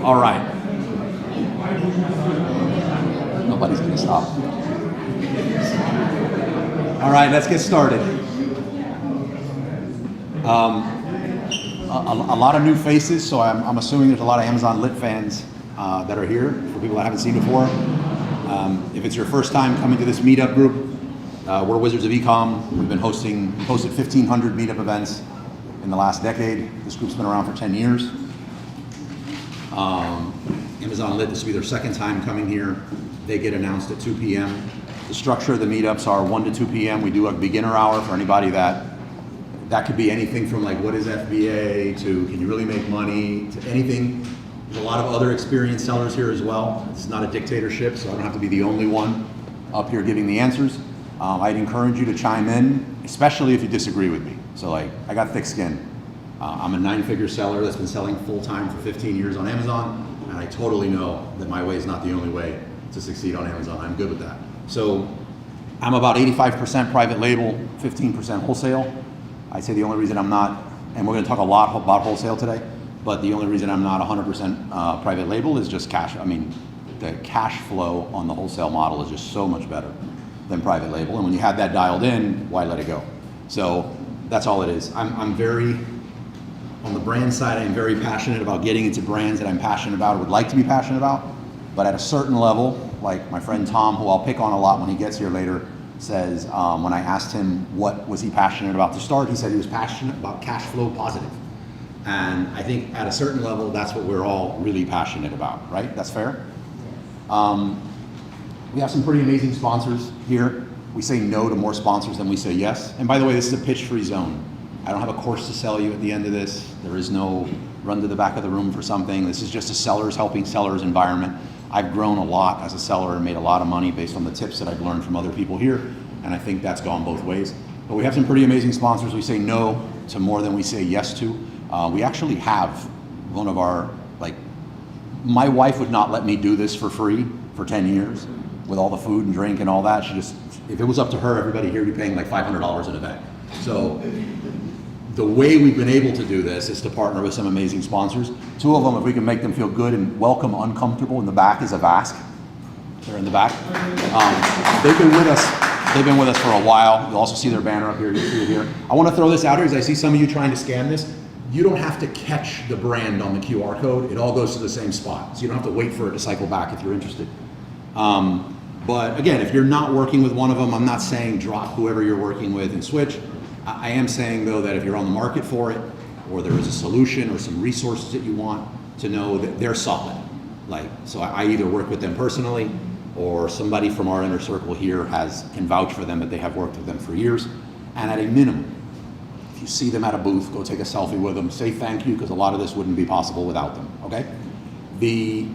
All right. Nobody's going to stop. All right, let's get started. A lot of new faces, so I'm assuming there's a lot of Amazon Lit fans that are here, for people I haven't seen before. If it's your first time coming to this meetup group, we're Wizards of Ecom. We've been hosted 1,500 meetup events in the last decade. This group's been around for 10 years. Amazon Lit, this will be their second time coming here. They get announced at 2 p.m. The structure of the meetups are 1 to 2 p.m. We do a beginner hour for anybody that could be anything from like, what is FBA, to can you really make money, to anything. There's a lot of other experienced sellers here as well. It's not a dictatorship, so I don't have to be the only one up here giving the answers. I'd encourage you to chime in, especially if you disagree with me. So like, I got thick skin. I'm a 9-figure seller that's been selling full-time for 15 years on Amazon, and I totally know that my way is not the only way to succeed on Amazon. I'm good with that. So I'm about 85% private label, 15% wholesale. I'd say the only reason I'm not, and we're going to talk a lot about wholesale today, but the only reason I'm not 100% private label is just cash. I mean, the cash flow on the wholesale model is just so much better than private label. And when you have that dialed in, why let it go? So that's all it is. I'm very, on the brand side, I'm very passionate about getting into brands that I'm passionate about, or would like to be passionate about. But at a certain level, like my friend Tom, who I'll pick on a lot when he gets here later, says when I asked him what was he passionate about to start, he said he was passionate about cash flow positive. And I think at a certain level, that's what we're all really passionate about, right? That's fair? We have some pretty amazing sponsors here. We say no to more sponsors than we say yes. And by the way, this is a pitch-free zone. I don't have a course to sell you at the end of this. There is no run to the back of the room for something. This is just a sellers helping sellers environment. I've grown a lot as a seller and made a lot of money based on the tips that I've learned from other people here. And I think that's gone both ways. But we have some pretty amazing sponsors. We say no to more than we say yes to. We actually have one of our, my wife would not let me do this for free for 10 years with all the food and drink and all that. She just, if it was up to her, everybody here would be paying like $500 an event. So the way we've been able to do this is to partner with some amazing sponsors. Two of them, if we can make them feel good and welcome, uncomfortable. In the back is a Vask. They're in the back. They've been with us. They've been with us for a while. You'll also see their banner up here. You see it here. I want to throw this out here, as I see some of you trying to scan this. You don't have to catch the brand on the QR code. It all goes to the same spot. So you don't have to wait for it to cycle back if you're interested. But again, if you're not working with one of them, I'm not saying drop whoever you're working with and switch. I am saying though that if you're on the market for it, or there is a solution or some resources that you want to know that they're solid. So I either work with them personally, or somebody from our inner circle here can vouch for them that they have worked with them for years. And at a minimum, if you see them at a booth, go take a selfie with them, say thank you, because a lot of this wouldn't be possible without them, okay? The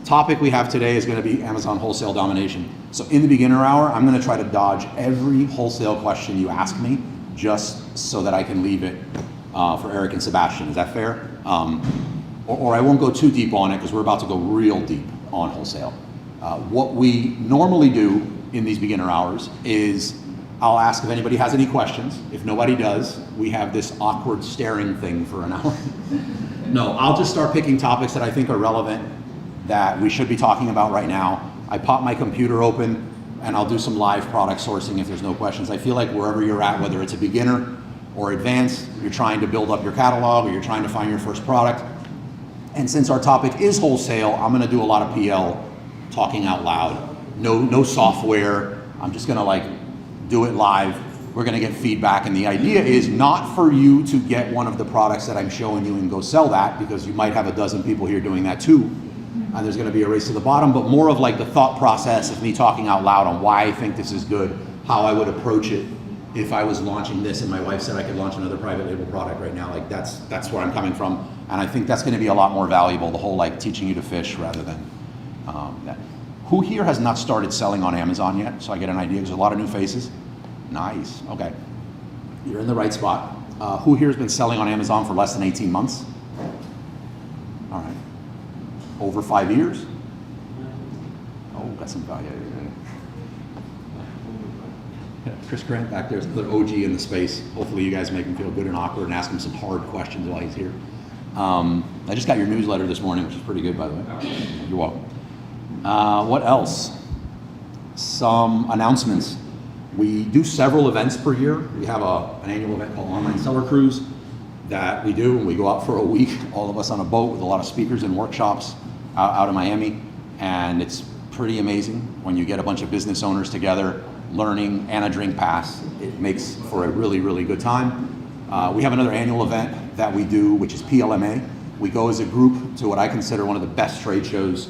topic we have today is going to be Amazon Wholesale Domination. So in the beginner hour, I'm going to try to dodge every wholesale question you ask me, just so that I can leave it for Eric and Sebastian. Is that fair? Or I won't go too deep on it, because we're about to go real deep on wholesale. What we normally do in these beginner hours is I'll ask if anybody has any questions. If nobody does, we have this awkward staring thing for an hour. No, I'll just start picking topics that I think are relevant, that we should be talking about right now. I pop my computer open and I'll do some live product sourcing if there's no questions. I feel like wherever you're at, whether it's a beginner or advanced, you're trying to build up your catalog or you're trying to find your first product. And since our topic is wholesale, I'm gonna do a lot of PL, talking out loud. No software. I'm just gonna do it live. We're gonna get feedback, and the idea is not for you to get one of the products that I'm showing you and go sell that, because you might have a dozen people here doing that too, and there's gonna be a race to the bottom, but more of the thought process of me talking out loud on why I think this is good, how I would approach it if I was launching this and my wife said I could launch another private label product right now. That's where I'm coming from, and I think that's gonna be a lot more valuable, the whole teaching you to fish rather than that. Who here has not started selling on Amazon yet? So I get an idea. There's a lot of new faces. Nice. Okay. You're in the right spot. Who here has been selling on Amazon for less than 18 months? All right. Over 5 years? Oh, got some value. Yeah, Chris Grant back there is another OG in the space. Hopefully you guys make him feel good and awkward and ask him some hard questions while he's here. I just got your newsletter this morning, which is pretty good, by the way. You're welcome. What else? Some announcements. We do several events per year. We have an annual event called Online Seller Cruise that we do, and we go out for a week, all of us on a boat with a lot of speakers and workshops out in Miami, and it's pretty amazing when you get a bunch of business owners together learning and a drink pass. It makes for a really, really good time. We have another annual event that we do, which is PLMA. We go as a group to what I consider one of the best trade shows,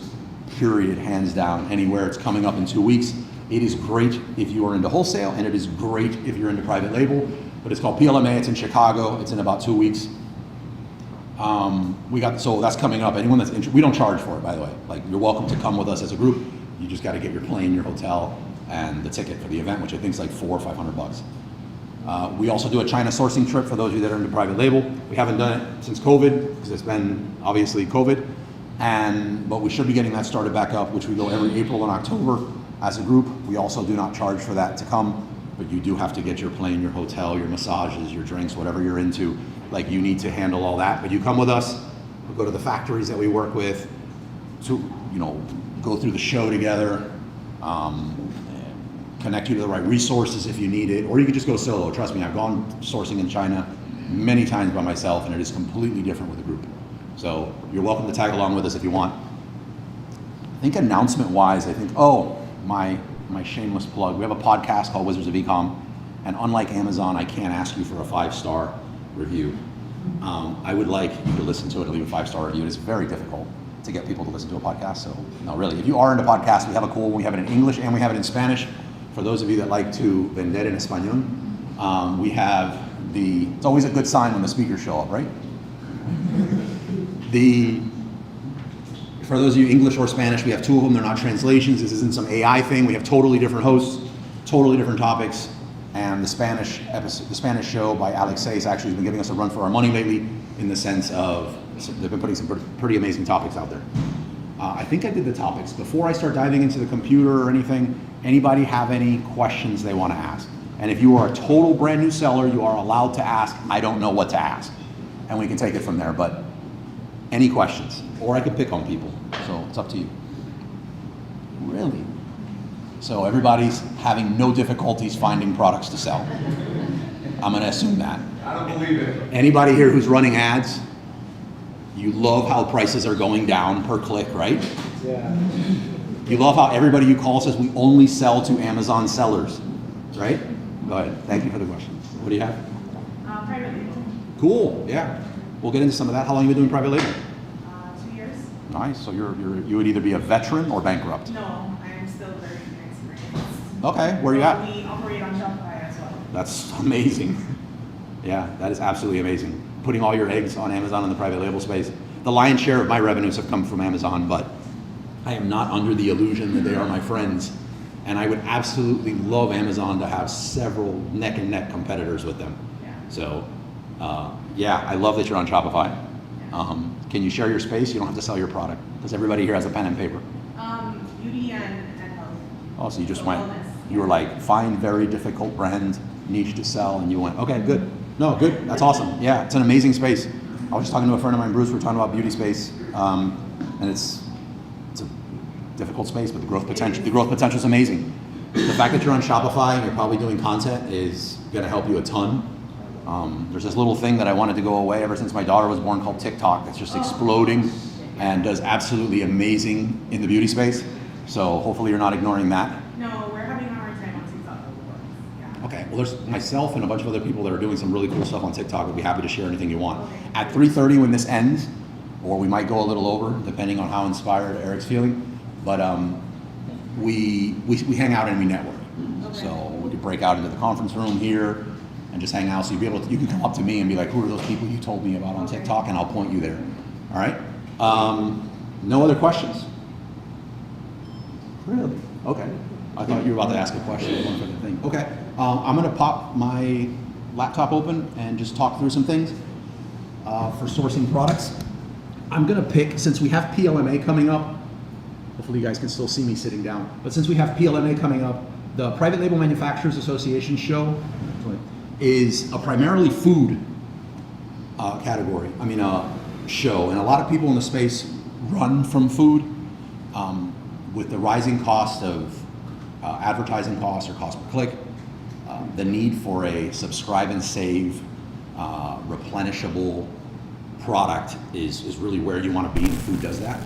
period, hands down, anywhere. It's coming up in 2 weeks. It is great if you are into wholesale, and it is great if you're into private label, but it's called PLMA. It's in Chicago. It's in about 2 weeks. So that's coming up. Anyone that's interested, we don't charge for it, by the way. You're welcome to come with us as a group. You just got to get your plane, your hotel, and the ticket for the event, which I think is $400 or $500. We also do a China sourcing trip for those of you that are into private label. We haven't done it since COVID, because it's been obviously COVID, but we should be getting that started back up, which we go every April and October as a group. We also do not charge for that to come, but you do have to get your plane, your hotel, your massages, your drinks, whatever you're into. Like, you need to handle all that, but you come with us. We'll go to the factories that we work with to, go through the show together, connect you to the right resources if you need it, or you could just go solo. Trust me, I've gone sourcing in China many times by myself, and it is completely different with a group. So you're welcome to tag along with us if you want. I think announcement-wise, my shameless plug, we have a podcast called Wizards of Ecom, and unlike Amazon, I can't ask you for a 5-star review. I would like you to listen to it and leave a 5-star review. It is very difficult to get people to listen to a podcast, so no, really. If you are into podcasts, we have a cool one. We have it in English and we have it in Spanish. For those of you that like to vender en español, we have it's always a good sign when the speakers show up, right? For those of you English or Spanish, we have 2 of them. They're not translations. This isn't some AI thing. We have totally different hosts, totally different topics. And the Spanish show by Alexei has actually been giving us a run for our money lately, in the sense of they've been putting some pretty amazing topics out there. I think I did the topics. Before I start diving into the computer or anything, anybody have any questions they want to ask? And if you are a total brand new seller, you are allowed to ask, I don't know what to ask. And we can take it from there, but any questions? Or I could pick on people, so it's up to you. Really? So everybody's having no difficulties finding products to sell. I'm gonna assume that. I don't believe it. Anybody here who's running ads, you love how prices are going down per click, right? Yeah. You love how everybody you call says we only sell to Amazon sellers, right? Go ahead, thank you for the question. What do you have? Private label. Cool, yeah. We'll get into some of that. How long have you been doing private label? 2 years. Nice, so you would either be a veteran or bankrupt. No, I am still very inexperienced. Okay, where are you at? We operate on Shopify as well. That's amazing. Yeah, that is absolutely amazing. Putting all your eggs on Amazon in the private label space. The lion's share of my revenues have come from Amazon, but I am not under the illusion that they are my friends. And I would absolutely love Amazon to have several neck and neck competitors with them. Yeah. So, yeah, I love that you're on Shopify. Can you share your space? You don't have to sell your product, because everybody here has a pen and paper. Beauty and health. Oh, so you just So went, wellness. you were like, find very difficult brand, niche to sell, and you went, okay, good. No, good, that's awesome. Yeah, it's an amazing space. I was just talking to a friend of mine, Bruce, we were talking about beauty space, and it's a difficult space, but the growth potential is amazing. The fact that you're on Shopify and you're probably doing content is gonna help you a ton. There's this little thing that I wanted to go away ever since my daughter was born called TikTok that's just exploding and does absolutely amazing in the beauty space. So hopefully you're not ignoring that. No, we're having a hard time on TikTok. Yeah. Okay, well there's myself and a bunch of other people that are doing some really cool stuff on TikTok. We'd be happy to share anything you want. Okay. At 3:30 when this ends, or we might go a little over, depending on how inspired Eric's feeling, but we hang out and we network. Okay. So we could break out into the conference room here and just hang out. So you can come up to me and be like, who are those people you told me about on Okay. TikTok, and I'll point you there. All right? No other questions? Really? Okay. I thought you were about to ask a question. One further thing. Okay. I'm going to pop my laptop open and just talk through some things for sourcing products. I'm going to pick, since we have PLMA coming up, hopefully you guys can still see me sitting down, but since we have PLMA coming up, the Private Label Manufacturers Association show is a primarily food category. Show, and a lot of people in the space run from food. With the rising cost of advertising costs or cost per click, the need for a subscribe and save replenishable product is really where you want to be, and food does that.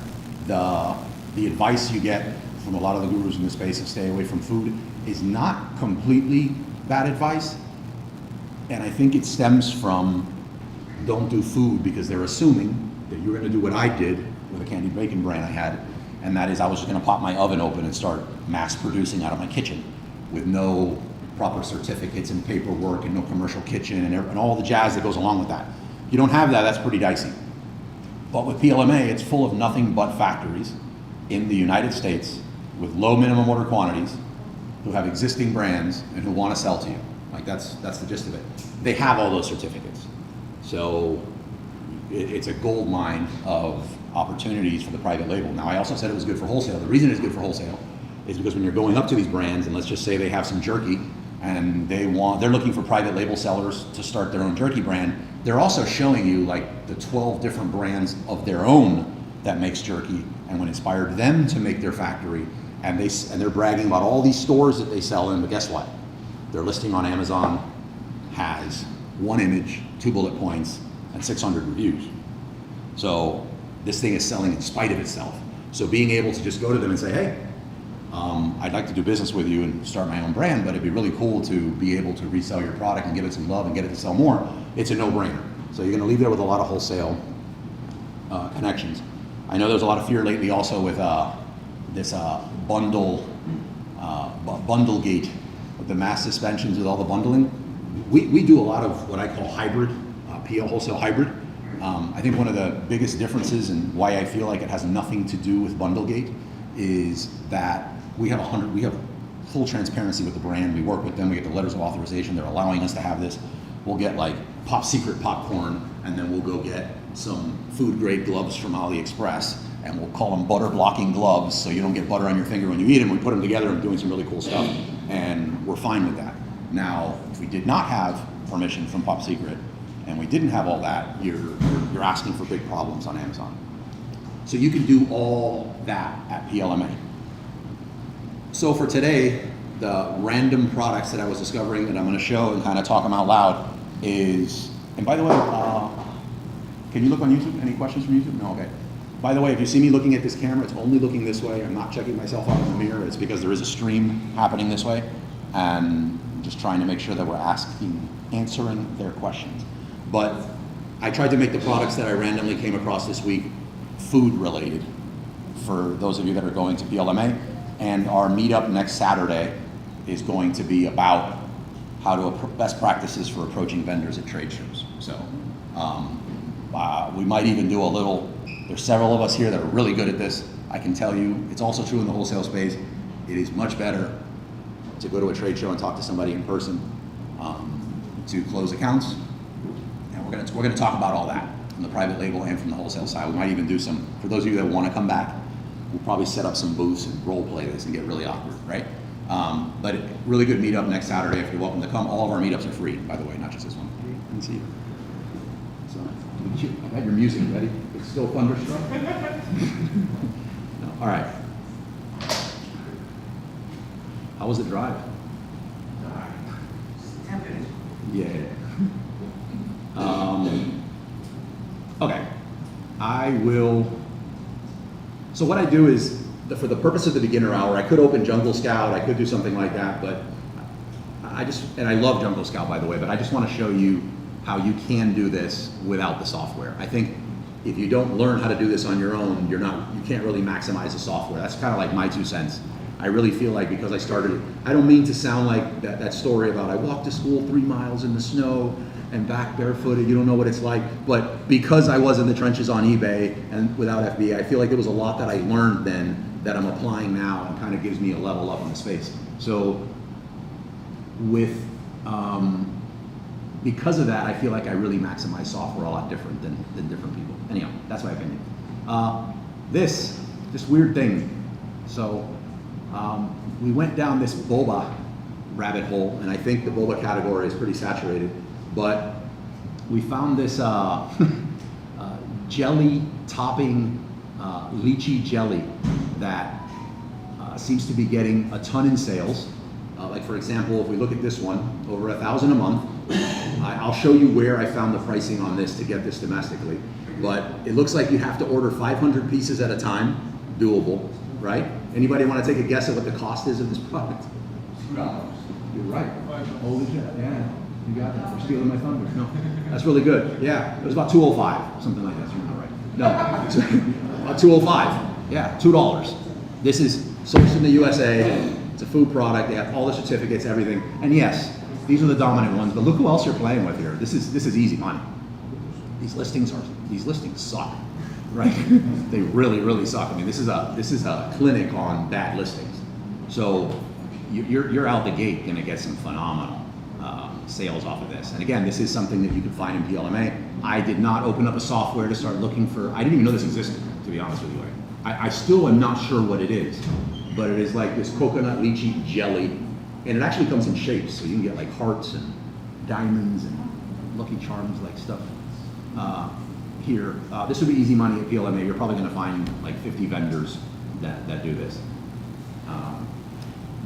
The advice you get from a lot of the gurus in the space of stay away from food is not completely bad advice, and I think it stems from don't do food because they're assuming that you're going to do what I did with a candied bacon brand I had, and that is I was just going to pop my oven open and start mass producing out of my kitchen with no proper certificates and paperwork and no commercial kitchen and all the jazz that goes along with that. If you don't have that, that's pretty dicey. But with PLMA, it's full of nothing but factories in the United States with low minimum order quantities who have existing brands and who want to sell to you. Like that's the gist of it. They have all those certificates. So it's a gold mine of opportunities for the private label. Now, I also said it was good for wholesale. The reason it's good for wholesale is because when you're going up to these brands, and let's just say they have some jerky, and they're looking for private label sellers to start their own jerky brand, they're also showing you like the 12 different brands of their own that makes jerky, and what inspired them to make their factory, and they're bragging about all these stores that they sell in, but guess what? Their listing on Amazon has one image, 2 bullet points, and 600 reviews. So this thing is selling in spite of itself. So being able to just go to them and say, hey, I'd like to do business with you and start my own brand, but it'd be really cool to be able to resell your product and give it some love and get it to sell more. It's a no-brainer. So you're gonna leave there with a lot of wholesale connections. I know there's a lot of fear lately also with this bundle gate, with the mass suspensions with all the bundling. We do a lot of what I call hybrid, PL wholesale hybrid. I think one of the biggest differences and why I feel like it has nothing to do with Bundlegate is that we have full transparency with the brand. We work with them, we get the letters of authorization, they're allowing us to have this. We'll get like Pop Secret popcorn, and then we'll go get some food grade gloves from AliExpress, and we'll call them butter blocking gloves so you don't get butter on your finger when you eat them. We put them together and doing some really cool stuff, and we're fine with that. Now, if we did not have permission from Pop Secret, and we didn't have all that, you're asking for big problems on Amazon. So you can do all that at PLMA. So for today, the random products that I was discovering that I'm going to show and kind of talk them out loud is, and by the way, can you look on YouTube? Any questions from YouTube? No, okay. By the way, if you see me looking at this camera, it's only looking this way. I'm not checking myself out in the mirror. It's because there is a stream happening this way, and I'm just trying to make sure that we're answering their questions. But I tried to make the products that I randomly came across this week food related for those of you that are going to PLMA. And our meetup next Saturday is going to be about how to best practices for approaching vendors at trade shows. So we might even do a little, there's several of us here that are really good at this. I can tell you, it's also true in the wholesale space. It is much better to go to a trade show and talk to somebody in person to close accounts. And we're gonna talk about all that from the private label and from the wholesale side. We might even do some, for those of you that wanna come back, we'll probably set up some booths and role play this and get really awkward, right? But really good meetup next Saturday if you're welcome to come. All of our meetups are free, by the way, not just this one. Let me see. So, I've got your music ready. It's still thunderstruck. No, all right. How was the drive? 10 minutes. Yeah. Okay. I will. So what I do is, for the purpose of the beginner hour, I could open Jungle Scout, I could do something like that, but and I love Jungle Scout, by the way, but I just want to show you how you can do this without the software. I think if you don't learn how to do this on your own, you can't really maximize the software. That's kind of like my 2 cents. I really feel like because I started, I don't mean to sound like that story about I walked to school 3 miles in the snow and back barefooted, you don't know what it's like, but because I was in the trenches on eBay and without FBA, I feel like there was a lot that I learned then that I'm applying now and kind of gives me a level up in the space. So with, because of that, I feel like I really maximize software a lot different than different people. Anyhow, that's my opinion. This weird thing. So we went down this boba rabbit hole, and I think the boba category is pretty saturated, but we found this jelly topping lychee jelly that seems to be getting a ton in sales. Like for example, if we look at this one, over 1,000 a month. I'll show you where I found the pricing on this to get this domestically, but it looks like you have to order 500 pieces at a time. Doable, right? Anybody want to take a guess at what the cost is of this product? $2. You're right. Holy shit, yeah. You got that for stealing my thunder. No, that's really good. Yeah, it was about $2.05, something like that. You're not right. No, about $2.05. Yeah, $2. This is sourced in the USA. It's a food product. They have all the certificates, everything. And yes, these are the dominant ones. But look who else you're playing with here. This is easy money. These listings suck, right? They really suck. I mean, this is a clinic on bad listings. So you're out the gate gonna get some phenomenal sales off of this. And again, this is something that you can find in PLMA. I did not open up a software to start looking for, I didn't even know this existed, to be honest with you. I still am not sure what it is, but it is like this coconut lychee jelly, and it actually comes in shapes, so you can get like hearts and diamonds and Lucky Charms like stuff here. This would be easy money at PLMA. You're probably going to find like 50 vendors that do this.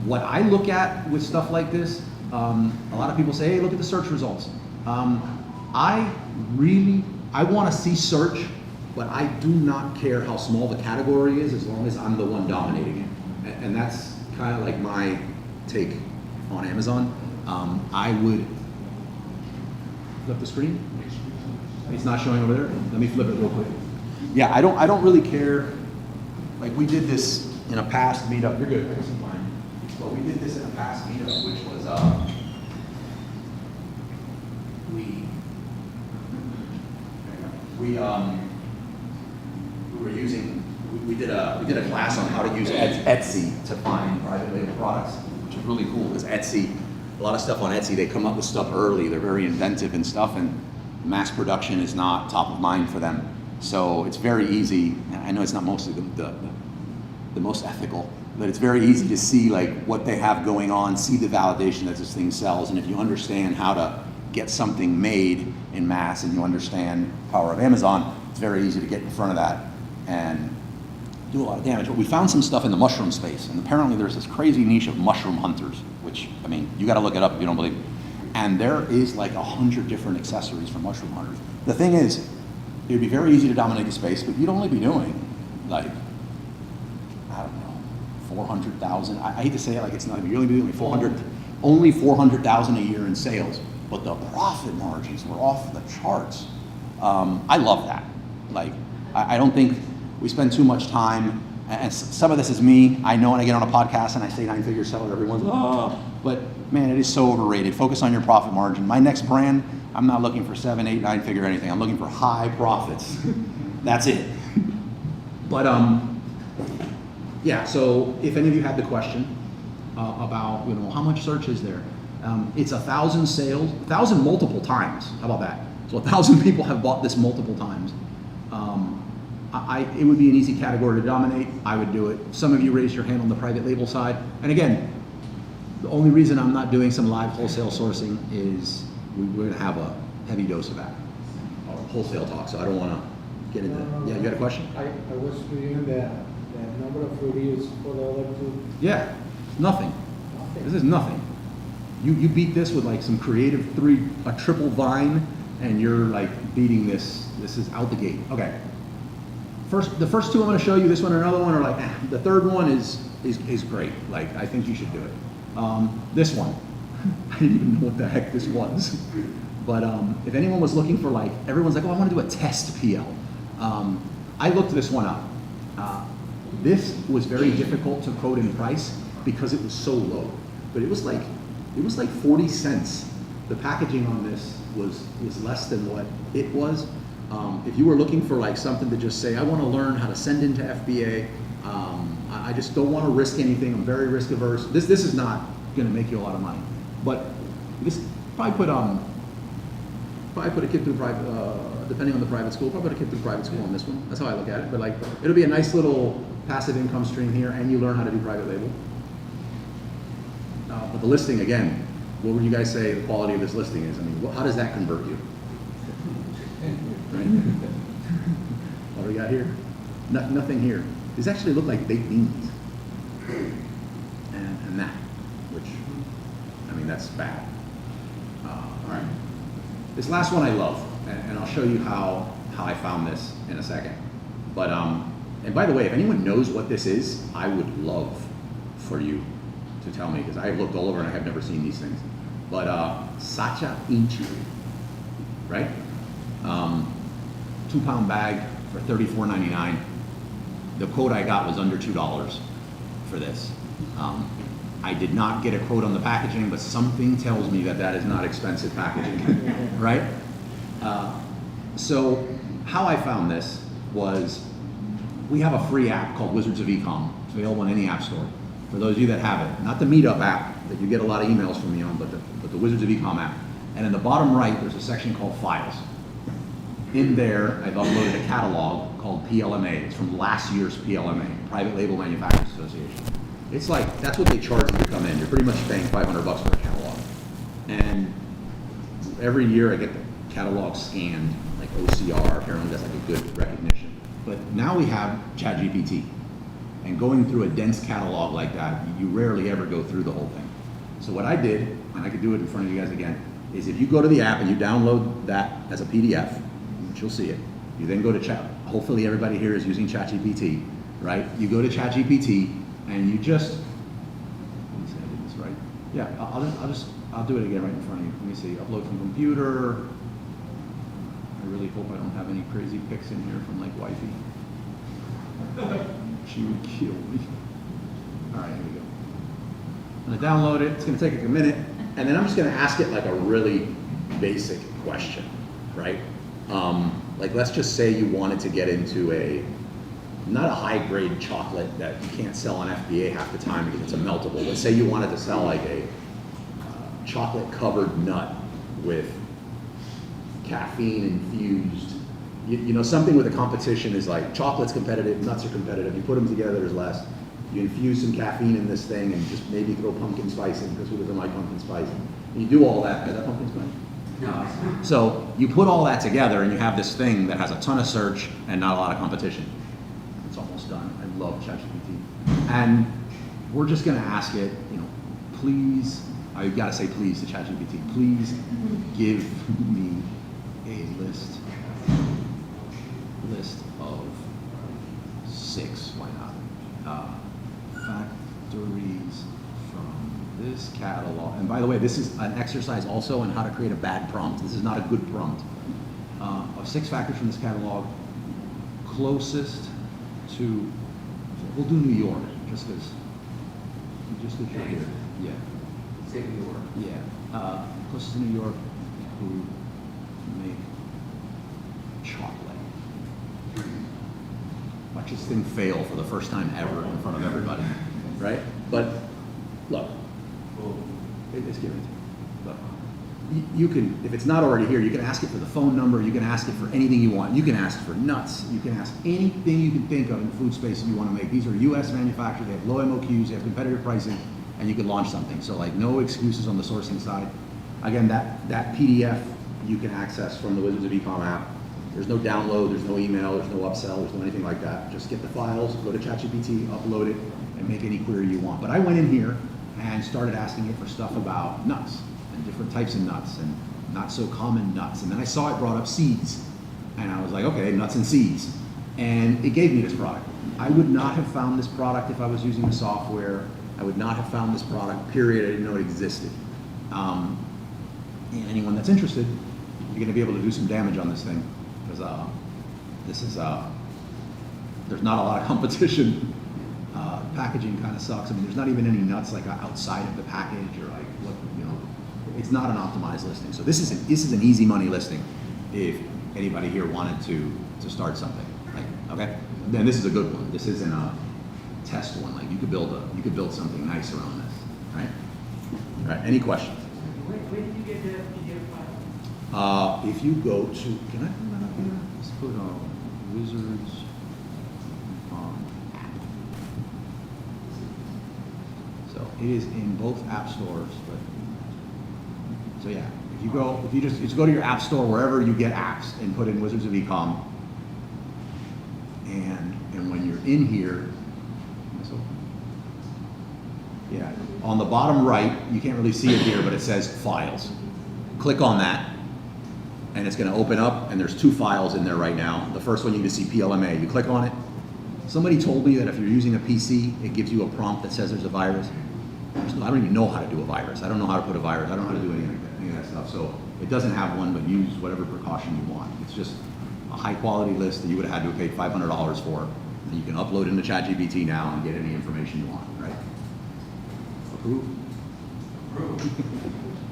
What I look at with stuff like this, a lot of people say, hey, look at the search results. I want to see search, but I do not care how small the category is as long as I'm the one dominating it. And that's kind of like my take on Amazon. I would flip the screen. It's not showing over there. Let me flip it real quick. Yeah, I don't really care. Like we did this in a past meetup. You're good. Fine. But we did this in a past meetup, which was we did a class on how to use Etsy to find private label products, which is really cool because Etsy, a lot of stuff on Etsy, they come up with stuff early. They're very inventive and stuff, and mass production is not top of mind for them. So it's very easy. I know it's not mostly the most ethical, but it's very easy to see like what they have going on, see the validation that this thing sells, and if you understand how to get something made in mass and you understand the power of Amazon, it's very easy to get in front of that and do a lot of damage. But we found some stuff in the mushroom space, and apparently there's this crazy niche of mushroom hunters, which, I mean, you gotta look it up if you don't believe it. And there is like 100 different accessories for mushroom hunters. The thing is, it would be very easy to dominate the space, but you'd only be doing like, I don't know, 400,000. I hate to say it like it's not, you'd only be doing only 400,000 a year in sales, but the profit margins were off the charts. I love that. Like, I don't think we spend too much time, and some of this is me. I know when I get on a podcast and I say 9-figure seller, everyone's, oh, but man, it is so overrated. Focus on your profit margin. My next brand, I'm not looking for 7, 8, 9-figure anything. I'm looking for high profits. That's it. But yeah, so if any of you had the question about, you know, how much search is there? It's 1,000 sales, 1,000 multiple times. How about that? So 1,000 people have bought this multiple times. It would be an easy category to dominate. I would do it. Some of you raised your hand on the private label side. And again, the only reason I'm not doing some live wholesale sourcing is we're going to have a heavy dose of that, or wholesale talk, so I don't want to get into that. Yeah, you got a question? I was reading the number of reviews for the other two. Yeah, nothing. This is nothing. You beat this with like some creative a triple vine, and you're like beating this. This is out the gate. Okay. The first two I'm going to show you, this one and another one, are like, the third one is great. Like, I think you should do it. This one, I didn't even know what the heck this was. But if anyone was looking for like, everyone's like, oh, I want to do a test PL. I looked this one up. This was very difficult to quote in price because it was so low. But it was like 40 cents. The packaging on this was less than what it was. If you were looking for like something to just say, I want to learn how to send into FBA, I just don't want to risk anything. I'm very risk averse. This is not going to make you a lot of money, but this probably put a kid through private, depending on the private school, probably put a kid through private school on this one. That's how I look at it. But like, it'll be a nice little passive income stream here, and you learn how to do private label. But the listing again, what would you guys say the quality of this listing is? I mean, how does that convert you? Right? What do we got here? Nothing here. These actually look like baked beans. And that, which, I mean, that's bad. All right. This last one I love, and I'll show you how I found this in a second. But, and by the way, if anyone knows what this is, I would love for you to tell me, because I have looked all over and I have never seen these things. But Sacha Inchi, right? 2-pound bag for $34.99. The quote I got was under $2 for this. I did not get a quote on the packaging, but something tells me that is not expensive packaging, right? So how I found this was, we have a free app called Wizards of Ecom. It's available in any app store. For those of you that have it, not the Meetup app that you get a lot of emails from me on, but the Wizards of Ecom app. And in the bottom right, there's a section called Files. In there, I've uploaded a catalog called PLMA. It's from last year's PLMA, Private Label Manufacturers Association. It's like, that's what they charge you to come in. You're pretty much paying $500 for a catalog. And every year I get the catalog scanned, like OCR, apparently that's like a good recognition. But now we have ChatGPT. And going through a dense catalog like that, you rarely ever go through the whole thing. So what I did, and I could do it in front of you guys again, is if you go to the app and you download that as a PDF, which you'll see it, you then go to chat. Hopefully everybody here is using ChatGPT, right? You go to ChatGPT and you just, let me see, I did this right. Yeah, I'll do it again right in front of you. Let me see, upload from computer. I really hope I don't have any crazy pics in here from like wifey. She would kill me. All right, here we go. I'm gonna download it, it's gonna take a minute, and then I'm just gonna ask it like a really basic question, right? Like let's just say you wanted to get into not a high grade chocolate that you can't sell on FBA half the time because it's a meltable. Let's say you wanted to sell like a chocolate covered nut with caffeine infused. You know, something with a competition is like chocolate's competitive, nuts are competitive. You put them together, there's less. You infuse some caffeine in this thing and just maybe throw pumpkin spice in because who doesn't like pumpkin spice? And you do all that. Is that pumpkin spice? No. So you put all that together and you have this thing that has a ton of search and not a lot of competition. It's almost done. I love ChatGPT. And we're just gonna ask it, you know, please, I've got to say please to ChatGPT, please give me a list of 6, why not, factories from this catalog. And by the way, this is an exercise also on how to create a bad prompt. This is not a good prompt. Of 6 factories from this catalog, closest to, we'll do New York, just because you're here. Yeah. Say New York. Yeah. Closest to New York who make chocolate. Watch this thing fail for the first time ever in front of everybody, right? But look, it's given. Look, you can, if it's not already here, you can ask it for the phone number. You can ask it for anything you want. You can ask for nuts. You can ask anything you can think of in the food space that you want to make. These are U.S. manufacturers. They have low MOQs. They have competitive pricing, and you can launch something. So like no excuses on the sourcing side. Again, that PDF you can access from the Wizards of Ecom app. There's no download, there's no email, there's no upsell, there's no anything like that. Just get the files, go to ChatGPT, upload it, and make any query you want. But I went in here and started asking it for stuff about nuts and different types of nuts and not so common nuts. And then I saw it brought up seeds. And I was like, okay, nuts and seeds. And it gave me this product. I would not have found this product if I was using the software. I would not have found this product, period. I didn't know it existed. And anyone that's interested, you're gonna be able to do some damage on this thing. Because this is, there's not a lot of competition. Packaging kind of sucks. I mean, there's not even any nuts like outside of the package or like what, you know, it's not an optimized listing. So this is an easy money listing if anybody here wanted to start something. Like, okay, then this is a good one. This isn't a test one. Like you could build something nice around this, right? All right. Any questions? Where did you get the PDF file? If you go to, can I put that up here? Let's put Wizards. So it is in both app stores, but so yeah. If you just go to your app store wherever you get apps and put in Wizards of Ecom, and when you're in here, yeah, on the bottom right, you can't really see it here, but it says Files. Click on that, and it's going to open up, and there's 2 files in there right now. The first one you can see PLMA. You click on it. Somebody told me that if you're using a PC, it gives you a prompt that says there's a virus. I don't even know how to do a virus. I don't know how to put a virus. I don't know how to do any of that stuff. So it doesn't have one, but use whatever precaution you want. It's just a high quality list that you would have had to have paid $500 for. And you can upload into ChatGPT now and get any information you want, right? Approve?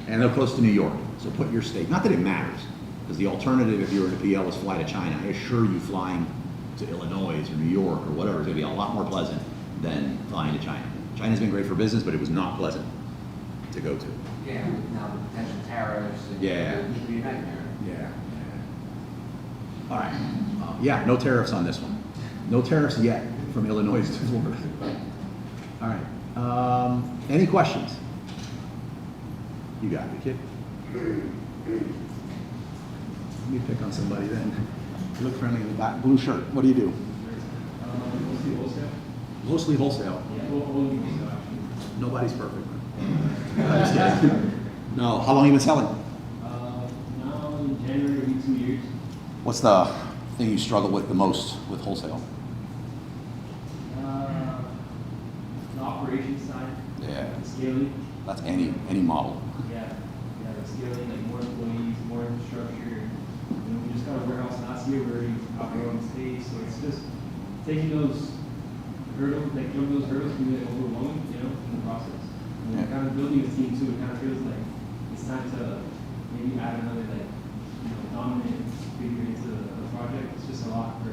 And they're close to New York, so put your state. Not that it matters, because the alternative if you were in a PL is fly to China. I assure you flying to Illinois or New York or whatever is going to be a lot more pleasant than flying to China. China's been great for business, but it was not pleasant. to go to. Yeah, with now the potential tariffs. And Yeah. It would be a nightmare. Yeah. All right. Yeah, no tariffs on this one. No tariffs yet from Illinois to Florida. All right. Any questions? You got it, kid. Let me pick on somebody then. You look friendly in the back. Blue shirt. What do you do? Mostly wholesale. Mostly wholesale. Yeah, only wholesale actually. Nobody's perfect. I'm just kidding. No. How long have you been selling? Now in January, it'll be 2 years. What's the thing you struggle with the most with wholesale? The operations side. Yeah. The scaling. That's any model. Yeah, the scaling, like more employees, more infrastructure. We just got a warehouse last year, we already have our own space, so it's just taking those hurdles, like jumping those hurdles can be like overwhelming, in the process. And Yeah. kind of building a team too, it kind of feels like it's time to maybe add another dominant figure into the project. It's just a lot for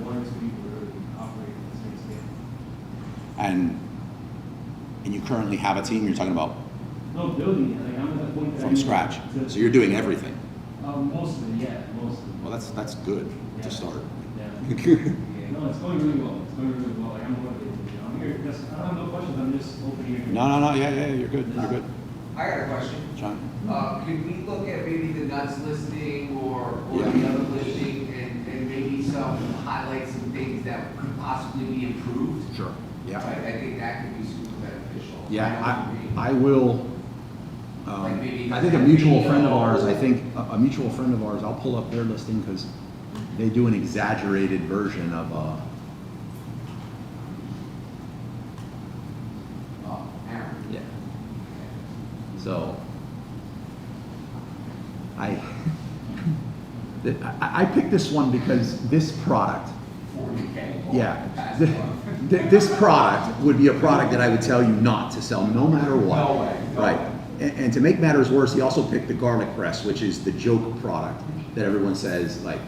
one or two people to really operate at the same scale. And you currently have a team you're talking about No, building it, like I'm at the point that I from need scratch. to- So you're doing everything. Most of it, yeah, most of it. Well, that's good Yeah. to start. Yeah. No, it's going really well. It's going really well. Like I'm motivated. I'm here. Just, I don't have no questions. I'm just open here. No, yeah, you're good. You're good. I got a question. John? Could we look at maybe the nuts listing or Yeah. the other listing and maybe highlight some things that could possibly be improved? Sure. Yeah. Right, I think that could be super beneficial. I Yeah, don't agree. I will. Like maybe I think a mutual friend of ours, a mutual friend of ours, I'll pull up their listing because they do an exaggerated version of Aaron. yeah. So I picked this one because this product, 40K. yeah, That's this product would be a product that I would tell you not to sell no matter what. No way, no Right. way. And to make matters worse, he also picked the garlic press, which is the joke product that everyone says, like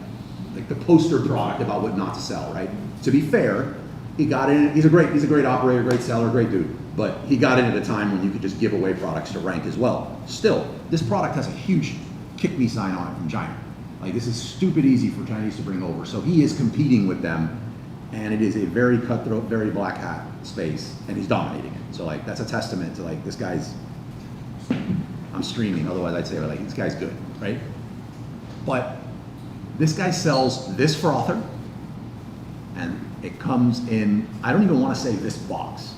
the poster product about what not to sell, right? To be fair, he got in, he's a great operator, great seller, great dude, but he got in at a time when you could just give away products to rank as well. Still, this product has a huge kick me sign on it from China. Like, this is stupid easy for Chinese to bring over. So he is competing with them, and it is a very cutthroat, very black hat space, and he's dominating it. So like, that's a testament to like, this guy's, I'm streaming, otherwise I'd say like, this guy's good, right? But this guy sells this frother, and it comes in, I don't even want to say this box.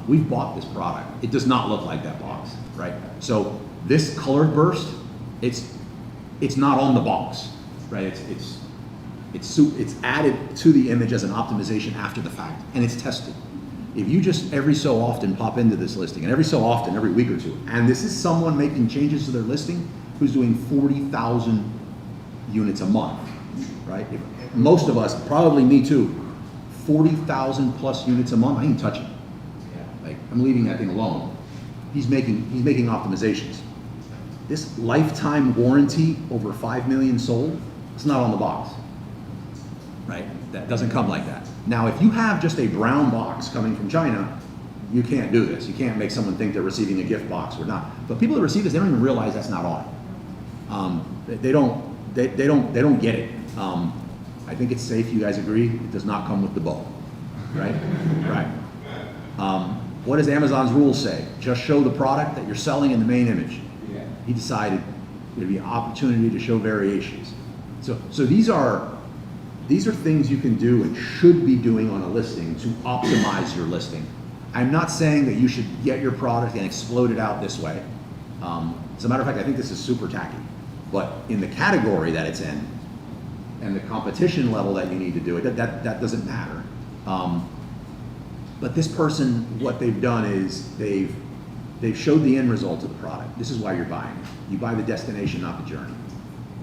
We've bought this product. It does not look like that box, right? So this colored burst, it's not on the box, right? It's added to the image as an optimization after the fact, and it's tested. If you just every so often pop into this listing, and every so often, every week or two, and this is someone making changes to their listing who's doing 40,000 units a month, right? Most of us, probably me too, 40,000 plus units a month, I ain't touching it. Like, I'm leaving that thing alone. He's making optimizations. This lifetime warranty over 5 million sold, it's not on the box, right? That doesn't come like that. Now, if you have just a brown box coming from China, you can't do this. You can't make someone think they're receiving a gift box or not. But people that receive this, they don't even realize that's not on it. They don't get it. I think it's safe. You guys agree? It does not come with the bow, right? Right. What does Amazon's rules say? Just show the product that you're selling in the main image. Yeah. He decided there'd be an opportunity to show variations. So these are things you can do and should be doing on a listing to optimize your listing. I'm not saying that you should get your product and explode it out this way. As a matter of fact, I think this is super tacky. But in the category that it's in and the competition level that you need to do it, that doesn't matter. But this person, what they've done is they've showed the end result of the product. This is why you're buying it. You buy the destination, not the journey.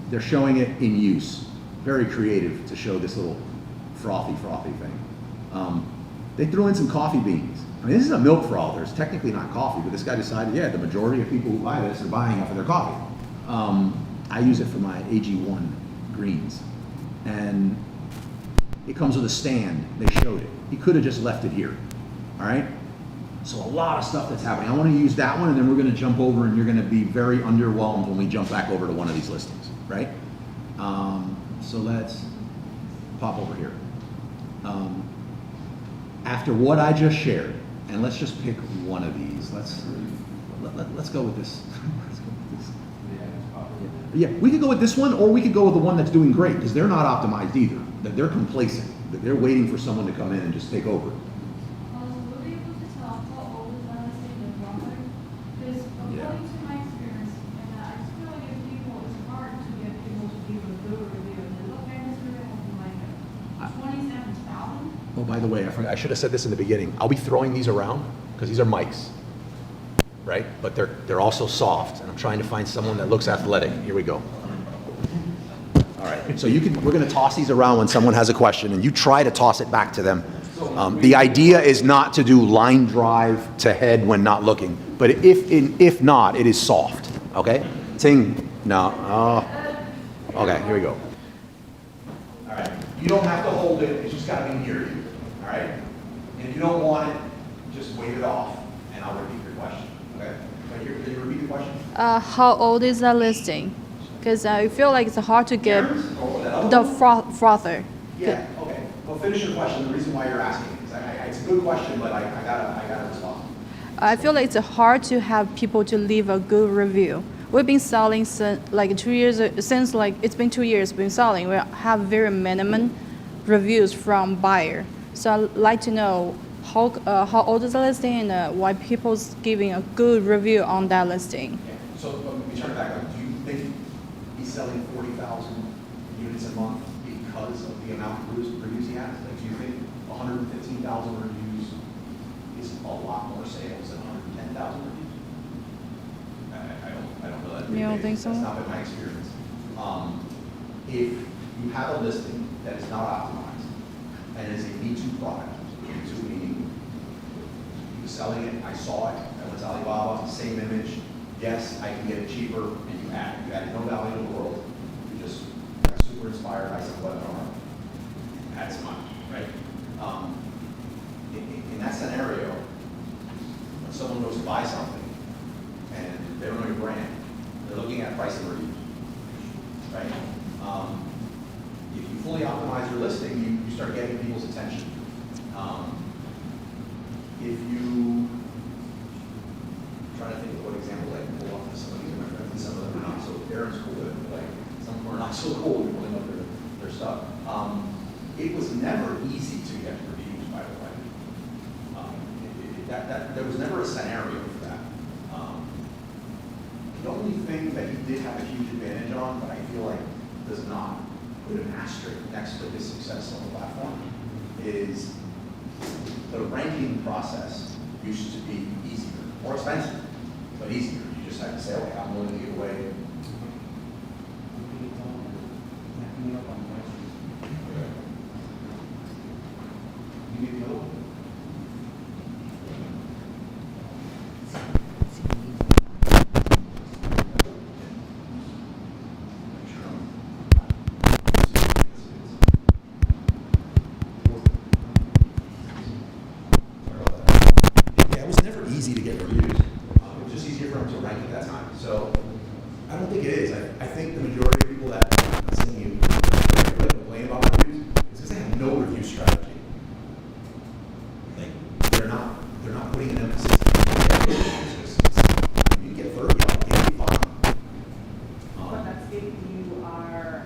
They're showing it in use. Very creative to show this little frothy thing. They threw in some coffee beans. I mean, this is a milk frother. It's technically not coffee, but this guy decided, yeah, the majority of people who buy this are buying it for their coffee. I use it for my AG1 greens. And it comes with a stand. They showed it. He could have just left it here, all right? So a lot of stuff that's happening. I want to use that one, and then we're going to jump over, and you're going to be very underwhelmed when we jump back over to one of these listings, right? So let's pop over here. After what I just shared, and let's just pick one of these. Let's go with this. Let's go with this. Yeah, we could go with this one, or we could go with the one that's doing great, because they're not optimized either. That they're complacent. That they're waiting for someone to come in and just take over. Will be able to tell how old is that listing the product? Because according to my experience, and I just feel like if people, it's hard to get people to give a good review. And they look at this review and like 27,000. Oh, by the way, I forgot, I should have said this in the beginning. I'll be throwing these around because these are mics, right? But they're also soft, and I'm trying to find someone that looks athletic. Here we go. All right, so we're going to toss these around when someone has a question, and you try to toss it back to them. The idea is not to do line drive to head when not looking, but if not, it is soft. Okay? Ting, no. Oh. Okay, here we go. All right, you don't have to hold it. It's just got to be near you. All right? And if you don't want it, just wave it off, and I'll repeat your question. Okay? Can you repeat the question? How old is that listing? Because I feel like it's hard to get Karen's? Or that other the one? frother. Yeah, okay. Well, finish your question. The reason why you're asking is it's a good question, but I gotta respond. I feel like it's hard to have people to leave a good review. We've been selling since like 2 years, since like it's been 2 years we've been selling. We have very minimum reviews from buyer. So I'd like to know how old is the listing and why people's giving a good review on that listing. Okay. So let me turn it back up. Do you think he's selling 40,000 units a month because of the amount of reviews he has? Like, do you think 115,000 reviews is a lot more sales than 110,000 reviews? I don't know that. You don't think so? That's not been my experience. If you have a listing that is not optimized and is a Me-Too product, Me-Too meaning he was selling it, I saw it, I went to Alibaba, same image, yes, I can get it cheaper, and you added no value to the world. You just got super inspired by some webinar, add some money, right? In that scenario, when someone goes to buy something and they don't know your brand, they're looking at price and reviews, right? If you fully optimize your listing, you start getting people's attention. If you trying to think of what example I can pull off of some of these, my friends, some of them are not so, Aaron's cool with it, but like, some of them are not so cool with pulling up their stuff. It was never easy to get reviews, by the way. There was never a scenario for that. The only thing that he did have a huge advantage on, but I feel like does not put an asterisk next to his success on the platform, is the ranking process used to be easier, more expensive, but easier. You just had to say, okay, I'm willing to give away. You need the other one? Yeah, it was never easy to get reviews. It was just easier for him to rank at that time. So I don't think it is. I think the majority of people that I'm seeing you complain about reviews is because they have no review strategy. Like they're not putting an emphasis on reviews. You get 30, I'll be fine. But that's if you are,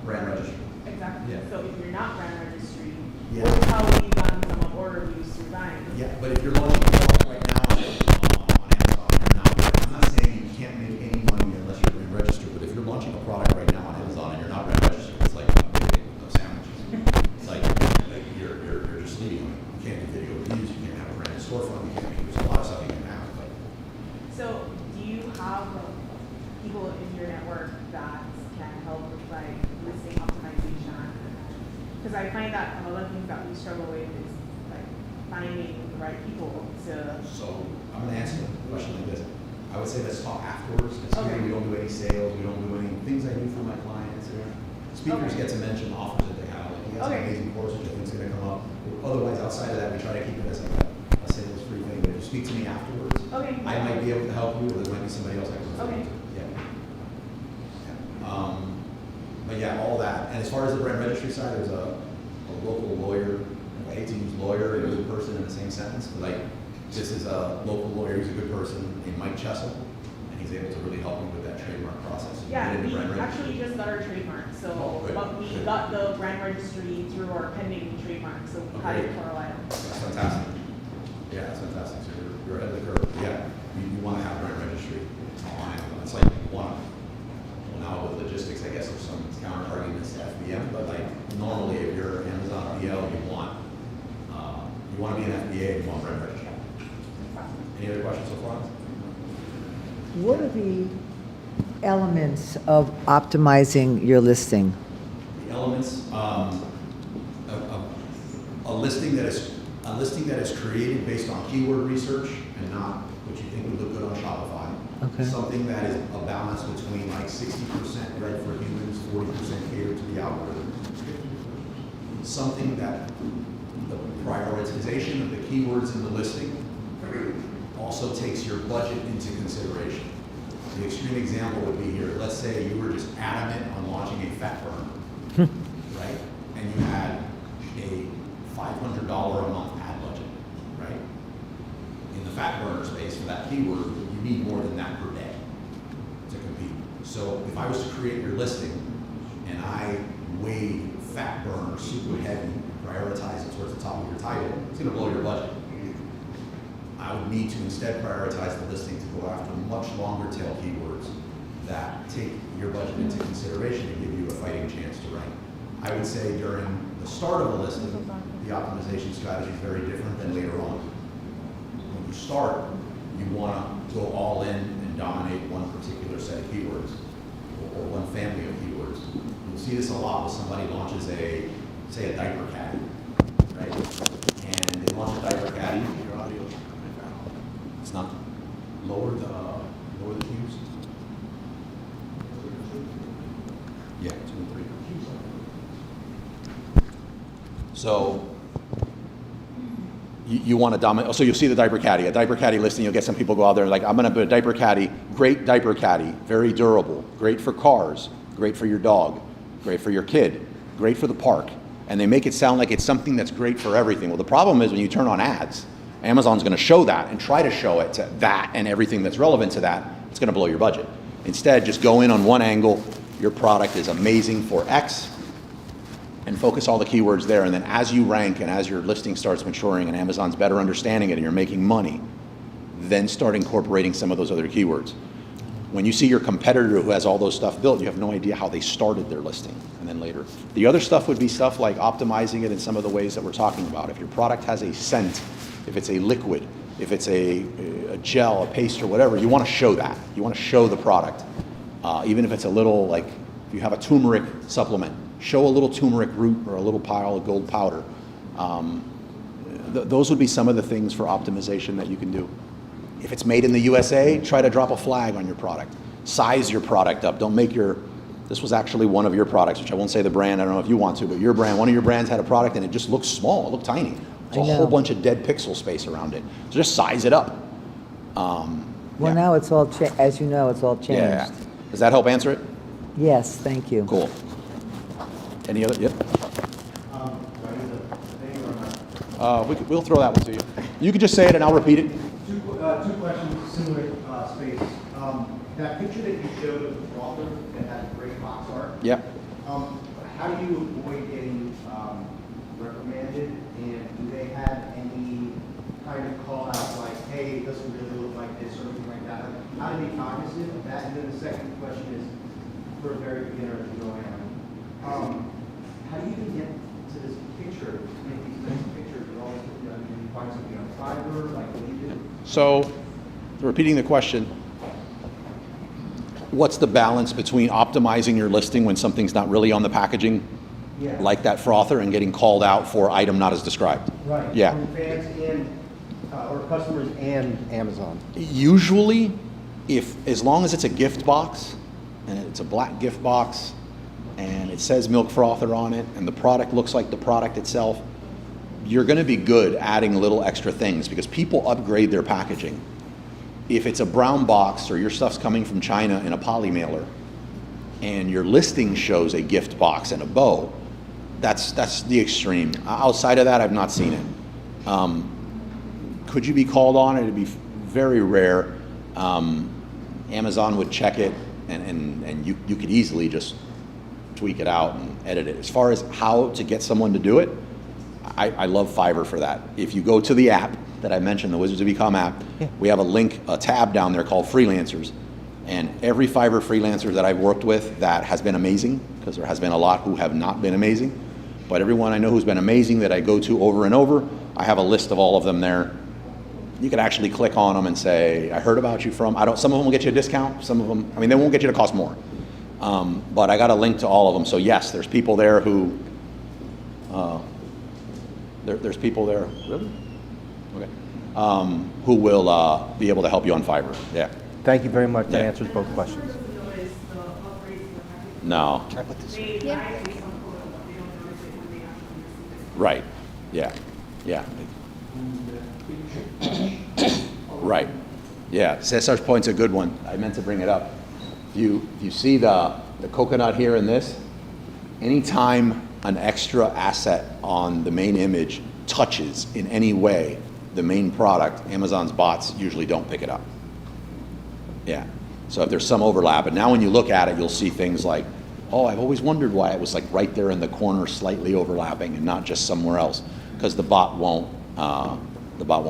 Brand registry. exactly. Yeah. So if you're not brand registry, Yeah. we'll tell you done some of our reviews through Vine. Yeah, but if you're launching a product right now on Amazon, I'm not saying you can't make any money unless you're brand registered, but if you're launching a product right now on Amazon and you're not brand registered, it's like a big with no sandwiches. It's like you're just leaving them. You can't do video reviews, you can't have a branded storefront, you can't, there's a lot of stuff you can have, but So do you have people in your network that can help with like listing optimization? Because I find that one of the things that we struggle with is like finding the right people to. so I'm gonna answer the question like this. I would say let's talk afterwards, because Okay. we don't do any sales, we don't do any things I do for my clients. Speakers Okay. get to mention offers that they have, like he has an Okay. amazing course which I think is gonna come up. Otherwise, outside of that, we try to keep it as like a sales-free thing, but if speak to me afterwards. Okay. I might be able to help you, or there might be somebody else I can talk Okay. to. Yeah. But yeah, all that. And as far as the brand registry side, there's a local lawyer. I hate to use lawyer and good person in the same sentence, but like, this is a local lawyer who's a good person named Mike Chessel, and he's able to really help me with that trademark process. You Yeah, get into we brand registry. actually just got our trademark, so, Oh, good, but we good. got the brand registry through our pending trademark, so we had it Okay. for a while. That's fantastic. Yeah, that's fantastic. So you're ahead of the curve. Yeah, you want to have brand registry online. It's like one. Well, now with logistics, I guess there's some counter arguments to FBM, but like normally if you're Amazon PL, you want to be an FBA, you want brand registry. Any other questions so far? What are the elements of optimizing your listing? The elements, a listing that is created based on keyword research and not what you think would look good on Shopify. Okay. Something that is a balance between like 60% right for humans, 40% catered to the algorithm. Something that the prioritization of the keywords in the listing also takes your budget into consideration. The extreme example would be here. Let's say you were just adamant on launching a fat burner, right? And you had a $500 a month ad budget, right? In the fat burner space for that keyword, you need more than that per day to compete. So if I was to create your listing and I weighed fat burner super heavy, prioritize it towards the top of your title, it's going to blow your budget. I would need to instead prioritize the listing to go after much longer tail keywords that take your budget into consideration and give you a fighting chance to rank. I would say during the start of a listing, the optimization strategy is very different than later on. When you start, you want to go all in and dominate one particular set of keywords or one family of keywords. You'll see this a lot when somebody launches say a diaper caddy, right? And they launch a diaper caddy. Your audio. It's not lower the cues. Yeah, 2 and 3. So you want to dominate. So you'll see the diaper caddy, a diaper caddy listing. You'll get some people go out there and like, I'm going to put a diaper caddy, great diaper caddy, very durable, great for cars, great for your dog, great for your kid, great for the park. And they make it sound like it's something that's great for everything. Well, the problem is when you turn on ads, Amazon's going to show that and try to show it to that and everything that's relevant to that. It's going to blow your budget. Instead, just go in on one angle. Your product is amazing for X, and focus all the keywords there. And then as you rank and as your listing starts maturing and Amazon's better understanding it and you're making money, then start incorporating some of those other keywords. When you see your competitor who has all those stuff built, you have no idea how they started their listing. And then later, the other stuff would be stuff like optimizing it in some of the ways that we're talking about. If your product has a scent, if it's a liquid, if it's a gel, a paste, or whatever, you want to show that. You want to show the product. Even if it's a little, like if you have a turmeric supplement, show a little turmeric root or a little pile of gold powder. Those would be some of the things for optimization that you can do. If it's made in the USA, try to drop a flag on your product. Size your product up. Don't make this was actually one of your products, which I won't say the brand, I don't know if you want to, but your brand, one of your brands had a product and it just looked small, it looked tiny. There's a whole bunch of dead pixel space around it. So just size it up. Well, Yeah. now it's all, as you know, it's all changed. Yeah. Does that help answer it? Yes, thank you. Cool. Any other? Yep. We'll throw that one to you. You can just say it and I'll repeat it. Two questions, similar space. That picture that you showed of the frother that had great box art. Yeah. How do you avoid getting reprimanded? And do they have any kind of call out like, hey, it doesn't really look like this or anything like that? Like, how to be cognizant of that? And then the second question is for a very beginner, as you know I am. How do you even get to this picture, to make these nice pictures? You always, you find something on Fiverr, like what do you do? So, repeating the question, what's the balance between optimizing your listing when something's not really on the packaging, Yeah. like that frother, and getting called out for item not as described? Right. Yeah. From fans and, or customers and Amazon. Usually, as long as it's a gift box, and it's a black gift box, and it says milk frother on it, and the product looks like the product itself, you're going to be good adding little extra things because people upgrade their packaging. If it's a brown box or your stuff's coming from China in a poly mailer and your listing shows a gift box and a bow, that's the extreme. Outside of that, I've not seen it. Could you be called on it? It'd be very rare. Amazon would check it and you could easily just tweak it out and edit it. As far as how to get someone to do it, I love Fiverr for that. If you go to the app that I mentioned, the Wizards of Ecom app, we have a tab down there called Freelancers. And every Fiverr freelancer that I've worked with that has been amazing, because there has been a lot who have not been amazing, but everyone I know who's been amazing that I go to over and over, I have a list of all of them there. You can actually click on them and say, I heard about you from, some of them will get you a discount, some of them, they won't get you to cost more. But I got a link to all of them. So yes, there's people there who, there's people there, really? Okay. Who will be able to help you on Fiverr, yeah. Thank you very much. That Yeah. answers both questions. Notice the upgrades to the package. No, They buy it based on photo, but they don't notice it when they actually receive it. right, yeah, yeah. Right, yeah, Cesar's point's a good one. I meant to bring it up. If you see the coconut here in this, anytime an extra asset on the main image touches in any way the main product, Amazon's bots usually don't pick it up. Yeah, so if there's some overlap, and now when you look at it, you'll see things like, oh, I've always wondered why it was like right there in the corner, slightly overlapping and not just somewhere else, because the bot won't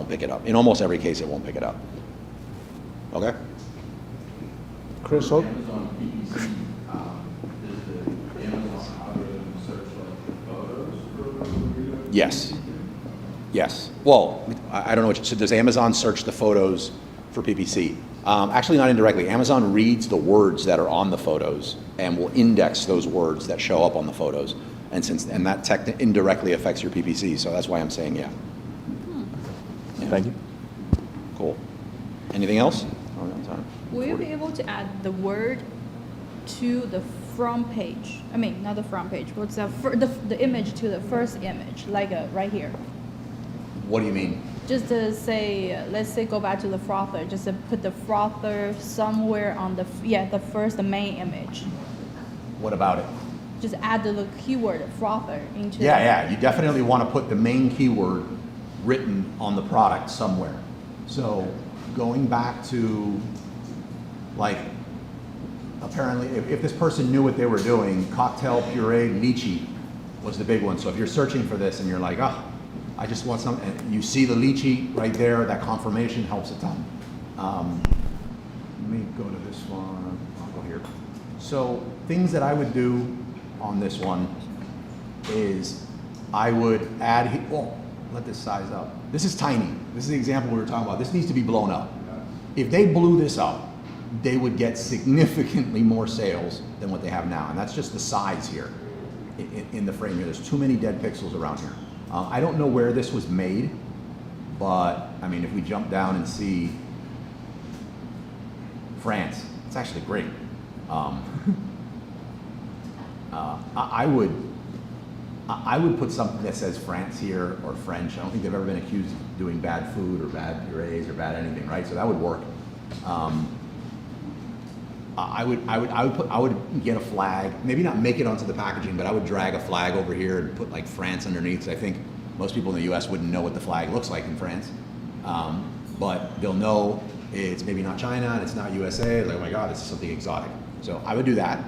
pick it up. In almost every case, it won't pick it up. Okay? Chris, Hope? Amazon PPC, does the Amazon algorithm search like photos for Yes. Yes. Well, I don't know what, so does Amazon search the photos for PPC? Actually, not indirectly. Amazon reads the words that are on the photos and will index those words that show up on the photos. And that indirectly affects your PPC. So that's why I'm saying yeah. Yeah. Thank you. Cool. Anything else? Oh, no, time. Will you be able to add the word to the front page? I mean, not the front page. What's the image to the first image, like right here? What do you mean? Just to say, let's say go back to the frother. Just to put the frother somewhere on the main image. What about it? Just add the keyword frother into. Yeah. You definitely want to put the main keyword written on the product somewhere. So going back to, like, apparently, if this person knew what they were doing, cocktail puree lychee was the big one. So if you're searching for this and you're like, oh, I just want some, and you see the lychee right there, that confirmation helps a ton. Let me go to this one. I'll go here. So things that I would do on this one is I would add, let this size up. This is tiny. This is the example we were talking about. This needs to be blown up. If they blew this up, they would get significantly more sales than what they have now. And that's just the size here in the frame here. There's too many dead pixels around here. I don't know where this was made, but I mean, if we jump down and see France, it's actually great. I would put something that says France here or French. I don't think they've ever been accused of doing bad food or bad purees or bad anything, right? So that would work. I would get a flag, maybe not make it onto the packaging, but I would drag a flag over here and put like France underneath. So I think most people in the US wouldn't know what the flag looks like in France. But they'll know it's maybe not China and it's not USA. Like, oh my God, this is something exotic. So I would do that.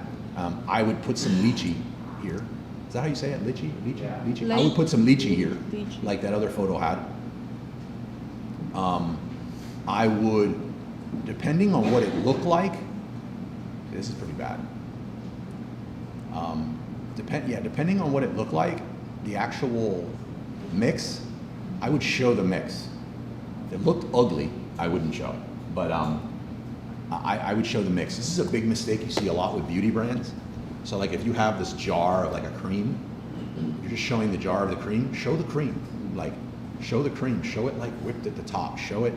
I would put some lychee here. Is that how you say it? Lychee? Lychee? I would put some lychee here, like that other photo had. I would, depending on what it looked like, this is pretty bad. Depending on what it looked like, the actual mix, I would show the mix. If it looked ugly, I wouldn't show it. But I would show the mix. This is a big mistake you see a lot with beauty brands. So like if you have this jar of like a cream, you're just showing the jar of the cream, show the cream. Like, show the cream, show it like whipped at the top, show it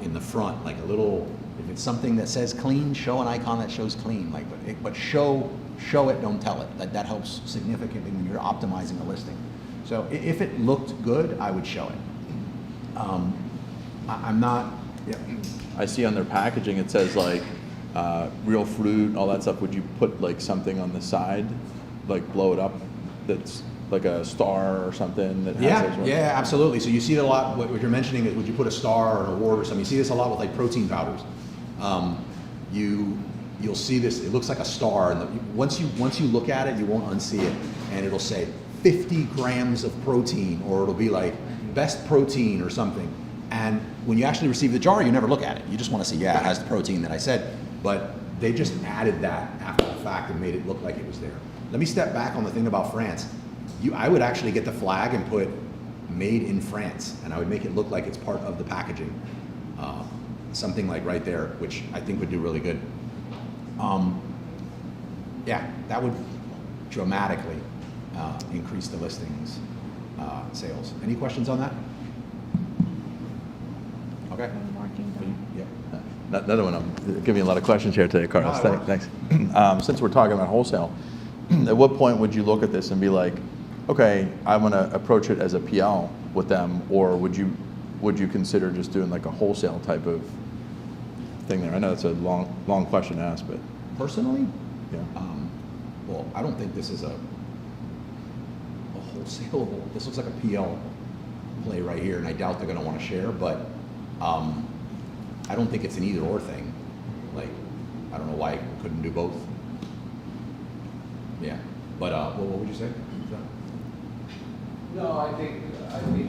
in the front, like a little, if it's something that says clean, show an icon that shows clean. Like, but show it, don't tell it. That helps significantly when you're optimizing a listing. So if it looked good, I would show it. I'm not, yeah. I see on their packaging, it says like, real fruit, all that stuff. Would you put like something on the side, like blow it up, that's like a star or something that has those Yeah, ones? yeah, absolutely. So you see it a lot, what you're mentioning is, would you put a star or an award or something? You see this a lot with like protein powders. You'll see this, it looks like a star, and once you look at it, you won't unsee it, and it'll say 50 grams of protein, or it'll be like best protein or something. And when you actually receive the jar, you never look at it. You just want to see, yeah, it has the protein that I said. But they just added that after the fact and made it look like it was there. Let me step back on the thing about France. I would actually get the flag and put made in France, and I would make it look like it's part of the packaging. Something like right there, which I think would do really good. Yeah, that would dramatically increase the listings sales. Any questions on that? Okay. I'm marking down. Yep. Another one, I'm giving you a lot of questions here today, Carlos. No, Thanks. Since we're talking about wholesale, at what point would you look at this and be like, okay, I want to approach it as a PL with them, or would you consider just doing like a wholesale type of thing there? I know it's a long question to ask, but Personally, yeah. well, I don't think this is a wholesale. This looks like a PL play right here, and I doubt they're going to want to share. But I don't think it's an either or thing. Like, I don't know why I couldn't do both. Yeah, but what would you say? No, I think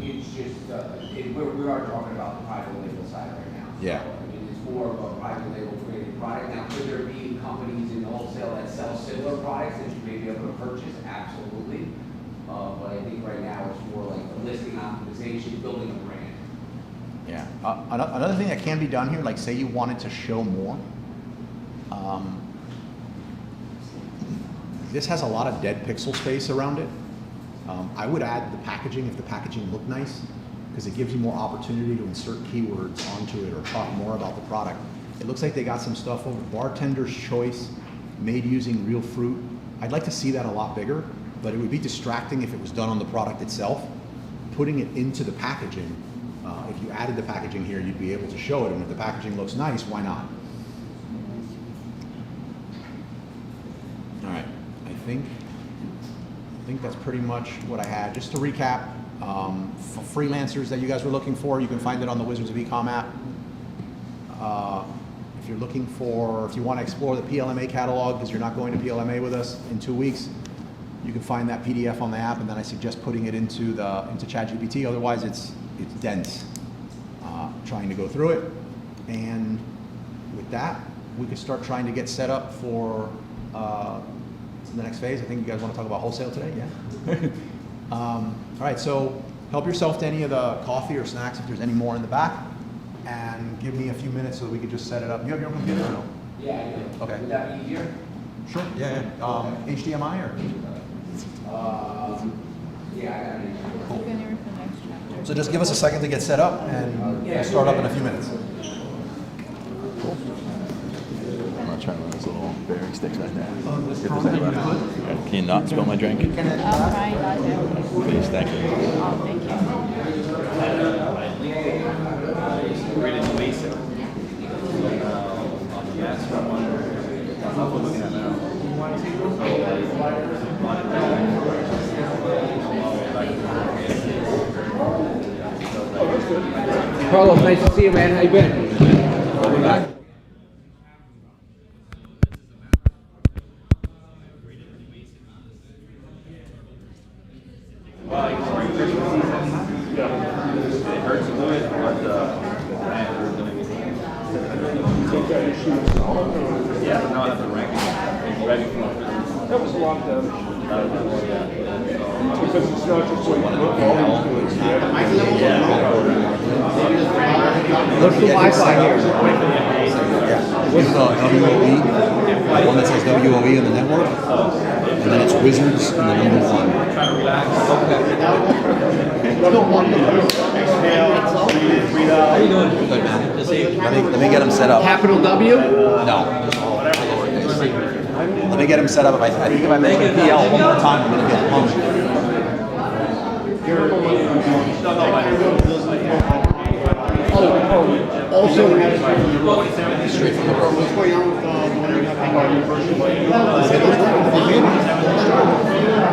it's just, we are talking about the private label side right now. Yeah. So, I mean, it's more of a private label created product. Now, could there be companies in wholesale that sell similar products that you may be able to purchase? Absolutely. But I think right now it's more like the listing optimization, building a brand. Yeah. Another thing that can be done here, like say you wanted to show more. This has a lot of dead pixel space around it. I would add the packaging if the packaging looked nice, because it gives you more opportunity to insert keywords onto it or talk more about the product. It looks like they got some stuff over bartender's choice, made using real fruit. I'd like to see that a lot bigger, but it would be distracting if it was done on the product itself. Putting it into the packaging, if you added the packaging here, you'd be able to show it, and if the packaging looks nice, why not? All right, I think that's pretty much what I had. Just to recap, for freelancers that you guys were looking for, you can find it on the Wizards of Ecom app. If you're looking for, if you want to explore the PLMA catalog, because you're not going to PLMA with us in 2 weeks, you can find that PDF on the app, and then I suggest putting it into ChatGPT. Otherwise, it's dense trying to go through it. And with that, we could start trying to get set up for the next phase. I think you guys want to talk about wholesale today, yeah? All right, so help yourself to any of the coffee or snacks if there's any more in the back, and give me a few minutes so that we could just set it up. You have your own computer or no? Yeah, I do. Okay. Would that be easier? Sure, yeah. HDMI or? Yeah, I got it. You can hear the next chapter. So just give us a second to get set up, and we'll start up in a few minutes. I'm not trying to run those little bearing sticks right there. Can you not spill my drink? I'll try not to. Please, thank you. Oh, thank you. Carlos, nice to see you, man. How you been? That was a lot of damage. Because it's not just like What's the Wi-Fi here? What's the WOE? The one that says WOE in the network, and then it's Wizards and the number 1. How you doing? Good, man. Let me get him set up. Capital W? No, just all lowercase. Let me get him set up. I think if I make it PL one more time, I'm going to get hung. Also, straight from the road. What's going on with the one you have on your version?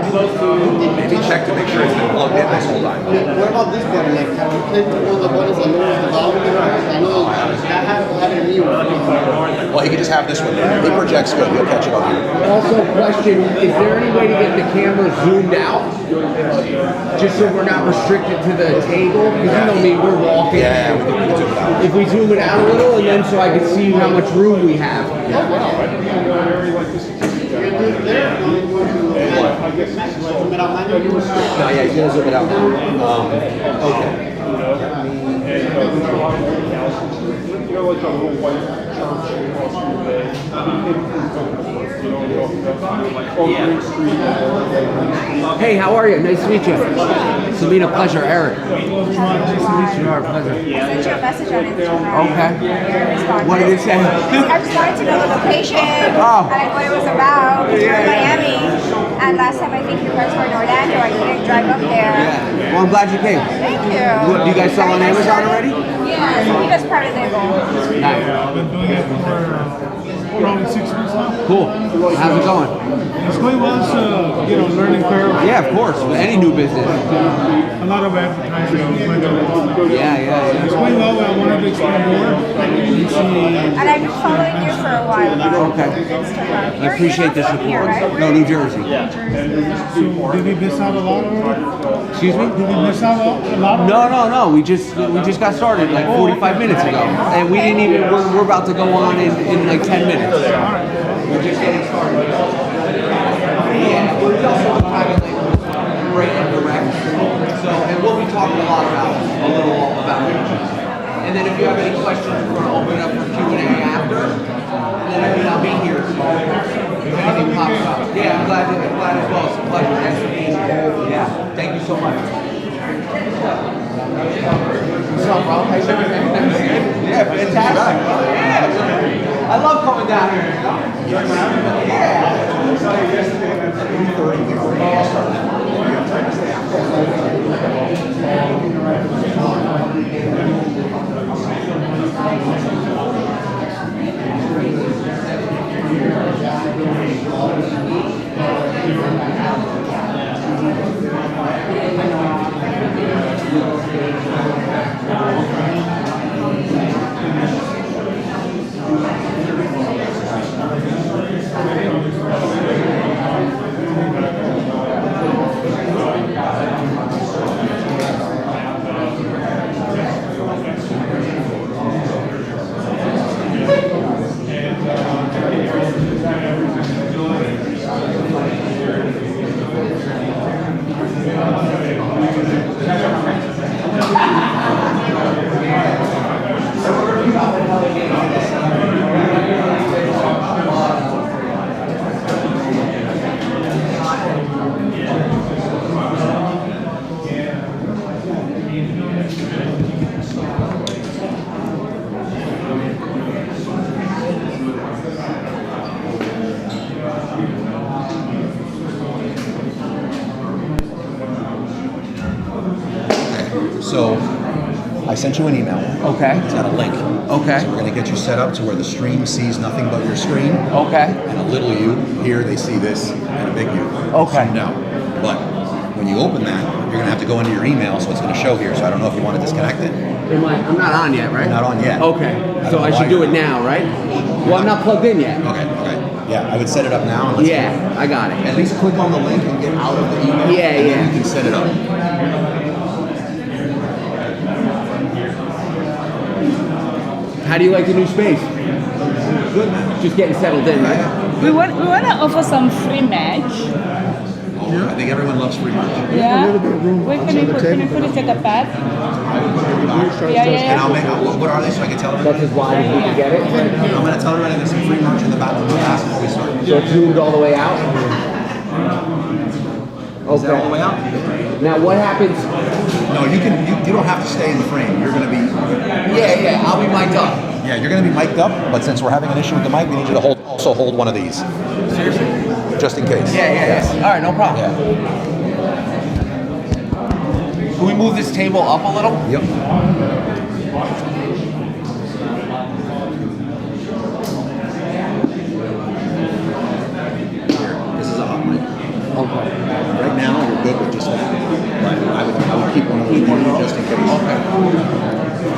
Maybe check to make sure it's been plugged in this whole time. What about this button? Like, have you played with one of the buttons that lowers the volume? I know that had an E. Well, he can just have this one. He projects good. He'll catch it on here. Also, question, is there any way to get the camera zoomed out? Just so we're not restricted to the table? Because you know me, we're walking. Yeah, we can zoom it out. If we zoom it out a little, and then so I can see how much room we have. Zoom it out manually? No, yeah, he's gonna zoom it out now. Okay. You know, like a little white church across the bay. Green Street. Hey, how are you? Nice to meet you. It's been a pleasure, Eric. Nice to meet you. Our pleasure. I sent you a message on Instagram. Okay. What did it say? I just wanted to know the location Oh. and what it was about. Because we're in Miami, and last time I think you guys were in Orlando. I couldn't drive up there. Yeah. Well, I'm glad you came. Thank you. What, do you guys sell on Amazon already? Yeah, he does private label. Nice. I've been doing it for around 6 months now. Cool. How's it going? It's going well. It's learning curve. Yeah, of course. With any new business. A lot of advertising. Yeah. It's going well. I wanted to explore more. And I've been following you for a while now. Okay. Instagram. I appreciate the You're not from here, support. right? No, New Jersey. So did we miss out a lot already? Excuse me? Did we miss out a lot? No. We just got started like 45 minutes ago, and we didn't even. We're about to go on in like 10 minutes. We're just getting started. Yeah, we also do private label, great and direct. So, and we'll be talking a lot about it. And then if you have any questions, we're going to open it up for Q&A after. And then I'll be here. If anything pops up. Yeah, I'm glad as well. It's a pleasure. Nice to meet you. Yeah, thank you so much. What's up, bro? How you doing? Yeah, fantastic. Yeah. I love coming down here. Yeah. So I sent you an email. Okay. It's got a link. Okay. So we're gonna get you set up to where the stream sees nothing but your screen. Okay. And a little you. Here they see this and a big you. Okay. Zoomed out. But when you open that, you're gonna have to go into your email, so it's gonna show here. So I don't know if you want to disconnect it. I'm not on yet, right? Not on yet. Okay. So I should do it now, right? Well, I'm not plugged in yet. Okay. Yeah, I would set it up now. And let's Yeah, I got it. At least click on the link and get out of the email. Yeah, and yeah. then you can set it up. How do you like the new space? Good, man. Just getting settled in, right? We want to offer some free merch. Oh, I think everyone loves free merch. Yeah. Where can you put it at the pad? Yeah. And I'll make, what are they so I can tell everybody? That's just why we can get it. I'm going to tell everybody there's some free merch in the back before we start. So it's zoomed all the way out? Is that all the way out? Now what happens? No, you don't have to stay in the frame. You're going to be... Yeah, I'll be mic'd up. Yeah, you're going to be mic'd up, but since we're having an issue with the mic, we need you to also hold one of these. Seriously? Just in case. Yeah. All right, no problem. Yeah. Can we move this table up a little? Yep. This is a hot mic. Okay. Right now, you're good with just that. But I would keep one of those near you just in case. Okay.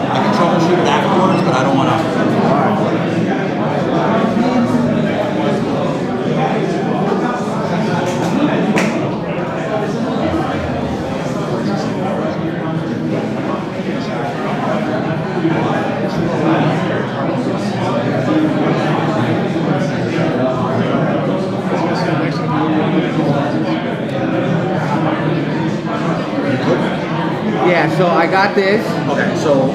I can troubleshoot it afterwards, but I don't want to. Yeah, so I got this. Okay, so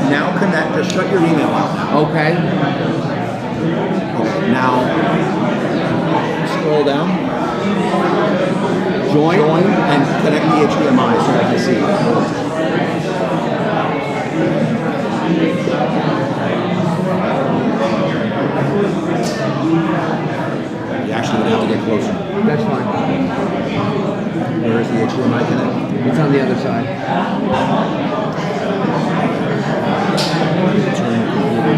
now connect, just shut your email out now. Okay. Okay, now scroll down. Join. And connect the HDMI so I can see. You actually would have to get closer. That's fine. Where is the HDMI connect? It's on the other side. Turn your computer.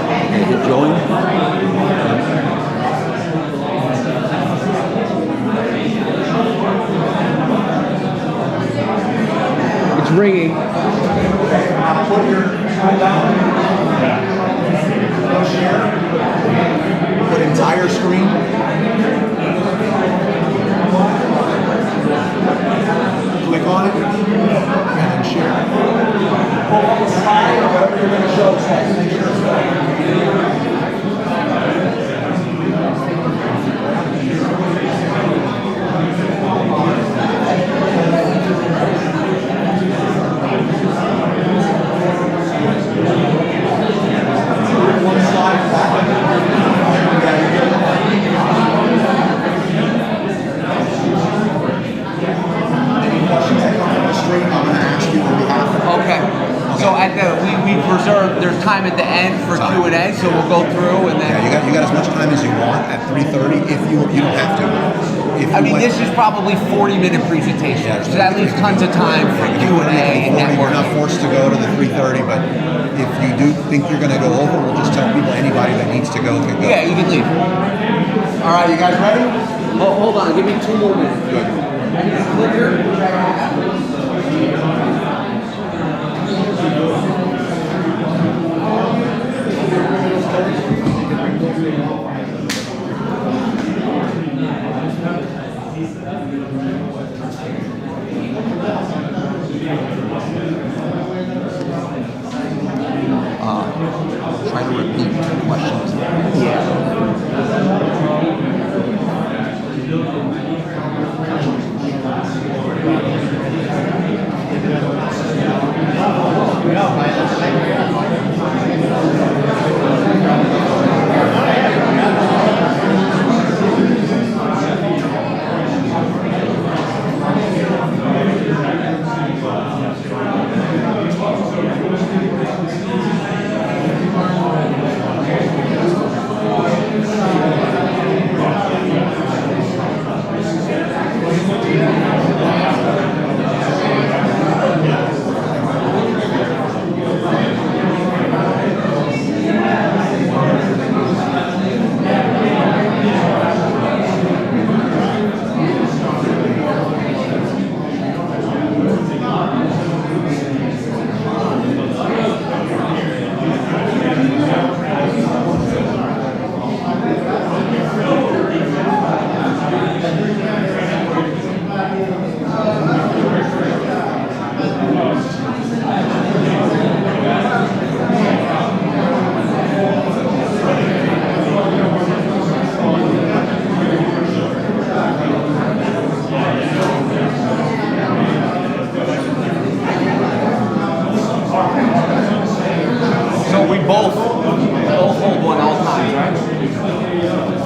Okay, hit join. It's ringing. Put your scroll down. Go share. Put entire screen. Click on it and then share. Pull up the slide or whatever you're going to show. Make sure it's one slide back. Any questions that come from the stream, I'm going to ask you on behalf of. Okay. So at the we've reserved there's time at the end for Q&A, so we'll go through and then. Yeah, you got as much time as you want at 3:30 if you don't have to. If I you mean, went- this is probably 40-minute presentation, so that leaves tons of time for Q&A and You're not networking. forced to go to the 3:30, but if you do think you're going to go over, we'll just tell people anybody that needs to go can go. Yeah, you can leave. All right, you guys ready? Oh, hold on, give me 2 more minutes. Good. Clicker. Try to repeat questions.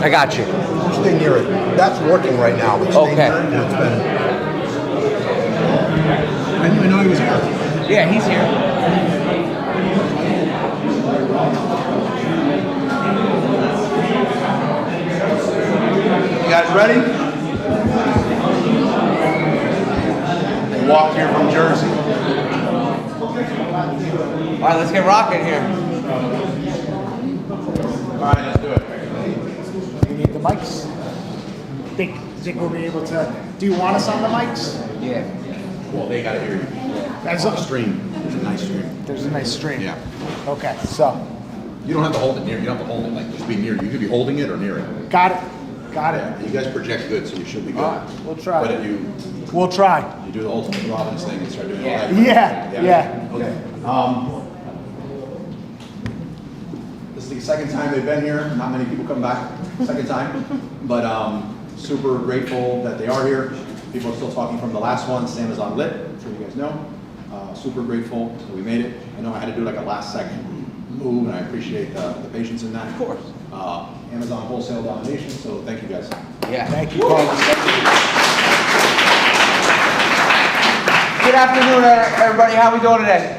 I got you. Stay near it. That's working right now. But stay Okay. near it, it's been. I didn't even know he was here. Yeah, he's here. You guys ready? He walked here from Jersey. All right, let's get rocking here. All right, let's do it. We need the mics. Think we'll be able to, do you want us on the mics? Yeah. Well, they gotta hear you. As On the stream, it's a nice stream. There's a nice stream. Yeah. Okay, so, You don't have to hold it near, you don't have to hold it like, just be near. You could be holding it or near it. got it, got Yeah, it. you guys project good, so you should be good. All right, we'll try. But if you We'll try. do the ultimate Robbins thing and start doing all Yeah. that. Yeah. Okay. This is the second time they've been here. Not many people come back, second time. But super grateful that they are here. People are still talking from the last one, Amazon Lit, I'm sure you guys know. Super grateful that we made it. I know I had to do like a last second move, and I appreciate the patience in that. Of course. Amazon Wholesale Domination, so thank you guys. Yeah. Thank you, Carlos. Good afternoon, everybody. How we doing today?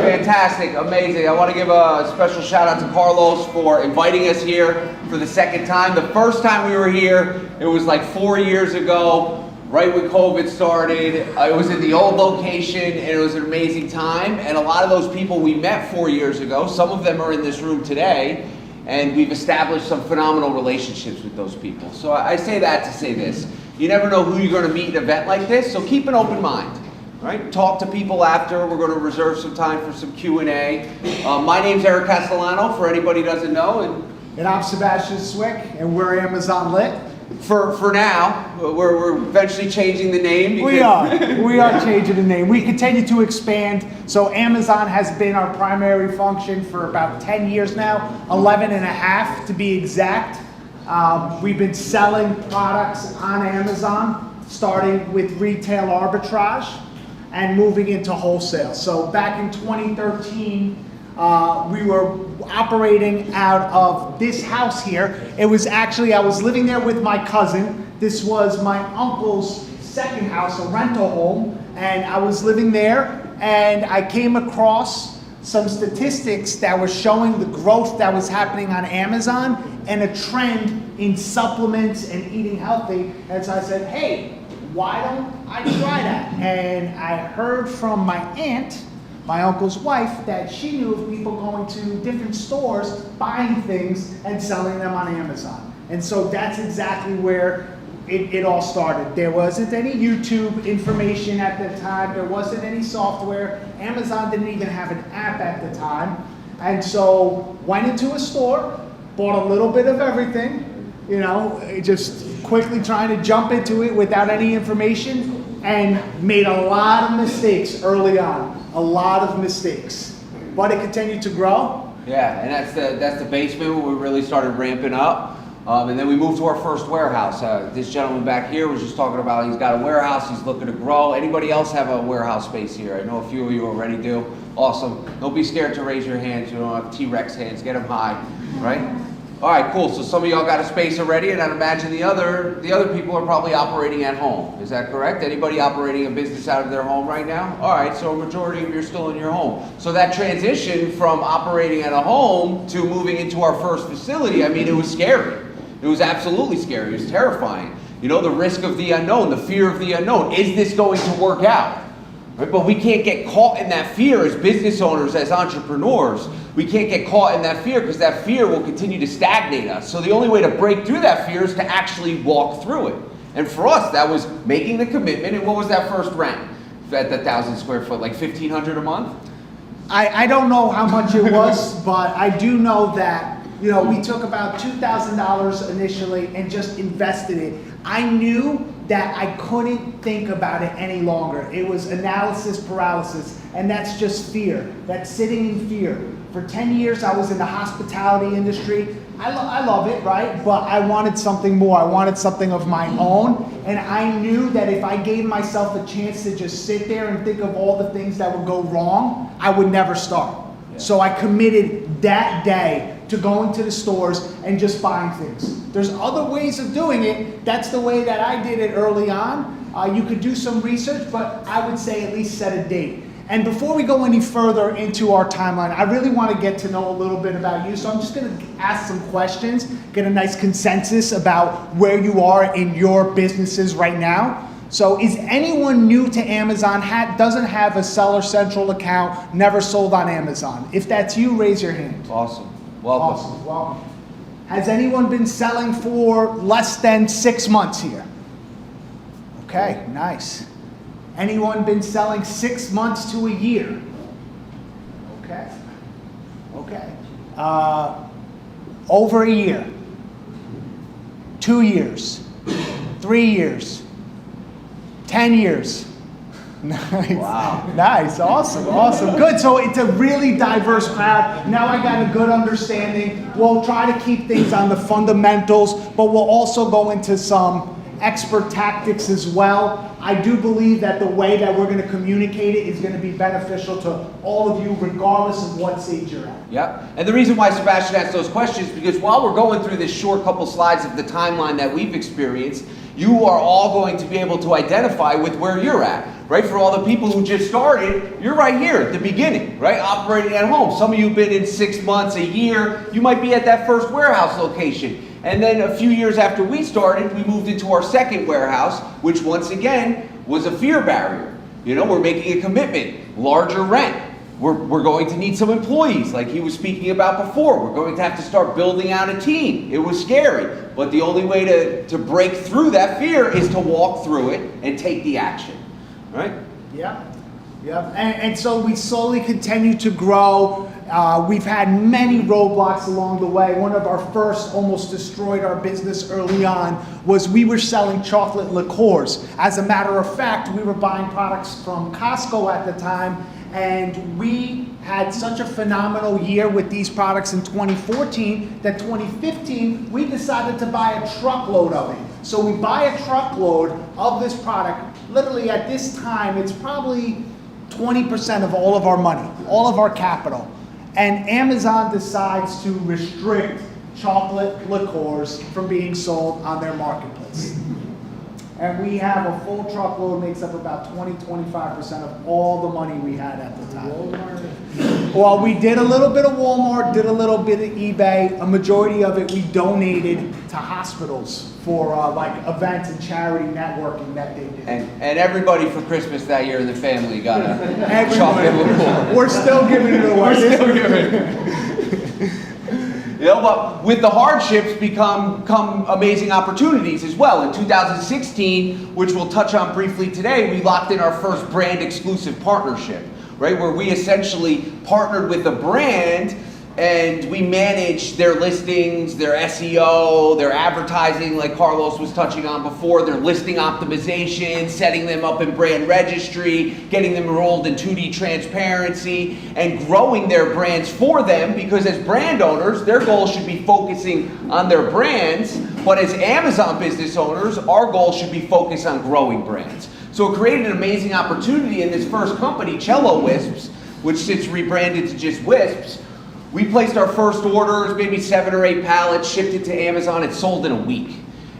Fantastic, amazing. I want to give a special shout out to Carlos for inviting us here for the second time. The first time we were here, it was like 4 years ago, right when COVID started. It was in the old location, and it was an amazing time. And a lot of those people we met 4 years ago, some of them are in this room today, and we've established some phenomenal relationships with those people. So I say that to say this. You never know who you're going to meet at an event like this, so keep an open mind. Right? Talk to people after. We're going to reserve some time for some Q&A. My name's Eric Castellano, for anybody who doesn't know. And I'm Sebastian Swick, and we're Amazon Lit. For now, we're eventually changing the name. We are changing the name. We continue to expand. So Amazon has been our primary function for about 10 years now, 11 and a half to be exact. We've been selling products on Amazon, starting with retail arbitrage and moving into wholesale. So back in 2013, we were operating out of this house here. It was actually, I was living there with my cousin. This was my uncle's second house, a rental home, and I was living there, and I came across some statistics that were showing the growth that was happening on Amazon and a trend in supplements and eating healthy. And so I said, hey, why don't I try that? And I heard from my aunt, my uncle's wife, that she knew of people going to different stores, buying things and selling them on Amazon. And so that's exactly where it all started. There wasn't any YouTube information at the time. There wasn't any software. Amazon didn't even have an app at the time. And so went into a store, bought a little bit of everything, you know, just quickly trying to jump into it without any information, and made a lot of mistakes early on. A lot of mistakes. But it continued to grow. Yeah, and that's the basement where we really started ramping up. And then we moved to our first warehouse. This gentleman back here was just talking about he's got a warehouse, he's looking to grow. Anybody else have a warehouse space here? I know a few of you already do. Awesome. Don't be scared to raise your hands. You don't have T-Rex hands. Get them high, right? All right, cool. So some of y'all got a space already, and I'd imagine the other people are probably operating at home. Is that correct? Anybody operating a business out of their home right now? All right, so a majority of you are still in your home. So that transition from operating at a home to moving into our first facility, I mean, it was scary. It was absolutely scary. It was terrifying. You know, the risk of the unknown, the fear of the unknown. Is this going to work out? Right? But we can't get caught in that fear as business owners, as entrepreneurs. We can't get caught in that fear because that fear will continue to stagnate us. So the only way to break through that fear is to actually walk through it. And for us, that was making the commitment. And what was that first rent at the 1,000 square foot? Like $1,500 a month? I don't know how much it was, but I do know that, you know, we took about $2,000 initially and just invested it. I knew that I couldn't think about it any longer. It was analysis paralysis, and that's just fear. That's sitting in fear. For 10 years, I was in the hospitality industry. I love it, right? But I wanted something more. I wanted something of my own, and I knew that if I gave myself a chance to just sit there and think of all the things that would go wrong, I would never start. Yeah. So I committed that day to going to the stores and just buying things. There's other ways of doing it. That's the way that I did it early on. You could do some research, but I would say at least set a date. And before we go any further into our timeline, I really want to get to know a little bit about you. So I'm just going to ask some questions, get a nice consensus about where you are in your businesses right now. So is anyone new to Amazon, doesn't have a Seller Central account, never sold on Amazon? If that's you, raise your hand. Awesome. Welcome. Awesome, welcome. Has anyone been selling for less than 6 months here? Okay, nice. Anyone been selling 6 months to a year? Okay, okay. Over a year, 2 years, 3 years, 10 years. Nice. Wow. Nice. Awesome. Awesome. Good. So it's a really diverse crowd. Now I got a good understanding. We'll try to keep things on the fundamentals, but we'll also go into some expert tactics as well. I do believe that the way that we're going to communicate it is going to be beneficial to all of you, regardless of what stage you're at. Yep. And the reason why Sebastian asked those questions is because while we're going through this short couple slides of the timeline that we've experienced, you are all going to be able to identify with where you're at, right? For all the people who just started, you're right here at the beginning, right? Operating at home. Some of you have been in 6 months, a year. You might be at that first warehouse location. And then a few years after we started, we moved into our second warehouse, which once again was a fear barrier. You know, we're making a commitment, larger rent. We're going to need some employees, like he was speaking about before. We're going to have to start building out a team. It was scary, but the only way to break through that fear is to walk through it and take the action, right? Yeah, yeah. And so we slowly continue to grow. We've had many roadblocks along the way. One of our first almost destroyed our business early on was we were selling chocolate liqueurs. As a matter of fact, we were buying products from Costco at the time, and we had such a phenomenal year with these products in 2014 that 2015 we decided to buy a truckload of it. So we buy a truckload of this product. Literally at this time, it's probably 20% of all of our money, all of our capital. And Amazon decides to restrict chocolate liqueurs from being sold on their marketplace. And we have a full truckload, makes up about 20-25% of all the money we had at the time. Walmart. Well, we did a little bit of Walmart, did a little bit of eBay. A majority of it we donated to hospitals for like events and charity networking that they did. And everybody for Christmas that year in the family got a chocolate liqueur. We're still giving it away. We're still giving it. You know, but with the hardships come amazing opportunities as well. In 2016, which we'll touch on briefly today, we locked in our first brand exclusive partnership, right? Where we essentially partnered with a brand and we managed their listings, their SEO, their advertising, like Carlos was touching on before, their listing optimization, setting them up in brand registry, getting them enrolled in 2D transparency, and growing their brands for them, because as brand owners, their goal should be focusing on their brands, but as Amazon business owners, our goal should be focused on growing brands. So it created an amazing opportunity in this first company, Cello Wisps, which since rebranded to just Wisps. We placed our first orders, maybe 7 or 8 pallets, shipped it to Amazon, it sold in a week.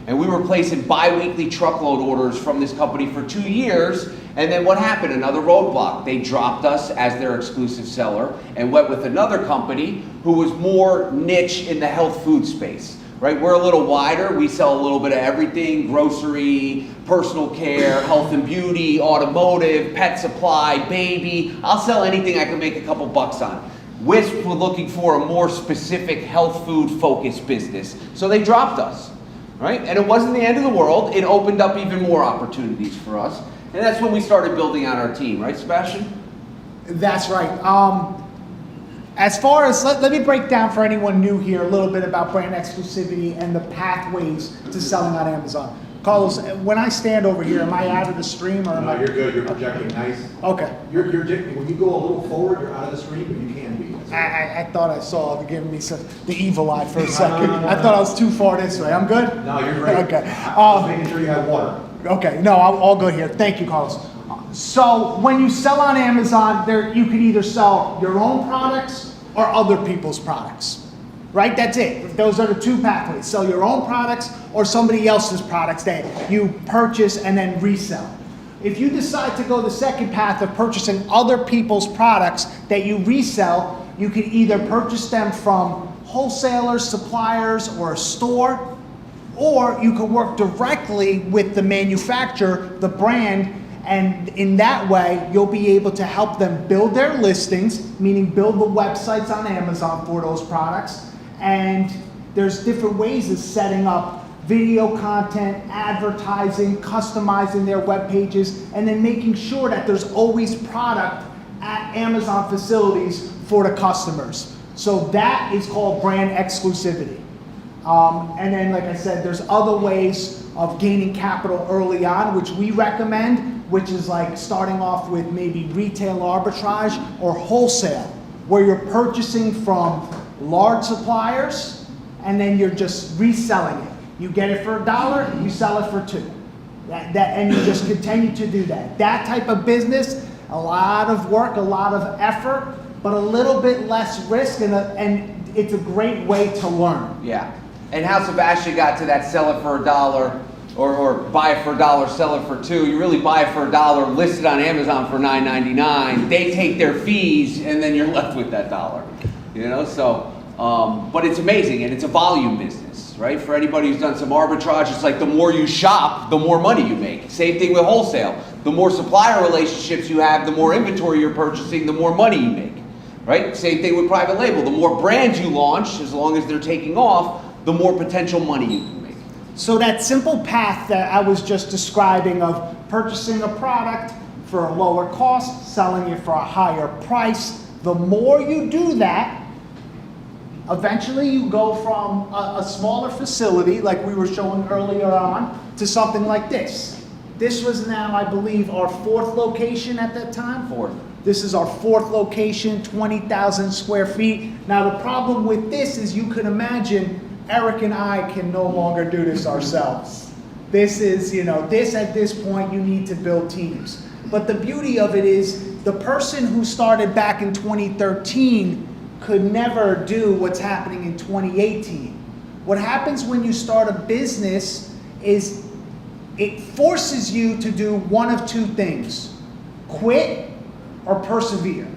And we were placing bi-weekly truckload orders from this company for 2 years, and then what happened? Another roadblock. They dropped us as their exclusive seller and went with another company who was more niche in the health food space, right? We're a little wider, we sell a little bit of everything, grocery, personal care, health and beauty, automotive, pet supply, baby. I'll sell anything I can make a couple bucks on. Wisp were looking for a more specific health food focused business, so they dropped us, right? And it wasn't the end of the world. It opened up even more opportunities for us, and that's when we started building out our team, right, Sebastian? That's right. As far as, let me break down for anyone new here a little bit about brand exclusivity and the pathways to selling on Amazon. Carlos, when I stand over here, am I out of the stream or am No, I? you're good. You're projecting nice. Okay. When you go a little forward, you're out of the screen, but you can be. I thought I saw it giving me the evil eye for a second. I thought I was too far this way. I'm good? No, you're great. Okay. Just making sure you have water. Okay, no, I'm all good here. Thank you, Carlos. So when you sell on Amazon, you can either sell your own products or other people's products. Right? That's it. Those are the two pathways. Sell your own products or somebody else's products that you purchase and then resell. If you decide to go the second path of purchasing other people's products that you resell, you can either purchase them from wholesalers, suppliers, or a store, Or you could work directly with the manufacturer, the brand, and in that way, you'll be able to help them build their listings, meaning build the websites on Amazon for those products. And there's different ways of setting up video content, advertising, customizing their web pages, and then making sure that there's always product at Amazon facilities for the customers. So that is called brand exclusivity. And then, like I said, there's other ways of gaining capital early on, which we recommend, which is like starting off with maybe retail arbitrage or wholesale, where you're purchasing from large suppliers and then you're just reselling it. You get it for $1, you sell it for $2. And you just continue to do that. That type of business, a lot of work, a lot of effort, but a little bit less risk, and it's a great way to learn. Yeah. And how Sebastian got to that sell it for $1 or buy it for $1, sell it for $2. You really buy it for $1, list it on Amazon for $9.99. They take their fees, and then you're left with that $1. You know, so, but it's amazing, and it's a volume business, right? For anybody who's done some arbitrage, it's like the more you shop, the more money you make. Same thing with wholesale. The more supplier relationships you have, the more inventory you're purchasing, the more money you make, right? Same thing with private label. The more brands you launch, as long as they're taking off, the more potential money you can make. So that simple path that I was just describing of purchasing a product for a lower cost, selling it for a higher price, the more you do that, eventually you go from a smaller facility, like we were showing earlier on, to something like this. This was now, I believe, our 4th location at that time. 4th. This is our 4th location, 20,000 square feet. Now the problem with this is you can imagine Eric and I can no longer do this ourselves. This is, you know, at this point you need to build teams. But the beauty of it is the person who started back in 2013 could never do what's happening in 2018. What happens when you start a business is it forces you to do one of two things: quit or persevere.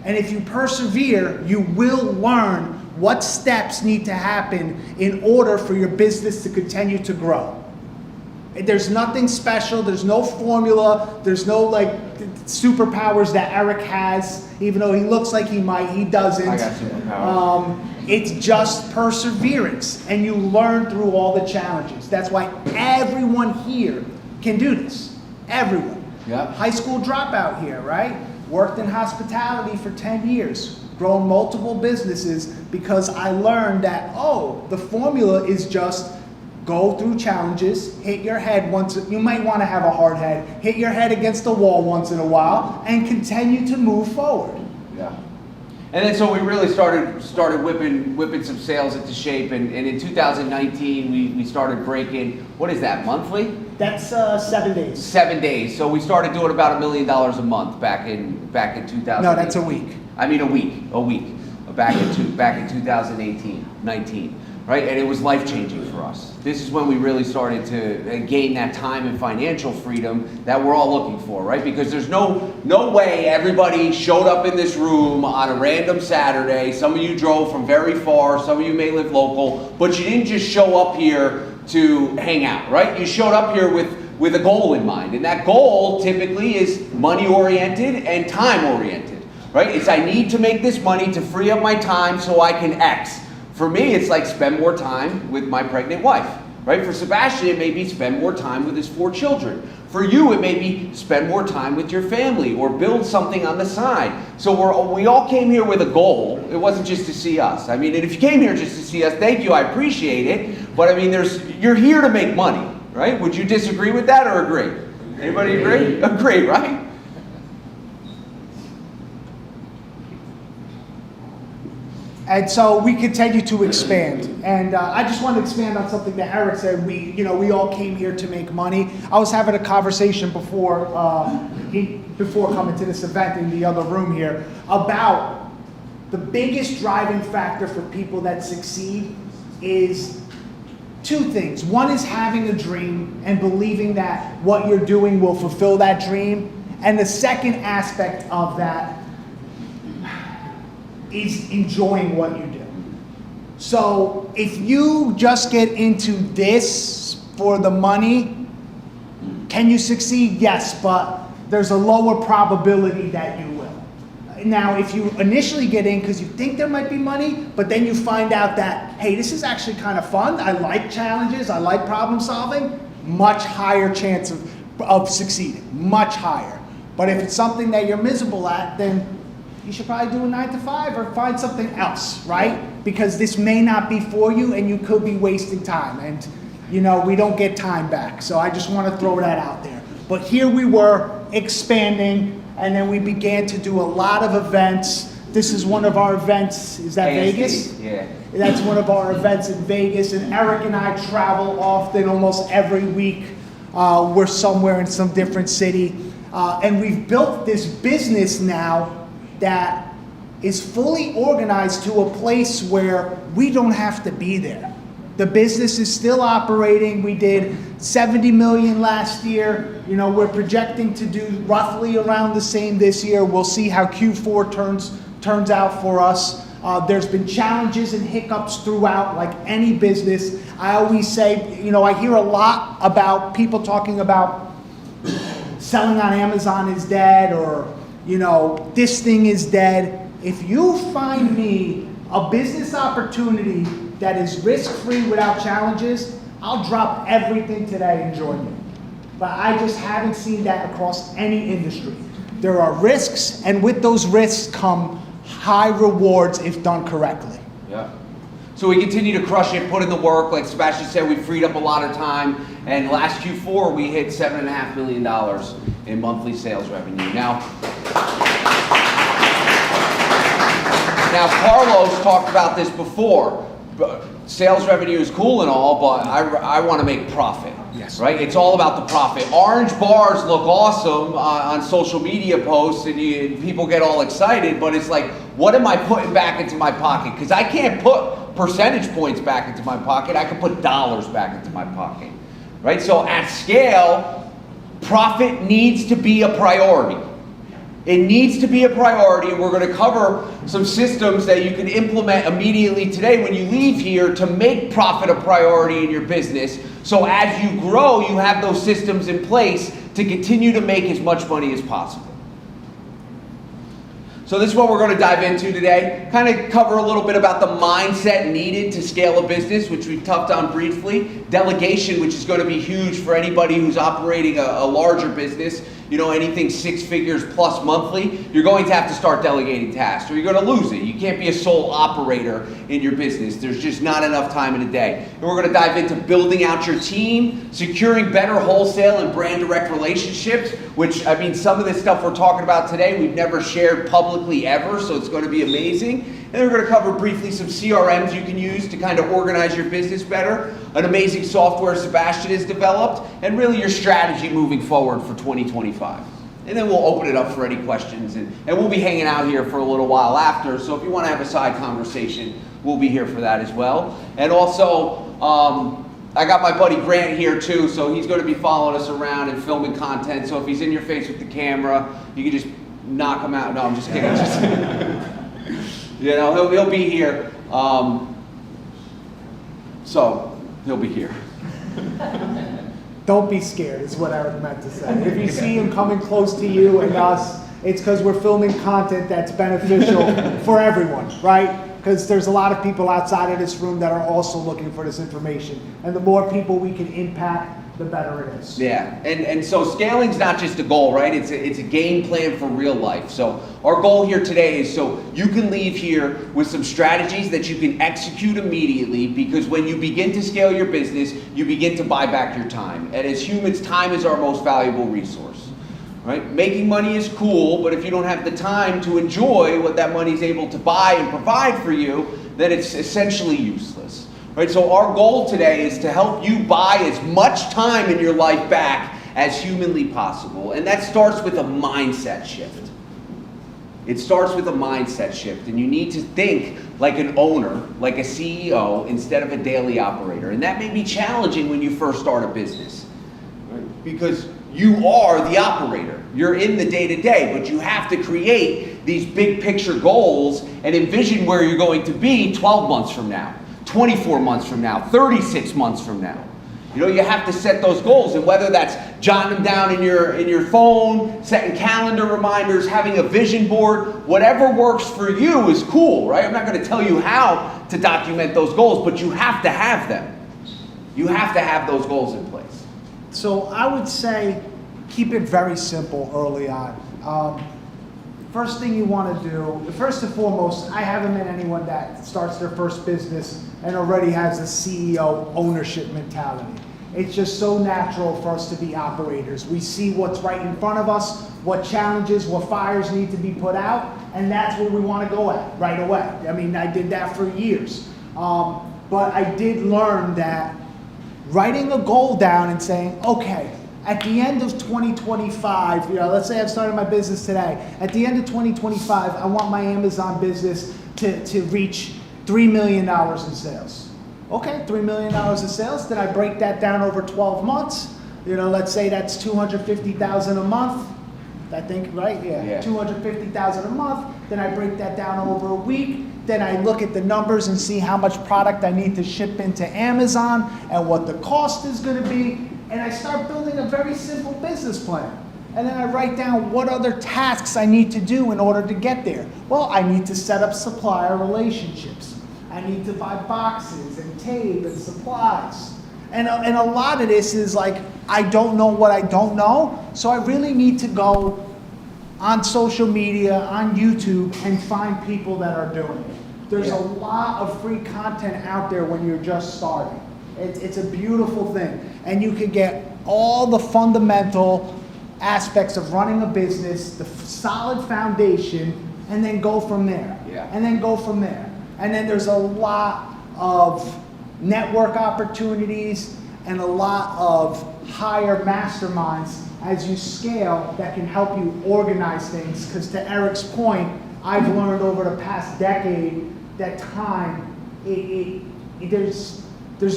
And if you persevere, you will learn what steps need to happen in order for your business to continue to grow. There's nothing special, there's no formula, there's no like superpowers that Eric has, even though he looks like he might, he doesn't. I got superpowers. It's just perseverance, and you learn through all the challenges. That's why everyone here can do this. Everyone. Yeah. High school dropout here, right? Worked in hospitality for 10 years. Grown multiple businesses because I learned that, oh, the formula is just go through challenges, hit your head once, you might want to have a hard head, hit your head against the wall once in a while, and continue to move forward. Yeah. And then so we really started whipping some sales into shape, and in 2019 we started breaking, what is that, monthly? That's 7 days. 7 days. So we started doing about $1 million a month back in 2000. No, that's a week. I mean a week. Back in 2018, 19. Right, and it was life-changing for us. This is when we really started to gain that time and financial freedom that we're all looking for, right? Because there's no way everybody showed up in this room on a random Saturday. Some of you drove from very far, some of you may live local, but you didn't just show up here to hang out, right? You showed up here with a goal in mind, and that goal typically is money-oriented and time-oriented, right? It's I need to make this money to free up my time so I can X. For me, it's like spend more time with my pregnant wife, right? For Sebastian, it may be spend more time with his 4 children. For you, it may be spend more time with your family or build something on the side. So we all came here with a goal. It wasn't just to see us. I mean, and if you came here just to see us, thank you, I appreciate it. But I mean, you're here to make money, right? Would you disagree with that or agree? Anybody agree? Agree, right? And so we continue to expand. And I just want to expand on something that Eric said. We all came here to make money. I was having a conversation before coming to this event in the other room here about the biggest driving factor for people that succeed is 2 things. One is having a dream and believing that what you're doing will fulfill that dream. And the second aspect of that is enjoying what you do. So if you just get into this for the money, can you succeed? Yes, but there's a lower probability that you will. Now, if you initially get in because you think there might be money, but then you find out that, hey, this is actually kind of fun, I like challenges, I like problem solving, much higher chance of succeeding, much higher. But if it's something that you're miserable at, then you should probably do a 9 to 5 or find something else, right? Because this may not be for you and you could be wasting time. And, you know, we don't get time back. So I just want to throw that out there. But here we were expanding, and then we began to do a lot of events. This is one of our events. Is that ASD, Vegas? yeah. That's one of our events in Vegas. And Eric and I travel often, almost every week. We're somewhere in some different city. And we've built this business now that is fully organized to a place where we don't have to be there. The business is still operating. We did 70 million last year. You know, we're projecting to do roughly around the same this year. We'll see how Q4 turns out for us. There's been challenges and hiccups throughout, like any business. I always say, you know, I hear a lot about people talking about selling on Amazon is dead, or, you know, this thing is dead. If you find me a business opportunity that is risk-free without challenges, I'll drop everything today and join you. But I just haven't seen that across any industry. There are risks, and with those risks come high rewards if done correctly. Yeah. So we continue to crush it, put in the work. Like Sebastian said, we freed up a lot of time. And last Q4, we hit $7.5 million in monthly sales revenue. Now Carlos talked about this before. Sales revenue is cool and all, but I want to make profit. Yes. Right? It's all about the profit. Orange bars look awesome on social media posts, and people get all excited, but it's like, what am I putting back into my pocket? Because I can't put percentage points back into my pocket. I can put dollars back into my pocket. Right? So at scale, profit needs to be a priority. It needs to be a priority, and we're going to cover some systems that you can implement immediately today when you leave here to make profit a priority in your business. So as you grow, you have those systems in place to continue to make as much money as possible. So this is what we're going to dive into today. Kind of cover a little bit about the mindset needed to scale a business, which we've touched on briefly. Delegation, which is going to be huge for anybody who's operating a larger business. You know, anything 6 figures plus monthly, you're going to have to start delegating tasks, or you're going to lose it. You can't be a sole operator in your business. There's just not enough time in a day. And we're going to dive into building out your team, securing better wholesale and brand direct relationships, which, I mean, some of this stuff we're talking about today, we've never shared publicly ever, so it's going to be amazing. And then we're going to cover briefly some CRMs you can use to kind of organize your business better, an amazing software Sebastian has developed, and really your strategy moving forward for 2025. And then we'll open it up for any questions, and we'll be hanging out here for a little while after, so if you want to have a side conversation, we'll be here for that as well. And also, I got my buddy Grant here too, so he's going to be following us around and filming content, so if he's in your face with the camera, you can just knock him out. No, I'm just kidding. You know, he'll be here. So he'll be here. Don't be scared, is what Eric meant to say. If you see him coming close to you and us, it's because we're filming content that's beneficial for everyone, right? Because there's a lot of people outside of this room that are also looking for this information. And the more people we can impact, the better it is. Yeah, and so scaling's not just a goal, right? It's a game plan for real life. So our goal here today is so you can leave here with some strategies that you can execute immediately, because when you begin to scale your business, you begin to buy back your time. And as humans, time is our most valuable resource, right? Making money is cool, but if you don't have the time to enjoy what that money is able to buy and provide for you, then it's essentially useless. Right, so our goal today is to help you buy as much time in your life back as humanly possible. And that starts with a mindset shift. It starts with a mindset shift, and you need to think like an owner, like a CEO, instead of a daily operator. And that may be challenging when you first start a business, right? Because you are the operator. You're in the day-to-day, but you have to create these big picture goals and envision where you're going to be 12 months from now. 24 months from now, 36 months from now. You know, you have to set those goals, and whether that's jotting them down in your phone, setting calendar reminders, having a vision board, whatever works for you is cool, right? I'm not going to tell you how to document those goals, but you have to have them. You have to have those goals in place. So I would say keep it very simple early on. First thing you want to do, first and foremost, I haven't met anyone that starts their first business and already has a CEO ownership mentality. It's just so natural for us to be operators. We see what's right in front of us, what challenges, what fires need to be put out, and that's where we want to go at right away. I mean, I did that for years. But I did learn that writing a goal down and saying, okay, at the end of 2025, you know, let's say I've started my business today. At the end of 2025, I want my Amazon business to reach $3 million in sales. Okay, $3 million in sales. Then I break that down over 12 months. You know, let's say that's $250,000 a month. I think, right? Yeah. $250,000 a month. Then I break that down over a week. Then I look at the numbers and see how much product I need to ship into Amazon and what the cost is going to be. And I start building a very simple business plan. And then I write down what other tasks I need to do in order to get there. Well, I need to set up supplier relationships. I need to buy boxes and tape and supplies. And a lot of this is like, I don't know what I don't know, so I really need to go on social media, on YouTube, and find people that are doing it. There's a lot of free content out there when you're just starting. It's a beautiful thing. And you can get all the fundamental aspects of running a business, the solid foundation, and then go from there. And then go from there. And then there's a lot of network opportunities and a lot of higher masterminds as you scale that can help you organize things. Because to Eric's point, I've learned over the past decade that time, there's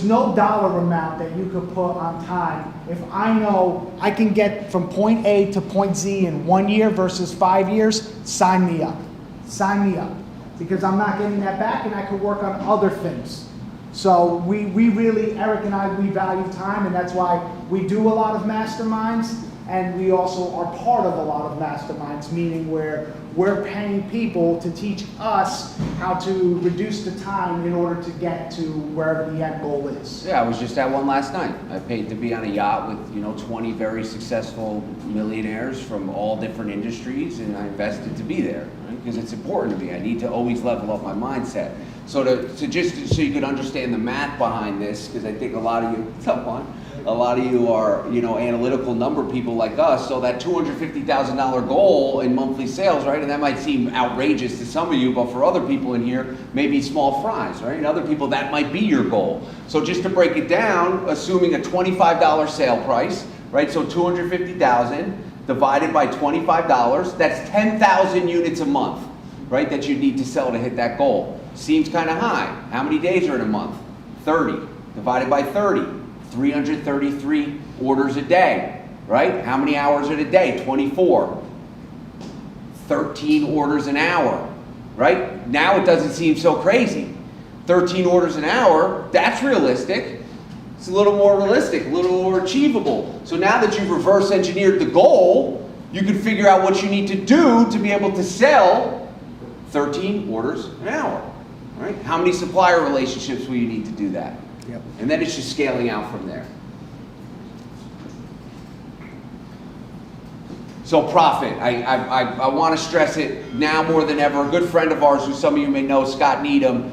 no dollar amount that you could put on time. If I know I can get from point A to point Z in 1 year versus 5 years, sign me up. Sign me up. Because I'm not getting that back and I can work on other things. So we really, Eric and I, we value time, and that's why we do a lot of masterminds, and we also are part of a lot of masterminds, meaning where we're paying people to teach us how to reduce the time in order to get to wherever the end goal is. Yeah, I was just at one last night. I paid to be on a yacht with 20 very successful millionaires from all different industries, and I invested to be there, right? Because it's important to me. I need to always level up my mindset. So just so you can understand the math behind this, because I think a lot of you are, analytical number people like us. So that $250,000 goal in monthly sales, right? And that might seem outrageous to some of you, but for other people in here, maybe small fries, right? And other people, that might be your goal. So just to break it down, assuming a $25 sale price, right? So 250,000 divided by $25, that's 10,000 units a month, right? That you need to sell to hit that goal. Seems kind of high. How many days are in a month? 30 divided by 30. 333 orders a day, right? How many hours in a day? 24. 13 orders an hour, right? Now it doesn't seem so crazy. 13 orders an hour, that's realistic. It's a little more realistic, a little more achievable. So now that you've reverse engineered the goal, you can figure out what you need to do to be able to sell 13 orders an hour, right? How many supplier relationships will you need to do that? Yep. And then it's just scaling out from there. So profit, I want to stress it now more than ever. A good friend of ours, who some of you may know, Scott Needham,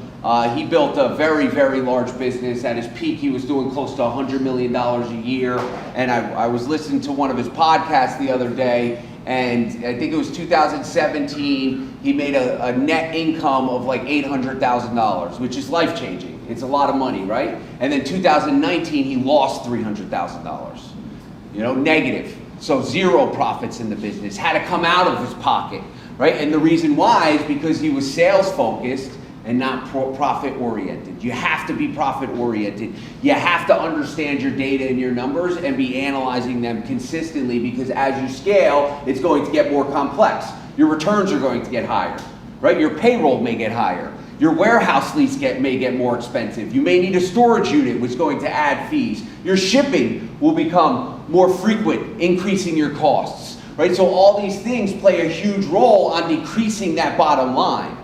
he built a very, very large business. At his peak, he was doing close to $100 million a year. And I was listening to one of his podcasts the other day, and I think it was 2017, he made a net income of like $800,000, which is life-changing. It's a lot of money, right? And then 2019, he lost $300,000, negative. So zero profits in the business, had to come out of his pocket, right? And the reason why is because he was sales-focused and not profit-oriented. You have to be profit-oriented. You have to understand your data and your numbers and be analyzing them consistently, because as you scale, it's going to get more complex. Your returns are going to get higher, right? Your payroll may get higher. Your warehouse lease may get more expensive. You may need a storage unit, which is going to add fees. Your shipping will become more frequent, increasing your costs, right? So all these things play a huge role on decreasing that bottom line.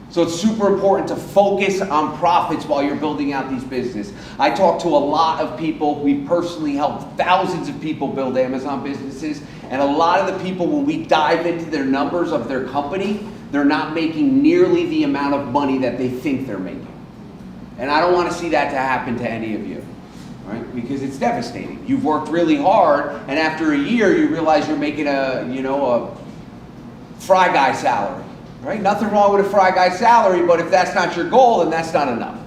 So it's super important to focus on profits while you're building out these businesses. I talk to a lot of people. We've personally helped thousands of people build Amazon businesses. And a lot of the people, when we dive into their numbers of their company, they're not making nearly the amount of money that they think they're making. And I don't want to see that to happen to any of you, right? Because it's devastating. You've worked really hard, and after a year, you realize you're making a fry guy salary. Right? Nothing wrong with a fry guy salary, but if that's not your goal, then that's not enough.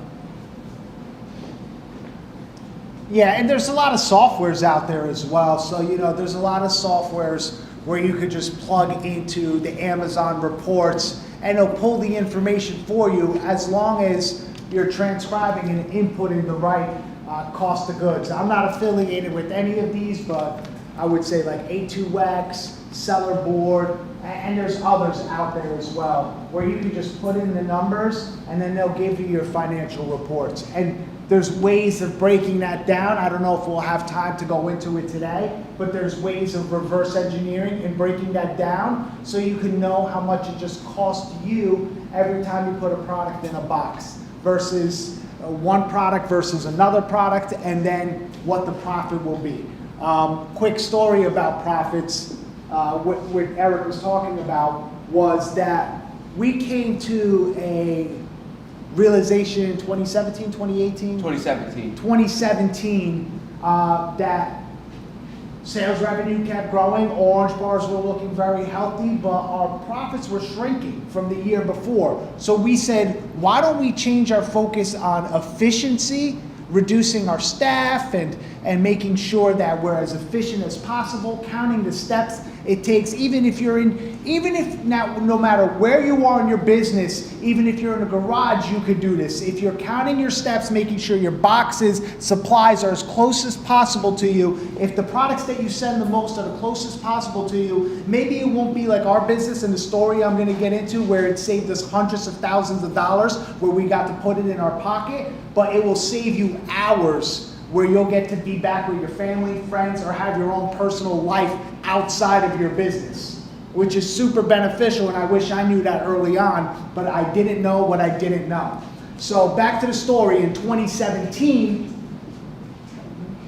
Yeah, and there's a lot of softwares out there as well. So, there's a lot of softwares where you could just plug into the Amazon reports and it'll pull the information for you as long as you're transcribing and inputting the right cost of goods. I'm not affiliated with any of these, but I would say like A2X, Seller Board, and there's others out there as well, where you can just put in the numbers and then they'll give you your financial reports. And there's ways of breaking that down. I don't know if we'll have time to go into it today, but there's ways of reverse engineering and breaking that down so you can know how much it just costs you every time you put a product in a box versus one product versus another product, and then what the profit will be. Quick story about profits. What Eric was talking about was that we came to a realization in 2017, 2018? 2017. 2017 that sales revenue kept growing, orange bars were looking very healthy, but our profits were shrinking from the year before. So we said, why don't we change our focus on efficiency, reducing our staff and making sure that we're as efficient as possible, counting the steps it takes, even if no matter where you are in your business, even if you're in a garage, you could do this. If you're counting your steps, making sure your boxes, supplies are as close as possible to you, if the products that you send the most are the closest possible to you, maybe it won't be like our business and the story I'm gonna get into where it saved us hundreds of thousands of dollars where we got to put it in our pocket, but it will save you hours where you'll get to be back with your family, friends, or have your own personal life outside of your business, which is super beneficial, and I wish I knew that early on, but I didn't know what I didn't know. So back to the story, in 2017,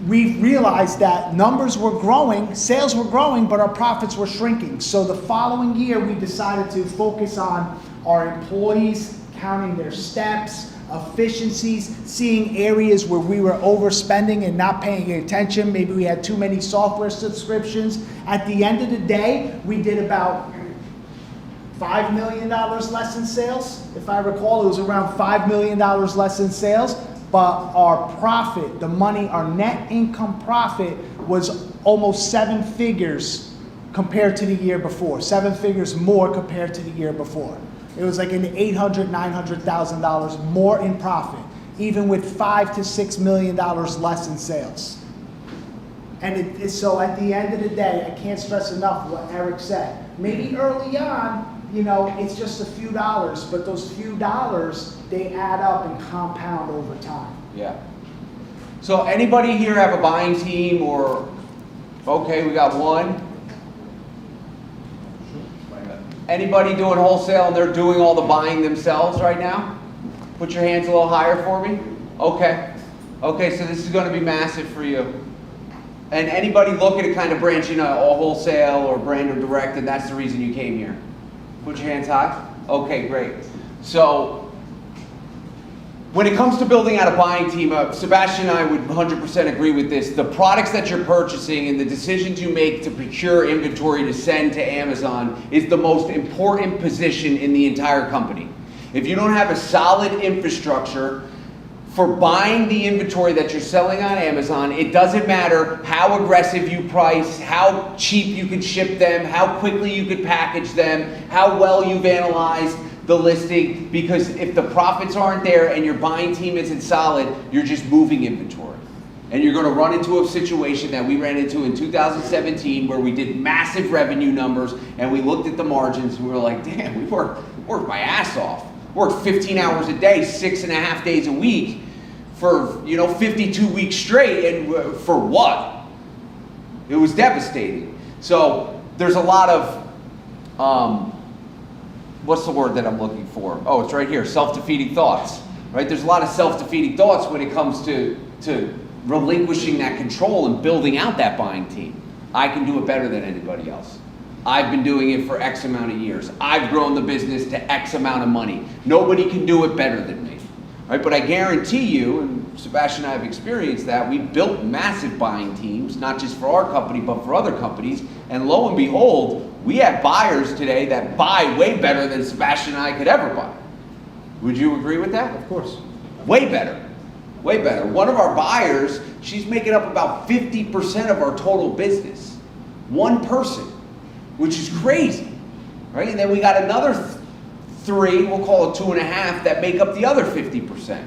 we realized that numbers were growing, sales were growing, but our profits were shrinking. So the following year, we decided to focus on our employees, counting their steps, efficiencies, seeing areas where we were overspending and not paying attention. Maybe we had too many software subscriptions. At the end of the day, we did about $5 million less in sales. If I recall, it was around $5 million less in sales, but our profit, the money, our net income profit was almost 7 figures compared to the year before, 7 figures more compared to the year before. It was like an $800,000, $900,000 more in profit, even with $5 to $6 million less in sales. And so at the end of the day, I can't stress enough what Eric said. Maybe early on, it's just a few dollars, but those few dollars, they add up and compound over time. Yeah. So anybody here have a buying team or, okay, we got one. Anybody doing wholesale and they're doing all the buying themselves right now? Put your hands a little higher for me. Okay. Okay, so this is going to be massive for you. And anybody looking to kind of branch into all wholesale or brand or direct, and that's the reason you came here? Put your hands high. Okay, great. So when it comes to building out a buying team, Sebastian and I would 100% agree with this. The products that you're purchasing and the decisions you make to procure inventory to send to Amazon is the most important position in the entire company. If you don't have a solid infrastructure for buying the inventory that you're selling on Amazon, it doesn't matter how aggressive you price, how cheap you can ship them, how quickly you could package them, how well you've analyzed the listing, because if the profits aren't there and your buying team isn't solid, you're just moving inventory. And you're gonna run into a situation that we ran into in 2017 where we did massive revenue numbers and we looked at the margins and we were like, damn, we worked my ass off. worked 15 hours a day, 6.5 days a week for, 52 weeks straight, and for what? It was devastating. So there's a lot of, what's the word that I'm looking for? Oh, it's right here, self-defeating thoughts, right? There's a lot of self-defeating thoughts when it comes to relinquishing that control and building out that buying team. I can do it better than anybody else. I've been doing it for X amount of years. I've grown the business to X amount of money. Nobody can do it better than me, right? But I guarantee you, and Sebastian and I have experienced that, we built massive buying teams, not just for our company, but for other companies. And lo and behold, we have buyers today that buy way better than Sebastian and I could ever buy. Would you agree with that? Of course. Way better. Way better. One of our buyers, she's making up about 50% of our total business. One person, which is crazy, right? And then we got another three, we'll call it 2.5, that make up the other 50%.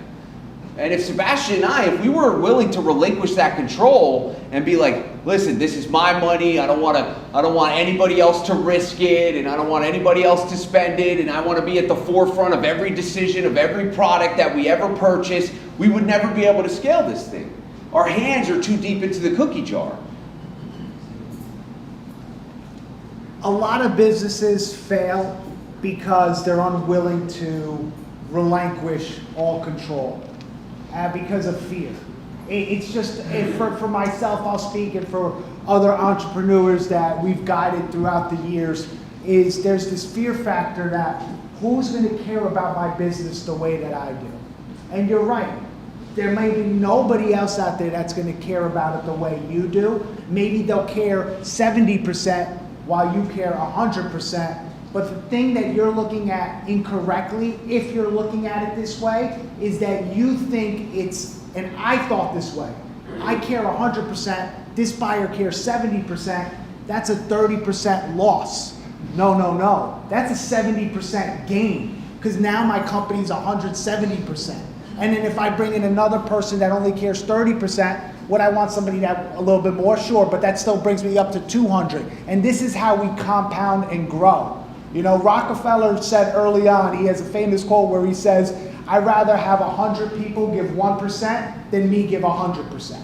And if Sebastian and I, if we were willing to relinquish that control and be like, listen, this is my money, I don't want anybody else to risk it, and I don't want anybody else to spend it, and I want to be at the forefront of every decision of every product that we ever purchase, we would never be able to scale this thing. Our hands are too deep into the cookie jar. A lot of businesses fail because they're unwilling to relinquish all control because of fear. It's just, for myself, I'll speak, and for other entrepreneurs that we've guided throughout the years, is there's this fear factor that who's going to care about my business the way that I do? And you're right. There may be nobody else out there that's going to care about it the way you do. Maybe they'll care 70% while you care 100%. But the thing that you're looking at incorrectly, if you're looking at it this way, is that you think it's, and I thought this way, I care 100%, this buyer cares 70%, that's a 30% loss. No. That's a 70% gain, because now my company's 170%. And then if I bring in another person that only cares 30%, would I want somebody that a little bit more? Sure, but that still brings me up to 200. And this is how we compound and grow. Rockefeller said early on, he has a famous quote where he says, I'd rather have 100 people give 1% than me give 100%.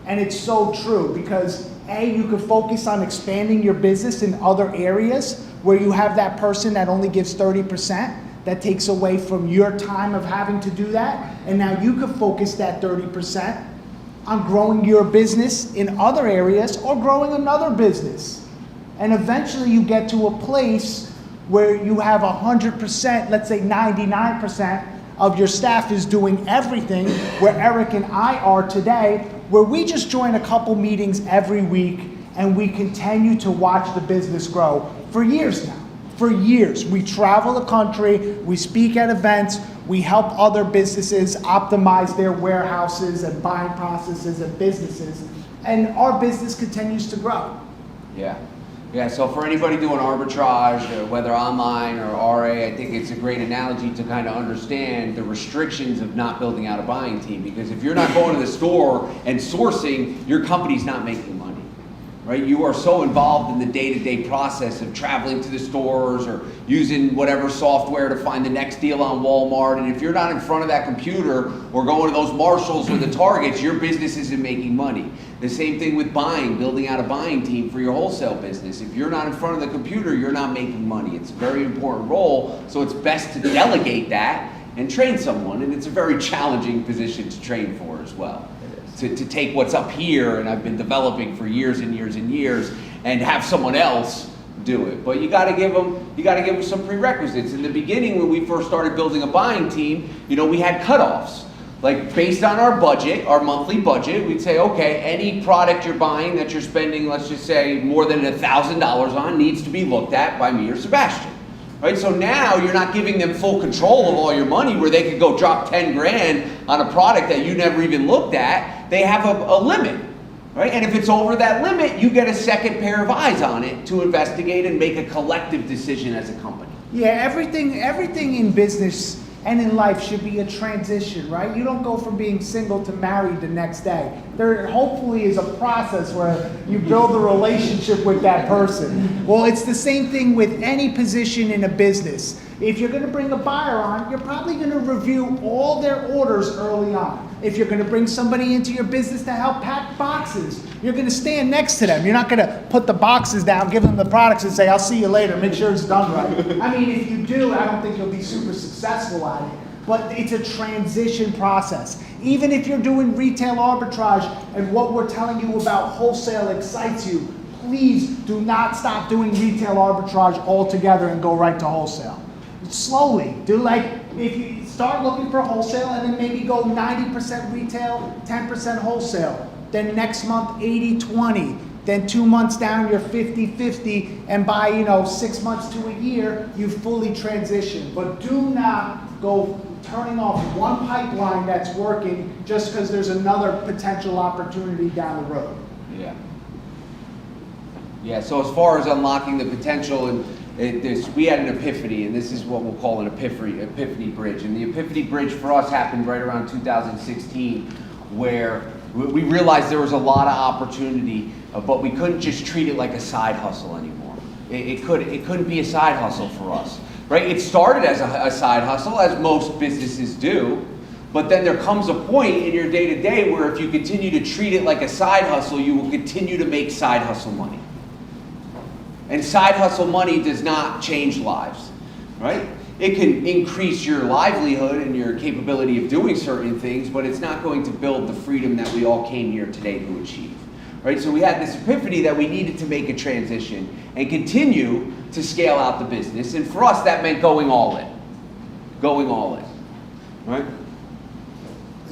And it's so true, because A, you can focus on expanding your business in other areas where you have that person that only gives 30%. That takes away from your time of having to do that. And now you can focus that 30% on growing your business in other areas or growing another business. And eventually you get to a place where you have 100%, let's say 99% of your staff is doing everything, where Eric and I are today, where we just join a couple meetings every week and we continue to watch the business grow for years now. For years, we travel the country, we speak at events, we help other businesses optimize their warehouses and buying processes and businesses, and our business continues to grow. Yeah, so for anybody doing arbitrage, whether online or RA, I think it's a great analogy to kind of understand the restrictions of not building out a buying team. Because if you're not going to the store and sourcing, your company's not making money. Right? You are so involved in the day-to-day process of traveling to the stores or using whatever software to find the next deal on Walmart. And if you're not in front of that computer or going to those Marshalls or the Targets, your business isn't making money. The same thing with buying, building out a buying team for your wholesale business. If you're not in front of the computer, you're not making money. It's a very important role, so it's best to delegate that and train someone. And it's a very challenging position to train for as well. To take what's up here, and I've been developing for years and years and years, and have someone else do it. But you got to give them some prerequisites. In the beginning, when we first started building a buying team, we had cutoffs. Like based on our budget, our monthly budget, we'd say, okay, any product you're buying that you're spending, let's just say more than $1,000 on, needs to be looked at by me or Sebastian. Right? So now you're not giving them full control of all your money where they could go drop 10 grand on a product that you never even looked at. They have a limit, right? And if it's over that limit, you get a second pair of eyes on it to investigate and make a collective decision as a company. Yeah, everything in business and in life should be a transition, right? You don't go from being single to married the next day. There hopefully is a process where you build a relationship with that person. Well, it's the same thing with any position in a business. If you're gonna bring a buyer on, you're probably gonna review all their orders early on. If you're gonna bring somebody into your business to help pack boxes, you're gonna stand next to them. You're not gonna put the boxes down, give them the products and say, I'll see you later, make sure it's done right. I mean, if you do, I don't think you'll be super successful at it. But it's a transition process. Even if you're doing retail arbitrage and what we're telling you about wholesale excites you, please do not stop doing retail arbitrage altogether and go right to wholesale. Slowly, do like, if you start looking for wholesale and then maybe go 90% retail, 10% wholesale. Then next month, 80-20. Then 2 months down, you're 50-50. And by, 6 months to a year, you've fully transitioned. But do not go turning off one pipeline that's working just because there's another potential opportunity down the road. Yeah. Yeah, so as far as unlocking the potential, and we had an epiphany, and this is what we'll call an epiphany bridge. And the epiphany bridge for us happened right around 2016, where we realized there was a lot of opportunity, but we couldn't just treat it like a side hustle anymore. It couldn't be a side hustle for us, right? It started as a side hustle, as most businesses do, but then there comes a point in your day-to-day where if you continue to treat it like a side hustle, you will continue to make side hustle money. And side hustle money does not change lives, right? It can increase your livelihood and your capability of doing certain things, but it's not going to build the freedom that we all came here today to achieve, right? So we had this epiphany that we needed to make a transition and continue to scale out the business. And for us, that meant going all in, right?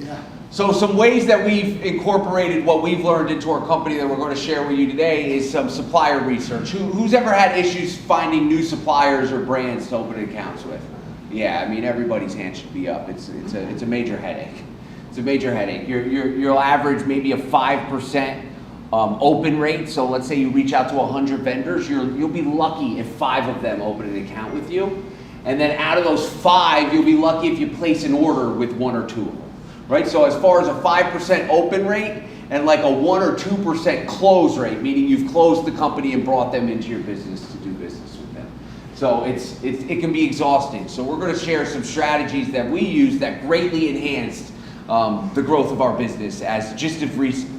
Yeah. So some ways that we've incorporated what we've learned into our company that we're going to share with you today is some supplier research. Who's ever had issues finding new suppliers or brands to open accounts with? Yeah, I mean, everybody's hand should be up. It's a major headache. It's a major headache. You'll average maybe a 5% open rate. So let's say you reach out to 100 vendors, you'll be lucky if 5 of them open an account with you. And then out of those 5, you'll be lucky if you place an order with 1 or 2 of them. Right, so as far as a 5% open rate and like a 1 or 2% close rate, meaning you've closed the company and brought them into your business to do business with them. So it can be exhausting. So we're going to share some strategies that we use that greatly enhanced the growth of our business as just of recent.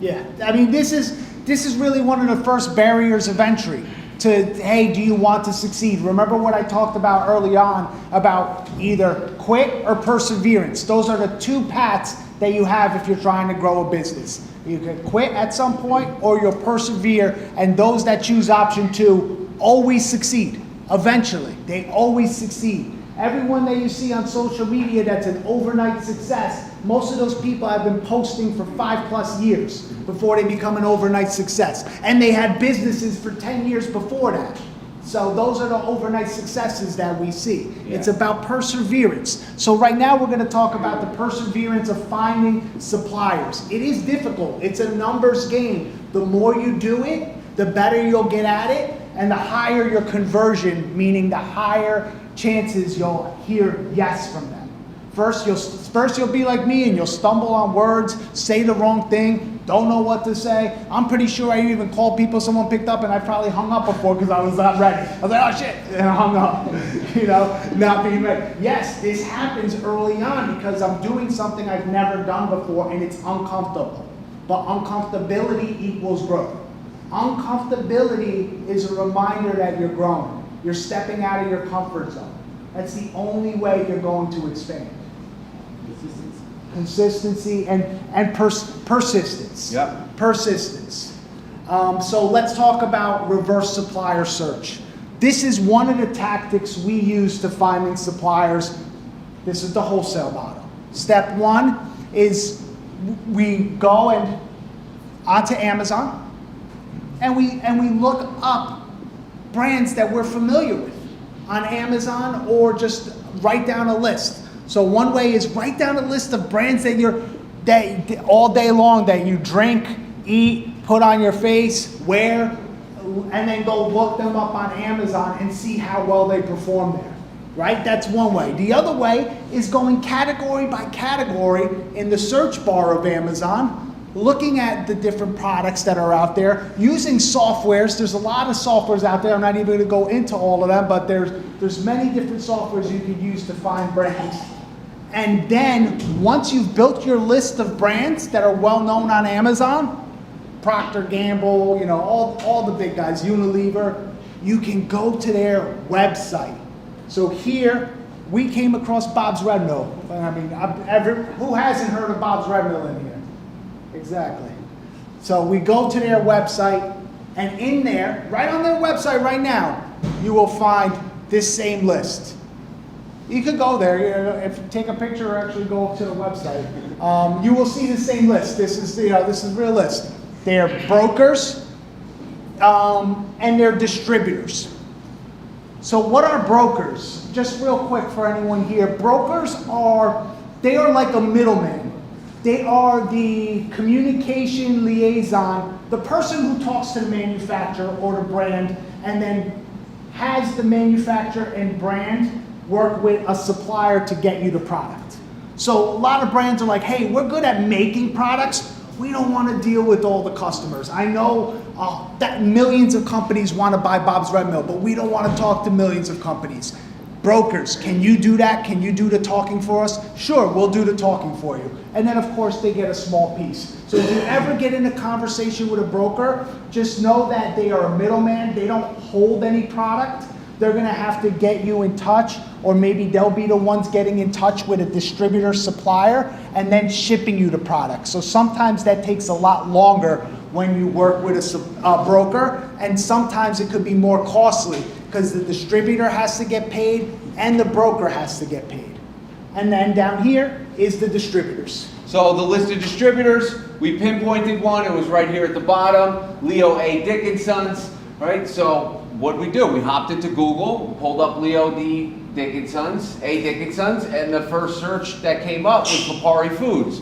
Yeah, I mean, this is really one of the first barriers of entry. To, hey, do you want to succeed? Remember what I talked about early on about either quit or perseverance. Those are the 2 paths that you have if you're trying to grow a business. You can quit at some point or you'll persevere, and those that choose option 2 always succeed. Eventually, they always succeed. Everyone that you see on social media that's an overnight success, most of those people have been posting for 5+ years before they become an overnight success. And they had businesses for 10 years before that. So those are the overnight successes that we see. Yeah. It's about perseverance. So right now we're going to talk about the perseverance of finding suppliers. It is difficult. It's a numbers game. The more you do it, the better you'll get at it, and the higher your conversion, meaning the higher chances you'll hear yes from them. First you'll be like me and you'll stumble on words, say the wrong thing, don't know what to say. I'm pretty sure I even called people someone picked up and I probably hung up before because I was not ready. I was like, oh shit, and I hung up, not being ready. Yes, this happens early on because I'm doing something I've never done before and it's uncomfortable. But uncomfortability equals growth. Uncomfortability is a reminder that you're growing. You're stepping out of your comfort zone. That's the only way you're going to expand. Consistency and persistence. Yep. Persistence. So let's talk about reverse supplier search. This is one of the tactics we use to finding suppliers. This is the wholesale model. Step 1 is we go onto Amazon and we look up brands that we're familiar with on Amazon, or just write down a list. So one way is write down a list of brands that all day long that you drink, eat, put on your face, wear, and then go look them up on Amazon and see how well they perform there. right? That's one way. The other way is going category by category in the search bar of Amazon, looking at the different products that are out there, using softwares. There's a lot of softwares out there. I'm not even going to go into all of them, but there's many different softwares you could use to find brands. And then once you've built your list of brands that are well known on Amazon, Procter & Gamble, you know, all the big guys, Unilever, you can go to their website. So here, we came across Bob's Red Mill. I mean, who hasn't heard of Bob's Red Mill in here? Exactly. So we go to their website, and in there, right on their website right now, you will find this same list. You could go there, you know, if you take a picture or actually go up to the website. You will see the same list. This is the real list. They're brokers and they're distributors. So what are brokers? Just real quick for anyone here, brokers are like a middleman. They are the communication liaison, the person who talks to the manufacturer or the brand, and then has the manufacturer and brand work with a supplier to get you the product. So a lot of brands are like, hey, we're good at making products. We don't want to deal with all the customers. I know that millions of companies want to buy Bob's Red Mill, but we don't want to talk to millions of companies. Brokers, can you do that? Can you do the talking for us? Sure, we'll do the talking for you. And then of course they get a small piece. So if you ever get in a conversation with a broker, just know that they are a middleman. They don't hold any product. They're gonna have to get you in touch, or maybe they'll be the ones getting in touch with a distributor supplier and then shipping you the product. So sometimes that takes a lot longer when you work with a broker, and sometimes it could be more costly because the distributor has to get paid and the broker has to get paid. And then down here is the distributors. So the list of distributors, we pinpointed one. It was right here at the bottom, Leo A. Dickinson's, right? So what did we do? We hopped into Google, pulled up Leo D. Dickinson's, A. Dickinson's, and the first search that came up was Lipari Foods.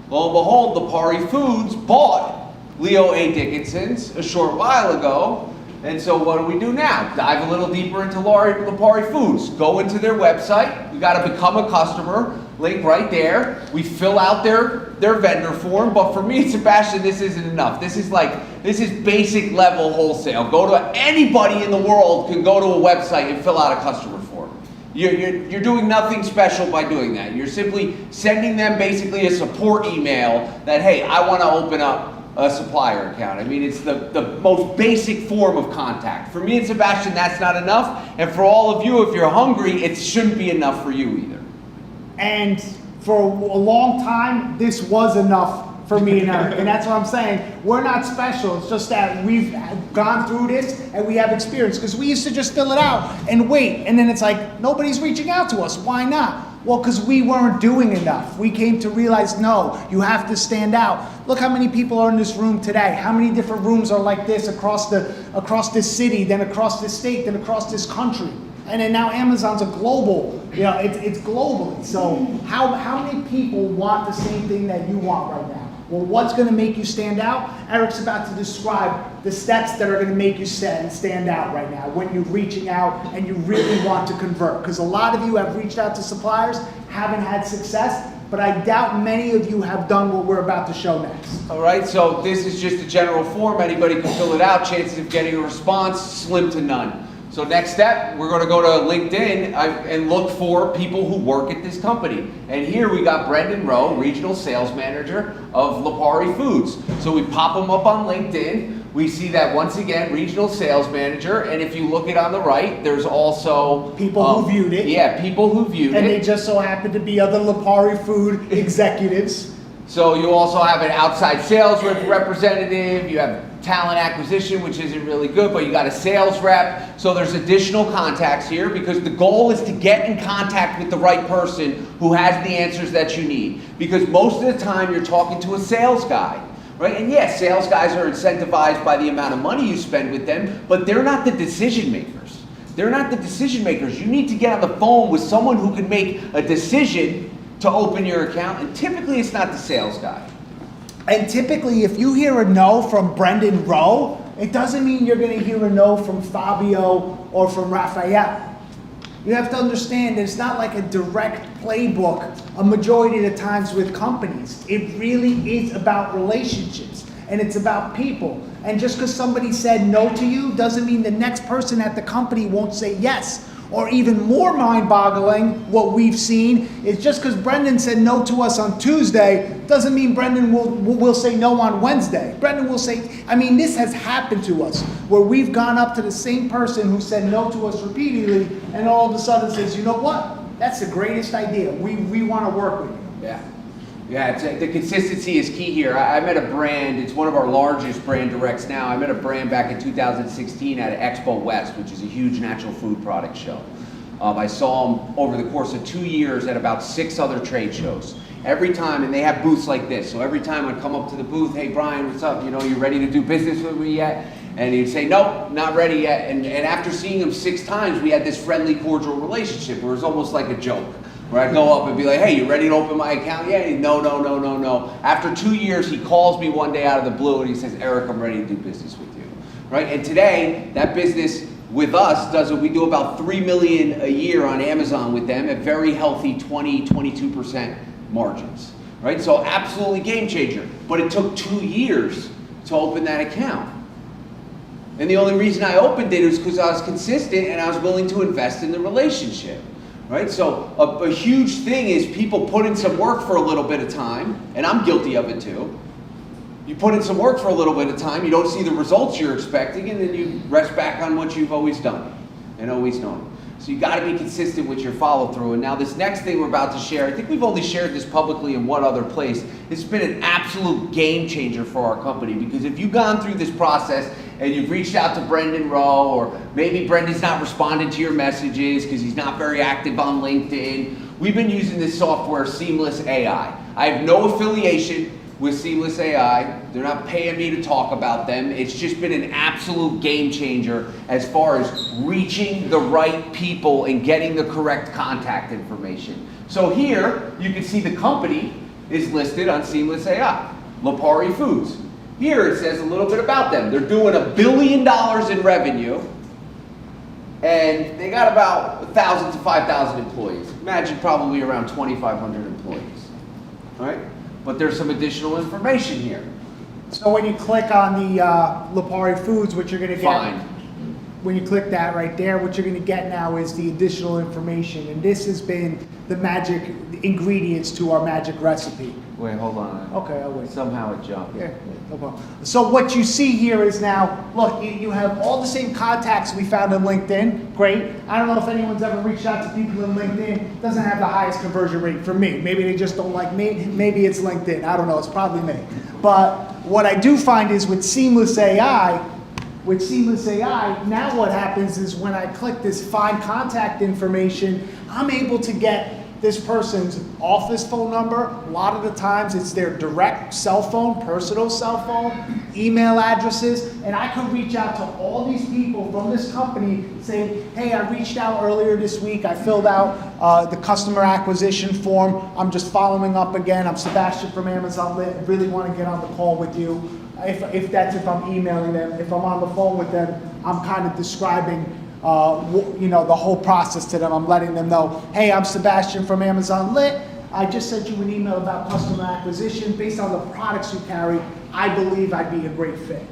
Lo and behold, Lipari Foods bought Leo A. Dickinson's a short while ago. And so what do we do now? Dive a little deeper into Lipari Foods. Go into their website. We got to become a customer. Link right there. We fill out their vendor form. But for me, Sebastian, this isn't enough. This is basic level wholesale. Go to anybody in the world can go to a website and fill out a customer form. You're doing nothing special by doing that. You're simply sending them basically a support email that, hey, I want to open up a supplier account. I mean, it's the most basic form of contact. For me and Sebastian, that's not enough. And for all of you, if you're hungry, it shouldn't be enough for you either. And for a long time, this was enough for me and Eric. And that's what I'm saying. We're not special. It's just that we've gone through this and we have experience. Because we used to just fill it out and wait. And then it's like, nobody's reaching out to us. Why not? Well, because we weren't doing enough. We came to realize, no, you have to stand out. Look how many people are in this room today. How many different rooms are like this across this city, then across this state, then across this country. And then now Amazon's a global, it's globally. So how many people want the same thing that you want right now? Well, what's going to make you stand out? Eric's about to describe the steps that are going to make you stand out right now when you're reaching out and you really want to convert. Because a lot of you have reached out to suppliers, haven't had success, but I doubt many of you have done what we're about to show next. All right, so this is just a general form. Anybody can fill it out. Chances of getting a response, slim to none. So next step, we're going to go to LinkedIn and look for people who work at this company. And here we got Brendan Rowe, Regional Sales Manager of Lipari Foods. So we pop him up on LinkedIn. We see that once again, Regional Sales Manager. And if you look it on the right, there's also people who viewed it. Yeah, people who viewed it. And they just so happen to be other Lipari Food executives. So you also have an outside sales representative. You have talent acquisition, which isn't really good, but you got a sales rep. So there's additional contacts here because the goal is to get in contact with the right person who has the answers that you need. Because most of the time you're talking to a sales guy, right? And yes, sales guys are incentivized by the amount of money you spend with them, but they're not the decision makers. They're not the decision makers. You need to get on the phone with someone who can make a decision to open your account, and typically it's not the sales guy. And typically, if you hear a no from Brendan Rowe, it doesn't mean you're going to hear a no from Fabio or from Raphael. You have to understand it's not like a direct playbook a majority of the times with companies. It really is about relationships and it's about people. And just because somebody said no to you doesn't mean the next person at the company won't say yes. Or even more mind-boggling, what we've seen is just because Brendan said no to us on Tuesday doesn't mean Brendan will say no on Wednesday. Brendan will say, I mean, this has happened to us where we've gone up to the same person who said no to us repeatedly and all of a sudden says, you know what? That's the greatest idea. We want to work with you. Yeah. Yeah, the consistency is key here. I met a brand, it's one of our largest brand directs now. I met a brand back in 2016 at Expo West, which is a huge natural food product show. I saw them over the course of 2 years at about 6 other trade shows. Every time, and they have booths like this, so every time I'd come up to the booth, hey Brian, what's up? You know, you ready to do business with me yet? And he'd say, nope, not ready yet. And after seeing him 6 times, we had this friendly, cordial relationship where it was almost like a joke. Where I'd go up and be like, hey, you ready to open my account? Yeah, no. After 2 years, he calls me one day out of the blue and he says, Eric, I'm ready to do business with you, right? And today, that business with us does what we do about $3 million a year on Amazon with them at very healthy 22% margins, right? So absolutely game changer. But it took 2 years to open that account. And the only reason I opened it was because I was consistent and I was willing to invest in the relationship. Right? So a huge thing is people put in some work for a little bit of time, and I'm guilty of it too. You put in some work for a little bit of time, you don't see the results you're expecting, and then you rest back on what you've always done and always known. So you got to be consistent with your follow through. And now this next thing we're about to share, I think we've only shared this publicly in one other place. It's been an absolute game changer for our company, because if you've gone through this process and you've reached out to Brendan Rowe, or maybe Brendan's not responded to your messages because he's not very active on LinkedIn, we've been using this software, Seamless AI. I have no affiliation with Seamless AI. They're not paying me to talk about them. It's just been an absolute game changer as far as reaching the right people and getting the correct contact information. So here, you can see the company is listed on Seamless AI, Lipari Foods. Here it says a little bit about them. They're doing $1 billion in revenue, and they got about 1,000 to 5,000 employees. Imagine probably around 2,500 employees, all right? But there's some additional information here. So when you click on the Lipari Foods, what you're going to get, when you click that right there, what you're going to get now is the additional information. And this has been the magic ingredients to our magic recipe. Wait, hold on. Okay, I'll wait. Somehow it jumped. Yeah, no problem. So what you see here is now, look, you have all the same contacts we found on LinkedIn. Great. I don't know if anyone's ever reached out to people in LinkedIn. It doesn't have the highest conversion rate for me. Maybe they just don't like me. Maybe it's LinkedIn. I don't know. It's probably me. But what I do find is with Seamless AI, now what happens is when I click this find contact information, I'm able to get this person's office phone number. A lot of the times it's their direct cell phone, personal cell phone, email addresses, and I could reach out to all these people from this company saying, hey, I reached out earlier this week, I filled out the customer acquisition form, I'm just following up again, I'm Sebastian from Amazon Lit, I really want to get on the call with you. If I'm emailing them, if I'm on the phone with them, I'm kind of describing the whole process to them. I'm letting them know, hey, I'm Sebastian from Amazon Lit. I just sent you an email about customer acquisition. Based on the products you carry, I believe I'd be a great fit.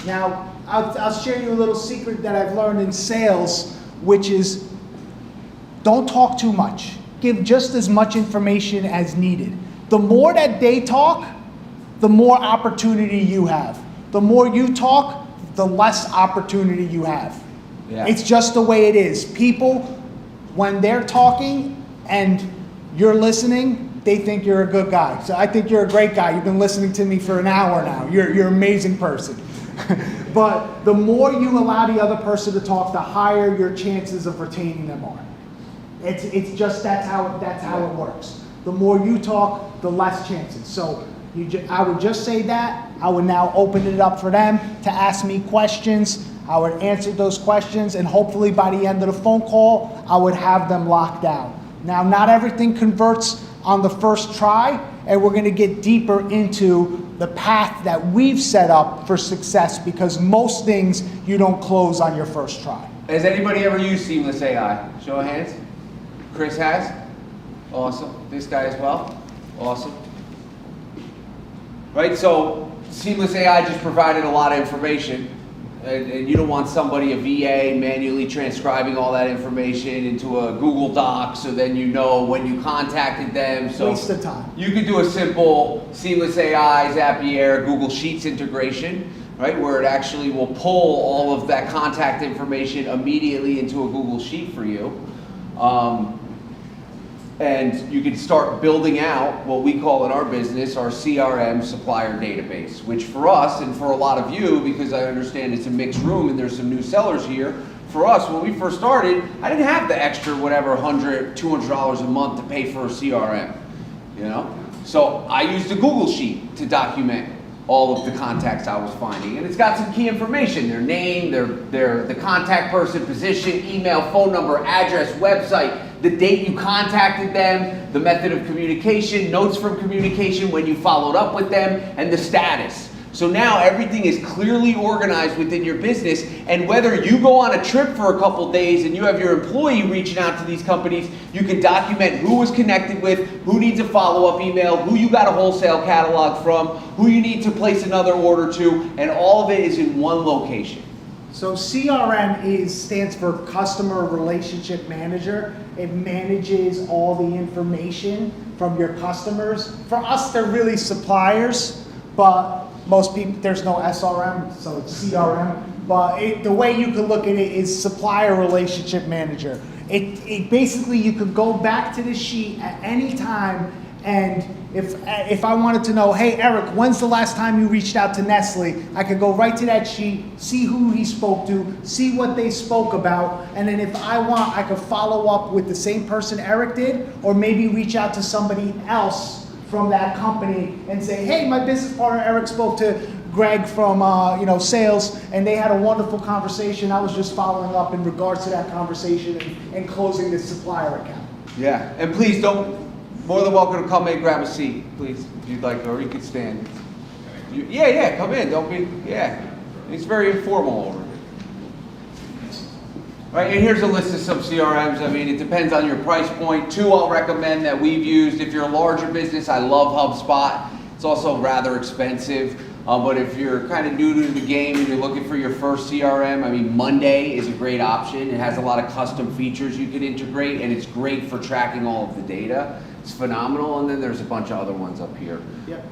Now, I'll share you a little secret that I've learned in sales, which is don't talk too much. Give just as much information as needed. The more that they talk, the more opportunity you have. The more you talk, the less opportunity you have. Yeah. It's just the way it is. People, when they're talking and you're listening, they think you're a good guy. So I think you're a great guy. You've been listening to me for an hour now. You're an amazing person. But the more you allow the other person to talk, the higher your chances of retaining them are. It's just that's how it works. The more you talk, the less chances. So I would just say that. I would now open it up for them to ask me questions. I would answer those questions, and hopefully by the end of the phone call, I would have them locked down. Now, not everything converts on the first try, and we're going to get deeper into the path that we've set up for success, because most things you don't close on your first try. Has anybody ever used Seamless AI? Show of hands. Chris has? Awesome. This guy as well? Awesome. Right, so Seamless AI just provided a lot of information, and you don't want somebody, a VA, manually transcribing all that information into a Google Doc, so then you know when you contacted them. So Waste of time. you could do a simple Seamless AI, Zapier, Google Sheets integration, right, where it actually will pull all of that contact information immediately into a Google Sheet for you. And you can start building out what we call in our business our CRM supplier database, which for us and for a lot of you, because I understand it's a mixed room and there's some new sellers here, for us, when we first started, I didn't have the extra whatever $100, $200 a month to pay for a CRM, you know? So I used a Google Sheet to document all of the contacts I was finding. And it's got some key information, their name, the contact person, position, email, phone number, address, website, the date you contacted them, the method of communication, notes from communication, when you followed up with them, and the status. So now everything is clearly organized within your business, and whether you go on a trip for a couple days and you have your employee reaching out to these companies, you can document who was connected with, who needs a follow-up email, who you got a wholesale catalog from, who you need to place another order to, and all of it is in one location. So CRM stands for Customer Relationship Manager. It manages all the information from your customers. For us, they're really suppliers, but most people, there's no SRM, so it's CRM. But the way you could look at it is Supplier Relationship Manager. It basically, you could go back to the sheet at any time, and if I wanted to know, hey Eric, when's the last time you reached out to Nestle? I could go right to that sheet, see who he spoke to, see what they spoke about, and then if I want, I could follow up with the same person Eric did, or maybe reach out to somebody else from that company and say, hey, my business partner Eric spoke to Greg from sales, and they had a wonderful conversation. I was just following up in regards to that conversation and closing this supplier account. Yeah, and please more than welcome to come in, grab a seat, please, if you'd like, or you could stand. Yeah, come in, don't be, it's very informal over here. All right, and here's a list of some CRMs. I mean, it depends on your price point. 2 I'll recommend that we've used. If you're a larger business, I love HubSpot. It's also rather expensive. But if you're kind of new to the game and you're looking for your first CRM, I mean, Monday is a great option. It has a lot of custom features you can integrate, and it's great for tracking all of the data. It's phenomenal, and then there's a bunch of other ones up here. Yep.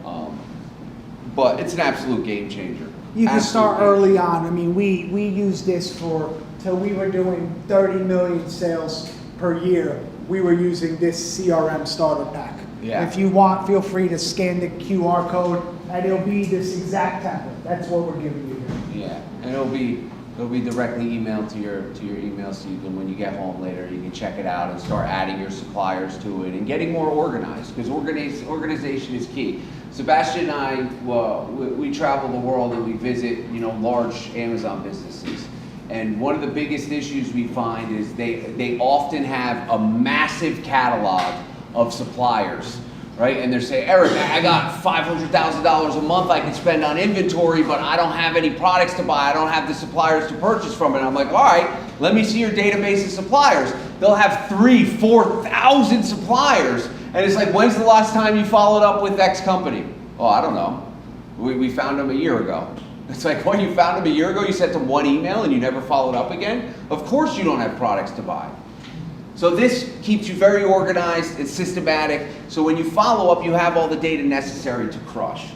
But it's an absolute game changer. You can start early on. I mean, we use this till we were doing 30 million sales per year. We were using this CRM starter pack. Yeah. If you want, feel free to scan the QR code, and it'll be this exact template. That's what we're giving you here. Yeah, and it'll be directly emailed to your email, so you can, when you get home later, you can check it out and start adding your suppliers to it and getting more organized, because organization is key. Sebastian and I, we travel the world and we visit, large Amazon businesses. And one of the biggest issues we find is they often have a massive catalog of suppliers, right? And they're saying, Eric, I got $500,000 a month I can spend on inventory, but I don't have any products to buy. I don't have the suppliers to purchase from. And I'm like, all right, let me see your database of suppliers. They'll have 3,000, 4,000 suppliers. And it's like, when's the last time you followed up with X company? Oh, I don't know. We found them a year ago. It's like, when you found them a year ago, you sent them one email and you never followed up again? Of course you don't have products to buy. So this keeps you very organized, it's systematic, so when you follow up, you have all the data necessary to crush.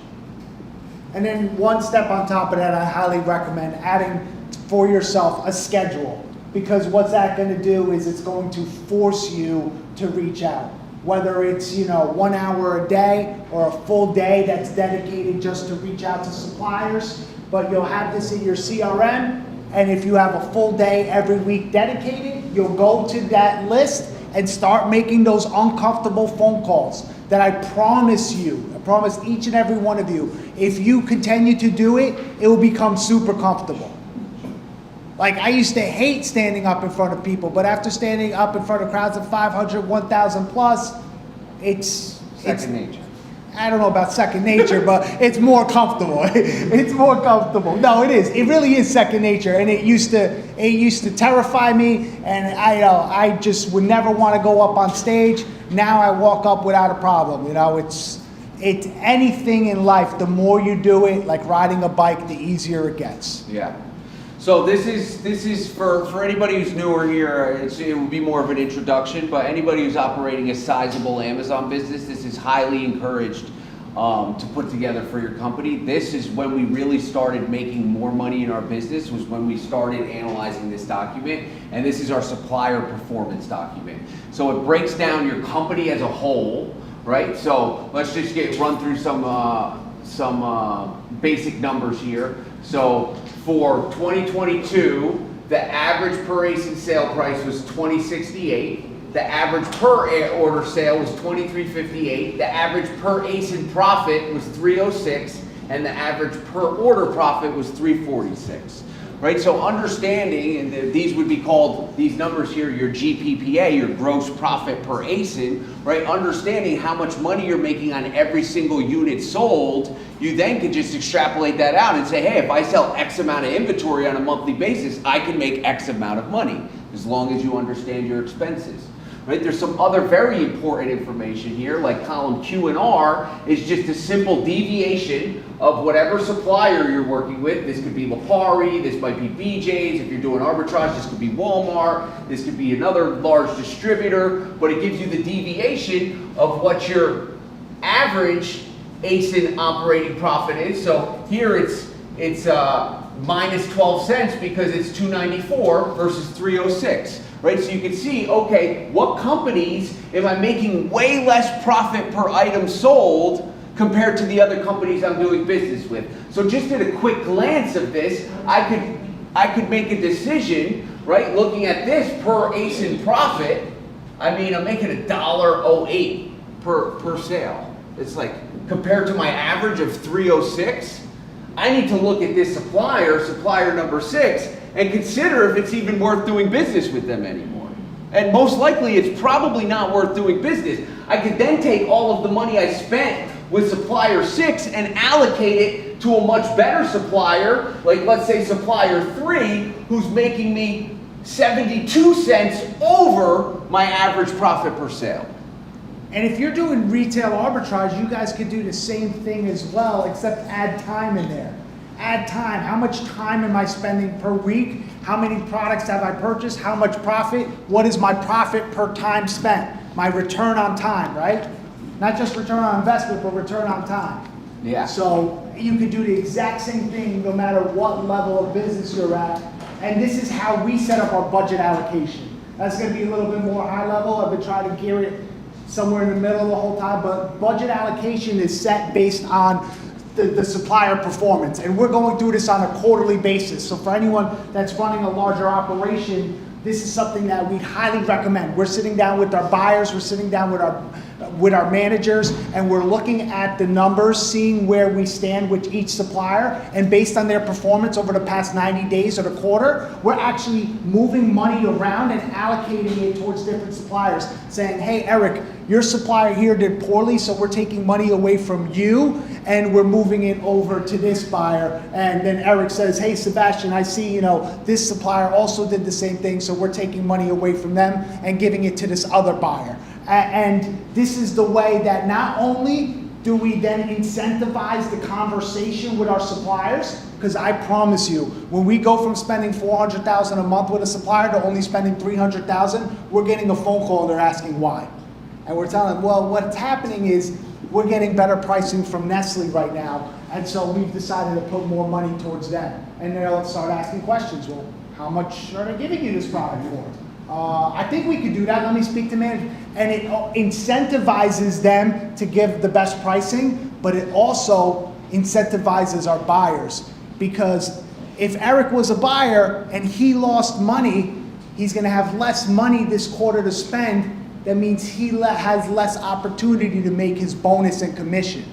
And then one step on top of that, I highly recommend adding for yourself a schedule, because what's that going to do is it's going to force you to reach out. Whether it's 1 hour a day or a full day that's dedicated just to reach out to suppliers, but you'll have this in your CRM, and if you have a full day every week dedicated, you'll go to that list and start making those uncomfortable phone calls that I promise each and every one of you, if you continue to do it, it will become super comfortable. Like, I used to hate standing up in front of people, but after standing up in front of crowds of 500, 1,000 plus, it's second nature. I don't know about second nature, but it's more comfortable. It's more comfortable. No, it is. It really is second nature, and it used to terrify me, and I just would never want to go up on stage. Now I walk up without a problem. It's anything in life. The more you do it, like riding a bike, the easier it gets. Yeah. So this is for anybody who's newer here. It would be more of an introduction, but anybody who's operating a sizable Amazon business, this is highly encouraged to put together for your company. This is when we really started making more money in our business, was when we started analyzing this document, and this is our supplier performance document. So it breaks down your company as a whole, right? So let's just run through some basic numbers here. So for 2022, the average per ASIN sale price was $20.68. The average per order sale was $23.58. The average per ASIN profit was $306, and the average per order profit was $346. Right, so understanding, and these would be called, these numbers here, your GPPA, your gross profit per ASIN, right? Understanding how much money you're making on every single unit sold, you then can just extrapolate that out and say, hey, if I sell X amount of inventory on a monthly basis, I can make X amount of money, as long as you understand your expenses. Right? There's some other very important information here, like column Q and R is just a simple deviation of whatever supplier you're working with. This could be Lipari, this might be BJ's. If you're doing arbitrage, this could be Walmart, this could be another large distributor, but it gives you the deviation of what your average ASIN operating profit is. So here it's minus 12 cents because it's $2.94 versus $3.06. Right, so you can see, okay, what companies am I making way less profit per item sold compared to the other companies I'm doing business with? So just at a quick glance of this, I could make a decision, right, looking at this per ASIN profit. I mean, I'm making $1.08 per sale. It's like, compared to my average of $3.06, I need to look at this supplier number 6, and consider if it's even worth doing business with them anymore. And most likely it's probably not worth doing business. I could then take all of the money I spent with supplier 6 and allocate it to a much better supplier, like let's say supplier 3, who's making me 72 cents over my average profit per sale. And if you're doing retail arbitrage, you guys could do the same thing as well, except add time in there. Add time. How much time am I spending per week? How many products have I purchased? How much profit? What is my profit per time spent? My return on time, right? Not just return on investment, but return on time. Yeah. So you could do the exact same thing no matter what level of business you're at. And this is how we set up our budget allocation. That's going to be a little bit more high level. I've been trying to gear it somewhere in the middle the whole time, but budget allocation is set based on the supplier performance, and we're going through this on a quarterly basis. So for anyone that's running a larger operation, this is something that we highly recommend. We're sitting down with our buyers, we're sitting down with our managers, and we're looking at the numbers, seeing where we stand with each supplier, and based on their performance over the past 90 days or the quarter, we're actually moving money around and allocating it towards different suppliers, saying, hey, Eric, your supplier here did poorly, so we're taking money away from you, and we're moving it over to this buyer. And then Eric says, hey, Sebastian, I see, this supplier also did the same thing, so we're taking money away from them and giving it to this other buyer. And this is the way that not only do we then incentivize the conversation with our suppliers, because I promise you, when we go from spending $400,000 a month with a supplier to only spending $300,000, we're getting a phone call and they're asking why. And we're telling them, well, what's happening is we're getting better pricing from Nestle right now, and so we've decided to put more money towards them. And they'll start asking questions. Well, how much are they giving you this product for? I think we could do that. Let me speak to management. And it incentivizes them to give the best pricing, but it also incentivizes our buyers. Because if Eric was a buyer and he lost money, he's going to have less money this quarter to spend. That means he has less opportunity to make his bonus and commission.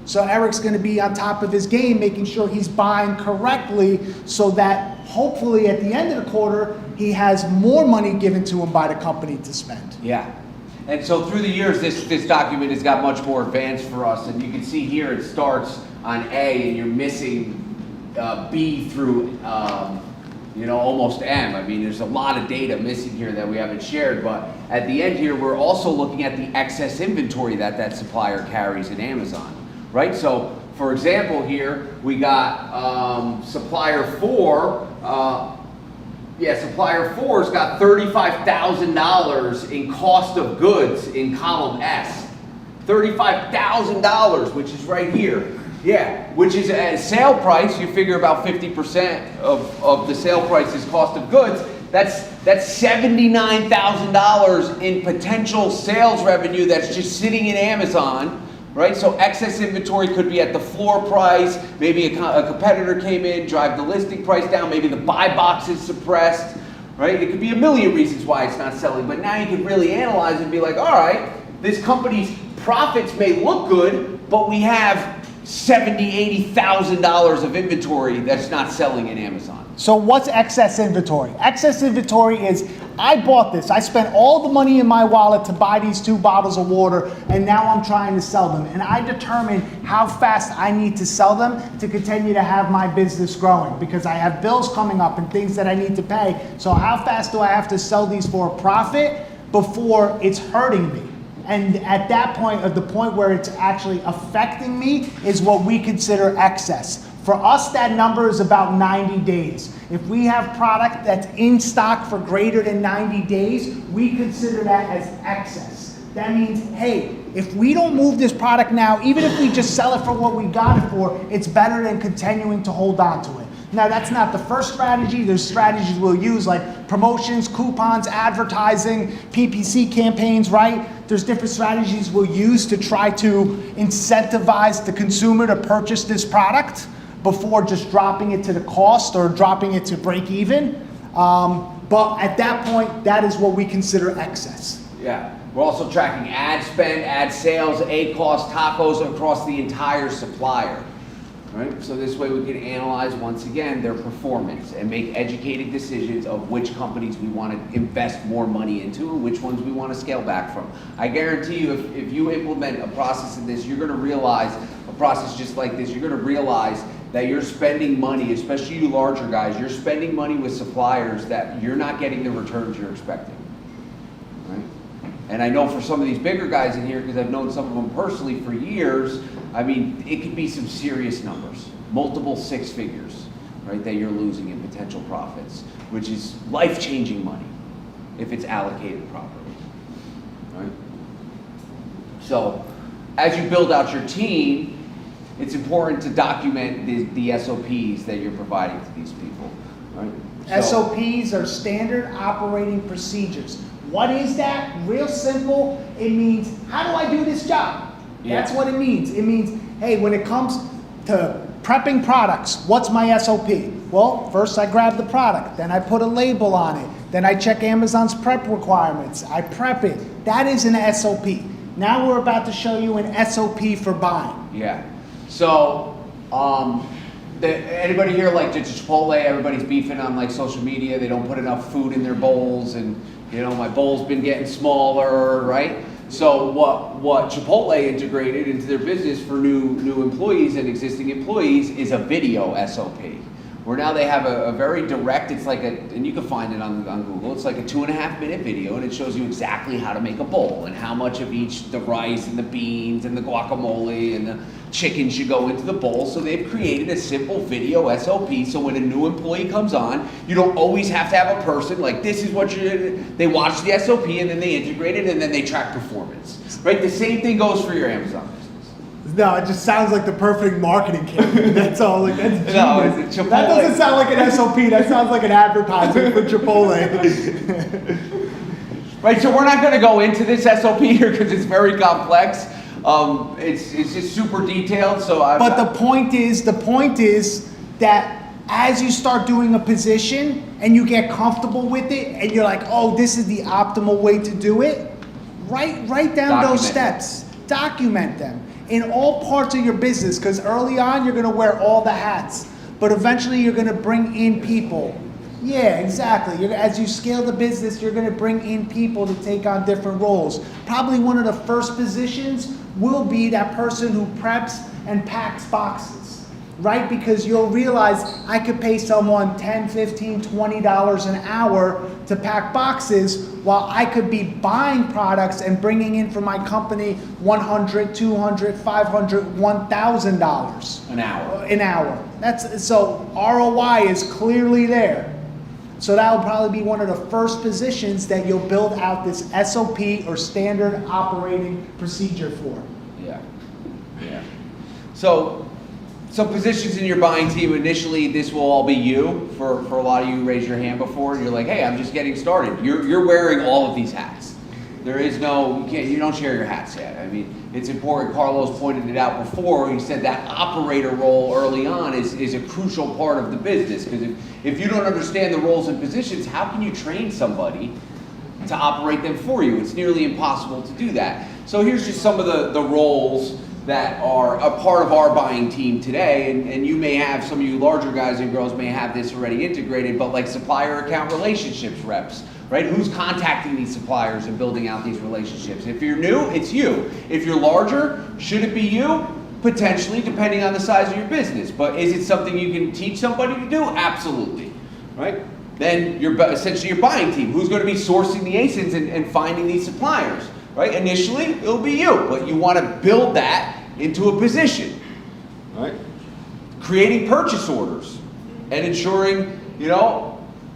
So Eric's going to be on top of his game, making sure he's buying correctly so that hopefully at the end of the quarter, he has more money given to him by the company to spend. Yeah. And so through the years, this document has got much more advanced for us. And you can see here it starts on A and you're missing B through almost M. I mean, there's a lot of data missing here that we haven't shared, but at the end here, we're also looking at the excess inventory that supplier carries in Amazon, right? So, for example, here we got supplier 4. Supplier 4's got $35,000 in cost of goods in column S. $35,000, which is right here. Yeah, which is a sale price. You figure about 50% of the sale price is cost of goods. That's $79,000 in potential sales revenue that's just sitting in Amazon, right? So excess inventory could be at the floor price. Maybe a competitor came in, drive the listing price down. Maybe the buy box is suppressed, right? It could be a million reasons why it's not selling. But now you can really analyze and be like, all right, this company's profits may look good, but we have $70,000, $80,000 of inventory that's not selling in Amazon. So what's excess inventory? Excess inventory is, I bought this, I spent all the money in my wallet to buy these 2 bottles of water, and now I'm trying to sell them. And I determine how fast I need to sell them to continue to have my business growing, because I have bills coming up and things that I need to pay. So how fast do I have to sell these for a profit before it's hurting me? And at that point, of the point where it's actually affecting me, is what we consider excess. For us, that number is about 90 days. If we have product that's in stock for greater than 90 days, we consider that as excess. That means, hey, if we don't move this product now, even if we just sell it for what we got it for, it's better than continuing to hold on to it. Now, that's not the first strategy. There's strategies we'll use like promotions, coupons, advertising, PPC campaigns, right? There's different strategies we'll use to try to incentivize the consumer to purchase this product before just dropping it to the cost or dropping it to break even. But at that point, that is what we consider excess. Yeah. We're also tracking ad spend, ad sales, ACoS, TACoS across the entire supplier. Right? So this way we can analyze, once again, their performance and make educated decisions of which companies we want to invest more money into and which ones we want to scale back from. I guarantee you, if you implement a process in this, you're going to realize, a process just like this, you're going to realize that you're spending money, especially you larger guys, you're spending money with suppliers that you're not getting the returns you're expecting. Right? And I know for some of these bigger guys in here, because I've known some of them personally for years, I mean, it could be some serious numbers, multiple 6 figures, right, that you're losing in potential profits, which is life-changing money if it's allocated properly, right? So as you build out your team, it's important to document the SOPs that you're providing to these people, right? So, SOPs are standard operating procedures. What is that? Real simple. It means, how do I do this job? Yeah. That's what it means. It means, hey, when it comes to prepping products, what's my SOP? Well, first I grab the product, then I put a label on it, then I check Amazon's prep requirements, I prep it. That is an SOP. Now we're about to show you an SOP for buying. Yeah. So, anybody here like Chipotle? Everybody's beefing on like social media. They don't put enough food in their bowls, and my bowl's been getting smaller, right? So what Chipotle integrated into their business for new employees and existing employees is a video SOP, where now they have a very direct, it's like and you can find it on Google, it's like a 2.5-minute video, and it shows you exactly how to make a bowl and how much of each, the rice and the beans and the guacamole and the chicken should go into the bowl. So they've created a simple video SOP, so when a new employee comes on, you don't always have to have a person like, this is what they watch the SOP and then they integrate it and then they track performance, right? The same thing goes for your Amazon business. No, it just sounds like the perfect marketing campaign. That's all. Like, that's genius. No, it's Chipotle. That doesn't sound like an SOP. That sounds like an advertisement for Chipotle. Right, so we're not going to go into this SOP here because it's very complex. It's just super detailed. But the point is that as you start doing a position and you get comfortable with it, and you're like, oh, this is the optimal way to do it, write down those steps. Document them in all parts of your business, because early on you're going to wear all the hats, but eventually you're going to bring in people Yeah, exactly. As you scale the business, you're going to bring in people to take on different roles. Probably one of the first positions will be that person who preps and packs boxes, right? Because you'll realize I could pay someone $10, $15, $20 an hour to pack boxes, while I could be buying products and bringing in for my company $100, $200, $500, $1,000 An hour. an hour. So ROI is clearly there. So that will probably be one of the first positions that you'll build out this SOP or standard operating procedure for. Yeah. Yeah. So, some positions in your buying team, initially this will all be you. For a lot of you who raised your hand before, you're like, hey, I'm just getting started. You're wearing all of these hats. There is no, you don't share your hats yet. I mean, it's important. Carlos pointed it out before. He said that operator role early on is a crucial part of the business, because if you don't understand the roles and positions, how can you train somebody to operate them for you? It's nearly impossible to do that. So here's just some of the roles that are a part of our buying team today, and you may have, some of you larger guys and girls may have this already integrated, but like supplier account relationships reps, right? Who's contacting these suppliers and building out these relationships? If you're new, it's you. If you're larger, should it be you? Potentially, depending on the size of your business. But is it something you can teach somebody to do? Absolutely, right? Then you're essentially your buying team. Who's going to be sourcing the ASINs and finding these suppliers, right? Initially, it'll be you, but you want to build that into a position, right? Creating purchase orders and ensuring,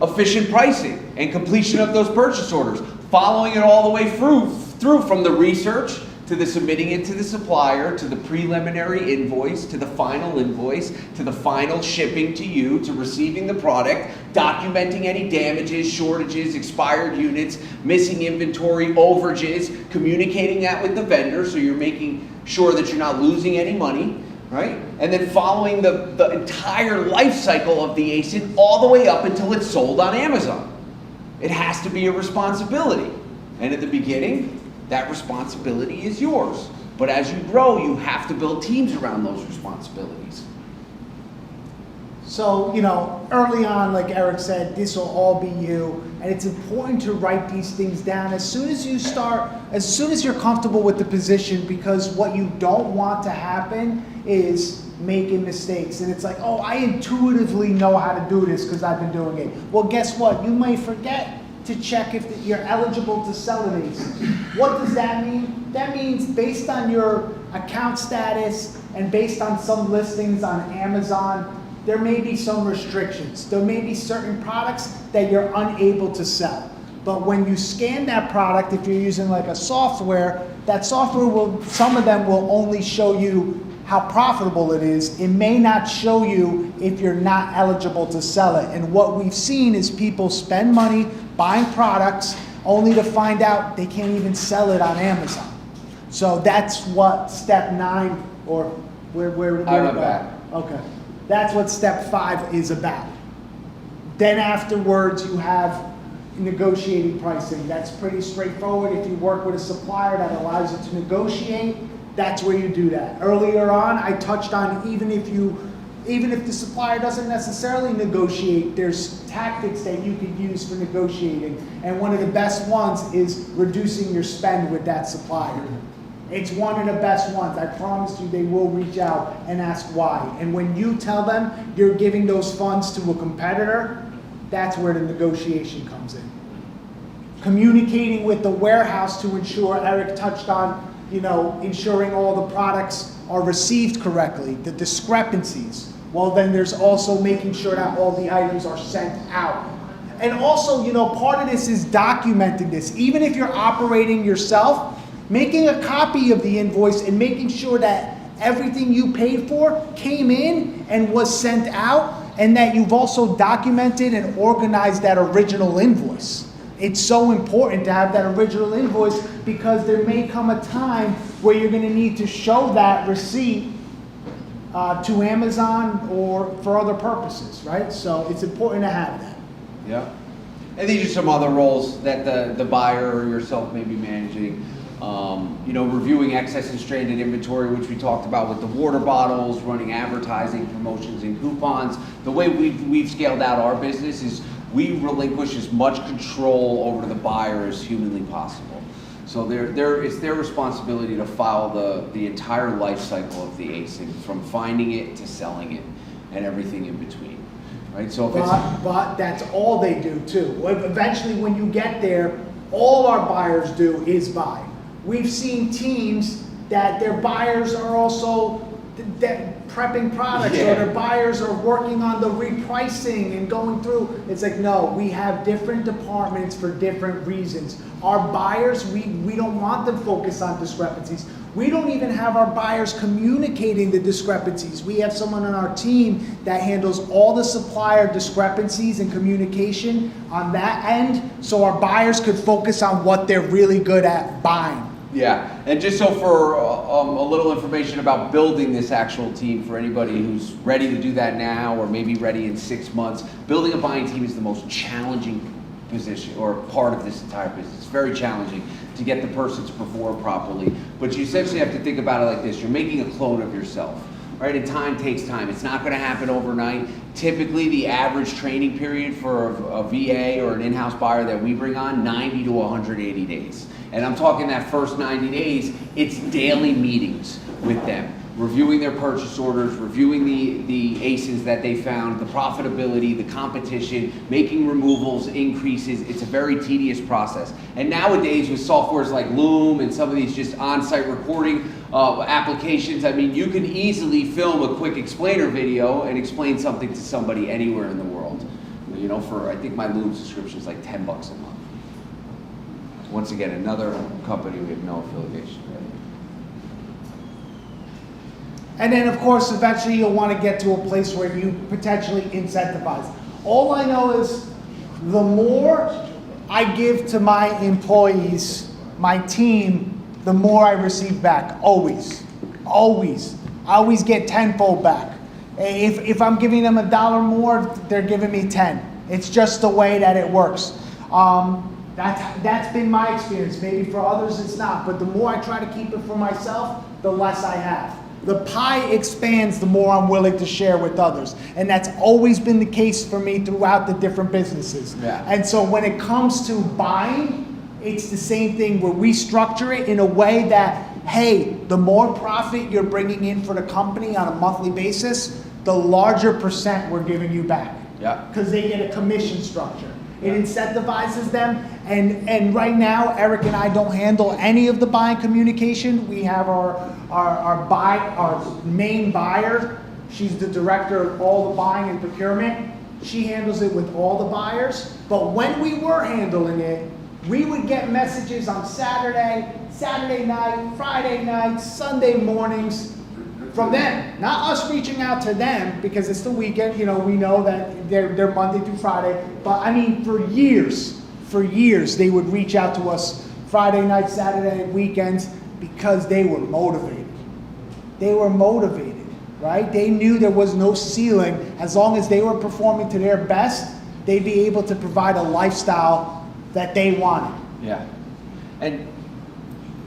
efficient pricing and completion of those purchase orders, following it all the way through from the research to the submitting it to the supplier, to the preliminary invoice, to the final invoice, to the final shipping to you, to receiving the product, documenting any damages, shortages, expired units, missing inventory, overages, communicating that with the vendor so you're making sure that you're not losing any money, right? And then following the entire life cycle of the ASIN all the way up until it's sold on Amazon. It has to be a responsibility. And at the beginning, that responsibility is yours. But as you grow, you have to build teams around those responsibilities. So, early on, like Eric said, this will all be you. And it's important to write these things down as soon as you're comfortable with the position, because what you don't want to happen is making mistakes. And it's like, oh, I intuitively know how to do this because I've been doing it. Well, guess what? You may forget to check if you're eligible to sell an ASIN. What does that mean? That means based on your account status and based on some listings on Amazon, there may be some restrictions. There may be certain products that you're unable to sell. But when you scan that product, if you're using like a software, that software some of them will only show you how profitable it is. It may not show you if you're not eligible to sell it. And what we've seen is people spend money buying products only to find out they can't even sell it on Amazon. So that's what step 9, or where I went back. Okay. That's what step 5 is about. Then afterwards, you have negotiating pricing. That's pretty straightforward. If you work with a supplier that allows you to negotiate, that's where you do that. Earlier on, I touched on even if the supplier doesn't necessarily negotiate, there's tactics that you could use for negotiating. And one of the best ones is reducing your spend with that supplier. It's one of the best ones. I promise you they will reach out and ask why. And when you tell them you're giving those funds to a competitor, that's where the negotiation comes in. Communicating with the warehouse to ensure, Eric touched on, ensuring all the products are received correctly, the discrepancies. Well, then there's also making sure that all the items are sent out. And also, part of this is documenting this. Even if you're operating yourself, making a copy of the invoice and making sure that everything you paid for came in and was sent out, and that you've also documented and organized that original invoice. It's so important to have that original invoice, because there may come a time where you're going to need to show that receipt to Amazon or for other purposes, right? So it's important to have that. Yeah. And these are some other roles that the buyer or yourself may be managing. Reviewing excess and stranded inventory, which we talked about with the water bottles, running advertising, promotions, and coupons. The way we've scaled out our business is we relinquish as much control over the buyer as humanly possible. So it's their responsibility to follow the entire life cycle of the ASIN, from finding it to selling it and everything in between, right? So if But that's all they do too. Eventually, when you get there, all our buyers do is buy. We've seen teams that their buyers are also prepping products, or their buyers are working on the repricing and going through. It's like, no, we have different departments for different reasons. Our buyers, we don't want them focused on discrepancies. We don't even have our buyers communicating the discrepancies. We have someone on our team that handles all the supplier discrepancies and communication on that end, so our buyers could focus on what they're really good at, buying. Yeah, and just so for a little information about building this actual team for anybody who's ready to do that now or maybe ready in 6 months, building a buying team is the most challenging position or part of this entire business. It's very challenging to get the person to perform properly, but you essentially have to think about it like this. You're making a clone of yourself, right? And time takes time. It's not going to happen overnight. Typically, the average training period for a VA or an in-house buyer that we bring on, 90 to 180 days. And I'm talking that first 90 days, it's daily meetings with them, reviewing their purchase orders, reviewing the ASINs that they found, the profitability, the competition, making removals, increases. It's a very tedious process. And nowadays with softwares like Loom and some of these just on-site recording applications, I mean, you can easily film a quick explainer video and explain something to somebody anywhere in the world. You know, for, I think my Loom subscription is like $10 a month. Once again, another company we have no affiliation with. And then, of course, eventually you'll want to get to a place where you potentially incentivize. All I know is the more I give to my employees, my team, the more I receive back. Always. Always. I always get tenfold back. If I'm giving them $1 more, they're giving me 10. It's just the way that it works. That's been my experience. Maybe for others it's not, but the more I try to keep it for myself, the less I have. The pie expands the more I'm willing to share with others. And that's always been the case for me throughout the different businesses. Yeah. And so when it comes to buying, it's the same thing where we structure it in a way that, hey, the more profit you're bringing in for the company on a monthly basis, the larger percent we're giving you back. Yeah. Because they get a commission structure. It incentivizes them, and right now, Eric and I don't handle any of the buying communication. We have our main buyer. She's the director of all the buying and procurement. She handles it with all the buyers. But when we were handling it, we would get messages on Saturday night, Friday night, Sunday mornings from them, not us reaching out to them because it's the weekend. You know, we know that they're Monday through Friday. But I mean, for years, they would reach out to us Friday night, Saturday, weekends because they were motivated. They were motivated, right? They knew there was no ceiling. As long as they were performing to their best, they'd be able to provide a lifestyle that they wanted. Yeah.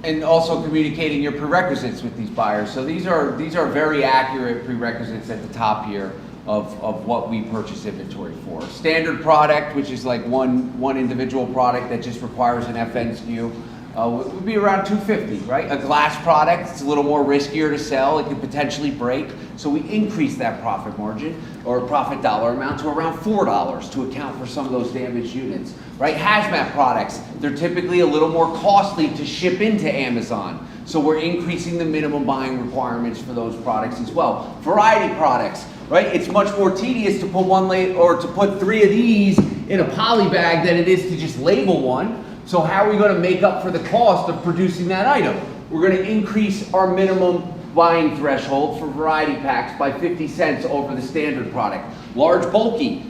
And also communicating your prerequisites with these buyers. So these are very accurate prerequisites at the top here of what we purchase inventory for. Standard product, which is like one individual product that just requires an FN SKU, would be around $250, right? A glass product, it's a little more riskier to sell. It could potentially break. So we increase that profit margin or profit dollar amount to around $4 to account for some of those damaged units, right? Hazmat products, they're typically a little more costly to ship into Amazon. So we're increasing the minimum buying requirements for those products as well. Variety products, right? It's much more tedious to put 3 of these in a poly bag than it is to just label one. So how are we going to make up for the cost of producing that item? We're going to increase our minimum buying threshold for variety packs by 50 cents over the standard product. Large bulky,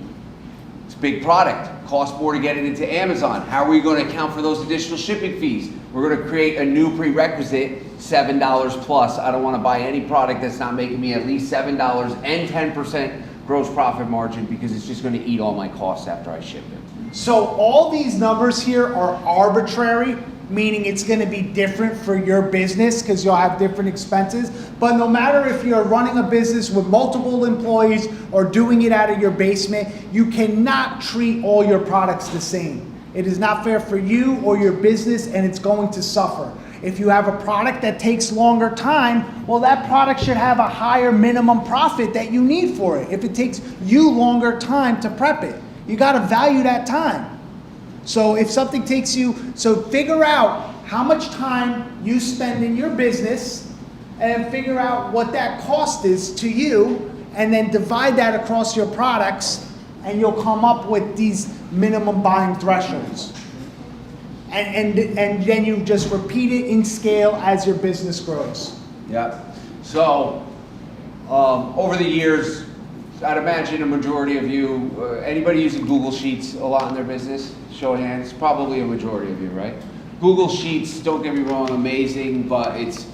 it's a big product, costs more to get it into Amazon. How are we going to account for those additional shipping fees? We're going to create a new prerequisite, $7 plus. I don't want to buy any product that's not making me at least $7 and 10% gross profit margin because it's just going to eat all my costs after I ship it. So all these numbers here are arbitrary. meaning it's gonna be different for your business because you'll have different expenses. But no matter if you're running a business with multiple employees or doing it out of your basement, you cannot treat all your products the same. It is not fair for you or your business, and it's going to suffer. If you have a product that takes longer time, well, that product should have a higher minimum profit that you need for it. If it takes you longer time to prep it, you gotta value that time. So if something takes you, so figure out how much time you spend in your business and figure out what that cost is to you, and then divide that across your products, and you'll come up with these minimum buying thresholds. And then you just repeat it in scale as your business grows. Yep. So, over the years, I'd imagine a majority of you, anybody using Google Sheets a lot in their business? Show of hands, probably a majority of you, right? Google Sheets, don't get me wrong, amazing, but it's,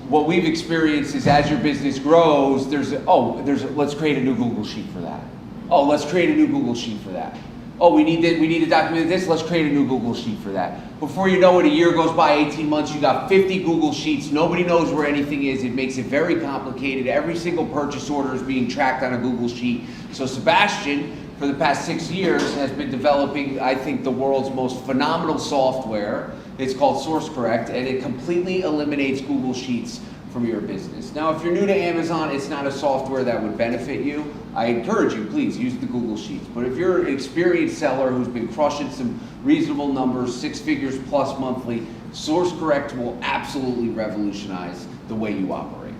what we've experienced is as your business grows, let's create a new Google Sheet for that. Oh, let's create a new Google Sheet for that. Oh, we need to document this, let's create a new Google Sheet for that. Before you know it, a year goes by, 18 months, you got 50 Google Sheets, nobody knows where anything is, it makes it very complicated. Every single purchase order is being tracked on a Google Sheet. So Sebastian, for the past 6 years, has been developing, I think, the world's most phenomenal software. It's called Source Correct, and it completely eliminates Google Sheets from your business. Now, if you're new to Amazon, it's not a software that would benefit you. I encourage you, please, use the Google Sheets. But if you're an experienced seller who's been crushing some reasonable numbers, 6 figures plus monthly, Source Correct will absolutely revolutionize the way you operate.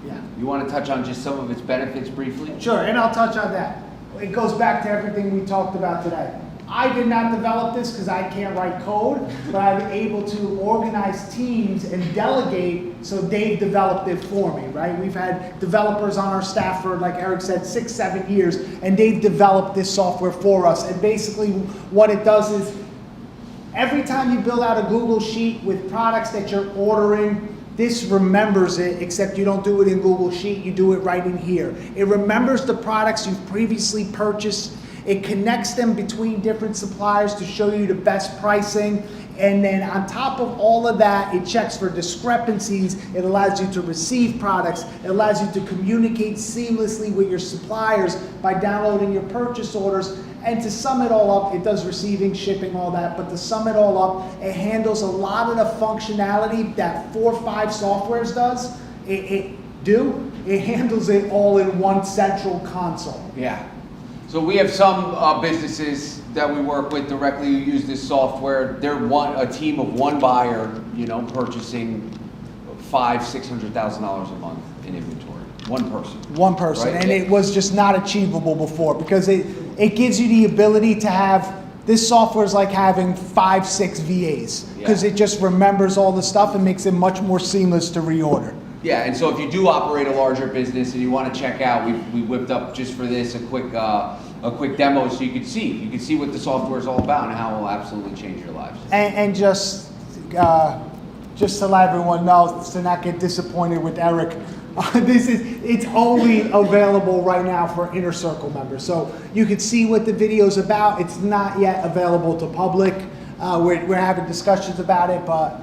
Yeah. You want to touch on just some of its benefits briefly? Sure, and I'll touch on that. It goes back to everything we talked about today. I did not develop this because I can't write code, but I'm able to organize teams and delegate, so they've developed it for me, right? We've had developers on our staff for, like Eric said, 6, 7 years, and they've developed this software for us. And basically what it does is, every time you build out a Google Sheet with products that you're ordering, this remembers it, except you don't do it in Google Sheet, you do it right in here. It remembers the products you've previously purchased. It connects them between different suppliers to show you the best pricing. And then on top of all of that, it checks for discrepancies. It allows you to receive products. It allows you to communicate seamlessly with your suppliers by downloading your purchase orders. And to sum it all up, it does receiving, shipping, all that. But to sum it all up, it handles a lot of the functionality that 4 or 5 softwares does. It handles it all in one central console. Yeah. So we have some businesses that we work with directly who use this software. They're a team of 1 buyer, purchasing $500,000-$600,000 a month in inventory. 1 person. 1 person, right? and it was just not achievable before because it gives you the ability to have, this software is like having 5, 6 VAs because it just remembers all the stuff and makes it much more seamless to reorder. Yeah, and so if you do operate a larger business and you want to check out, we whipped up just for this a quick demo so you could see what the software is all about and how it will absolutely change your lives. And just to let everyone know, to not get disappointed with Eric, it's only available right now for Inner Circle members. So you can see what the video's about. It's not yet available to public. We're having discussions about it, but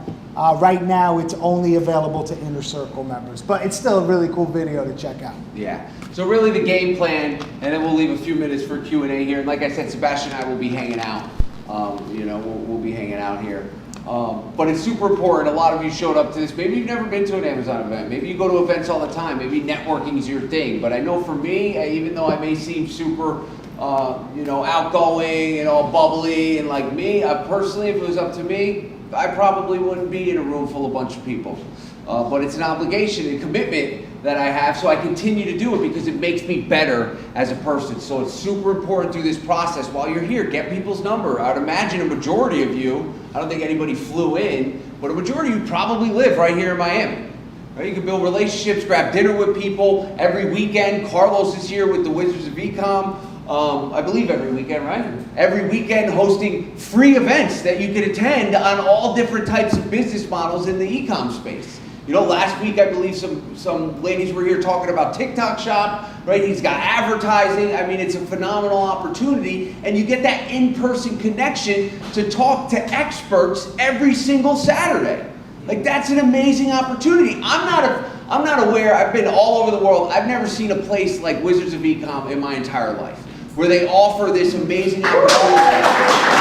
right now it's only available to Inner Circle members. But it's still a really cool video to check out. Yeah. So really the game plan, and then we'll leave a few minutes for Q&A here. And like I said, Sebastian and I will be hanging out. We'll be hanging out here. But it's super important. A lot of you showed up to this. Maybe you've never been to an Amazon event. Maybe you go to events all the time. Maybe networking is your thing. But I know for me, even though I may seem super, outgoing and all bubbly and like me, personally, if it was up to me, I probably wouldn't be in a room full of a bunch of people. But it's an obligation and commitment that I have, so I continue to do it because it makes me better as a person. So it's super important through this process. While you're here, get people's number. I'd imagine a majority of you, I don't think anybody flew in, but a majority of you probably live right here in Miami. Right? You can build relationships, grab dinner with people every weekend. Carlos is here with the Wizards of Ecom. I believe every weekend, right? Every weekend hosting free events that you can attend on all different types of business models in the e-com space. You know, last week I believe some ladies were here talking about TikTok Shop, right? He's got advertising. I mean, it's a phenomenal opportunity, and you get that in-person connection to talk to experts every single Saturday. Like, that's an amazing opportunity. I'm not aware, I've been all over the world. I've never seen a place like Wizards of Ecom in my entire life, where they offer this amazing opportunity.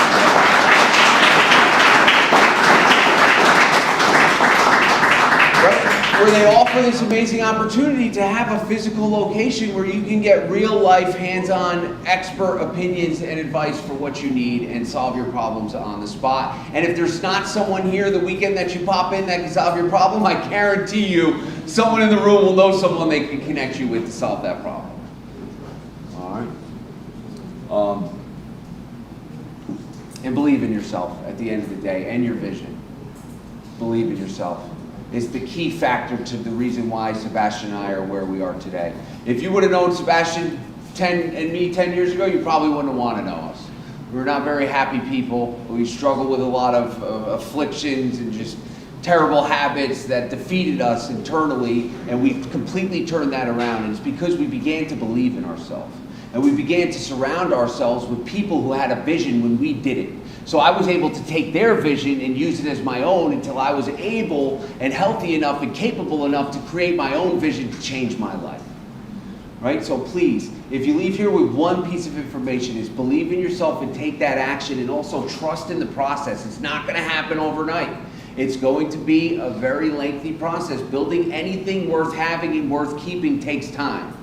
Where they offer this amazing opportunity to have a physical location where you can get real life, hands-on, expert opinions and advice for what you need and solve your problems on the spot. And if there's not someone here the weekend that you pop in that can solve your problem, I guarantee you someone in the room will know someone they can connect you with to solve that problem. All right. And believe in yourself at the end of the day and your vision. Believe in yourself. Is the key factor to the reason why Sebastian and I are where we are today. If you would have known Sebastian and me 10 years ago, you probably wouldn't have wanted to know us. We're not very happy people. We struggle with a lot of afflictions and just terrible habits that defeated us internally, and we've completely turned that around. And it's because we began to believe in ourselves. And we began to surround ourselves with people who had a vision when we didn't. So I was able to take their vision and use it as my own until I was able and healthy enough and capable enough to create my own vision to change my life. Right? So please, if you leave here with one piece of information, is believe in yourself and take that action, and also trust in the process. It's not going to happen overnight. It's going to be a very lengthy process. Building anything worth having and worth keeping takes time.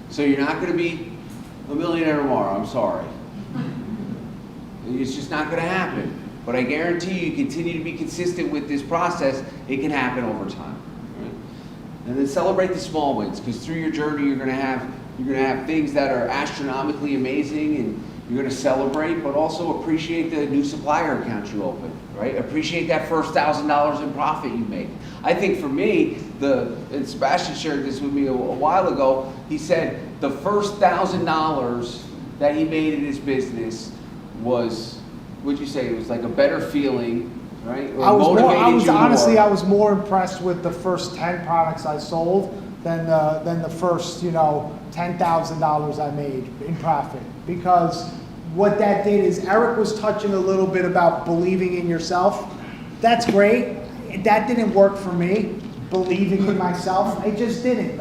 So you're not going to be a millionaire tomorrow, I'm sorry. It's just not going to happen. But I guarantee you continue to be consistent with this process, it can happen over time. Right? And then celebrate the small wins, because through your journey you're going to have things that are astronomically amazing, and you're going to celebrate, but also appreciate the new supplier account you opened, right? Appreciate that first $1,000 in profit you made. I think for me, and Sebastian shared this with me a while ago, he said the first $1,000 that he made in his business was, what'd you say, it was like a better feeling, right? Or I was more. more impressed with the first 10 products I sold than the first, $10,000 I made in profit. Because what that did is, Eric was touching a little bit about believing in yourself. That's great. That didn't work for me, believing in myself. I just didn't.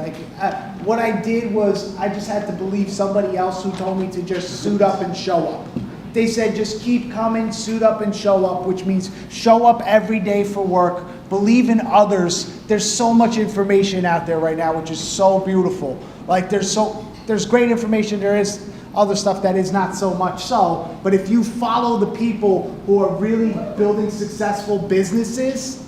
What I did was, I just had to believe somebody else who told me to just suit up and show up. They said, just keep coming, suit up and show up, which means show up every day for work, believe in others. There's so much information out there right now, which is so beautiful. There's great information, there is other stuff that is not so much so, but if you follow the people who are really building successful businesses,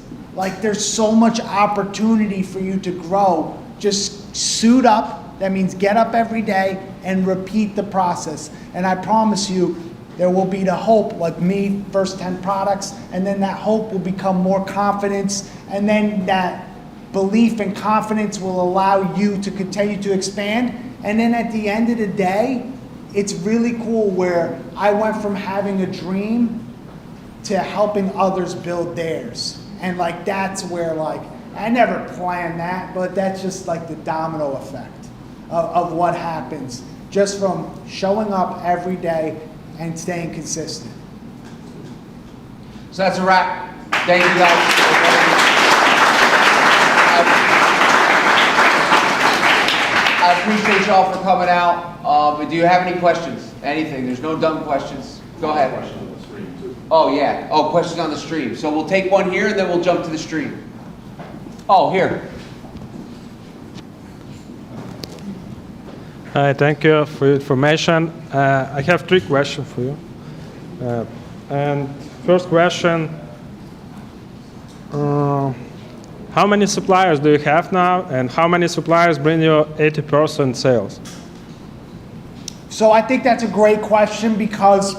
there's so much opportunity for you to grow. Just suit up, that means get up every day and repeat the process. And I promise you, there will be the hope, like me, first 10 products, and then that hope will become more confidence, and then that belief and confidence will allow you to continue to expand. And then at the end of the day, it's really cool where I went from having a dream to helping others build theirs. And that's where I never planned that, but that's just the domino effect of what happens just from showing up every day and staying consistent. So that's a wrap. Thank you guys. I appreciate y'all for coming out. Do you have any questions? Anything? There's no dumb questions. Go ahead. Oh yeah. Oh, questions on the stream. So we'll take one here and then we'll jump to the stream. Oh, here. Hi, thank you for your information. I have 3 questions for you. And first question, how many suppliers do you have now, and how many suppliers bring you 80% sales? So I think that's a great question, because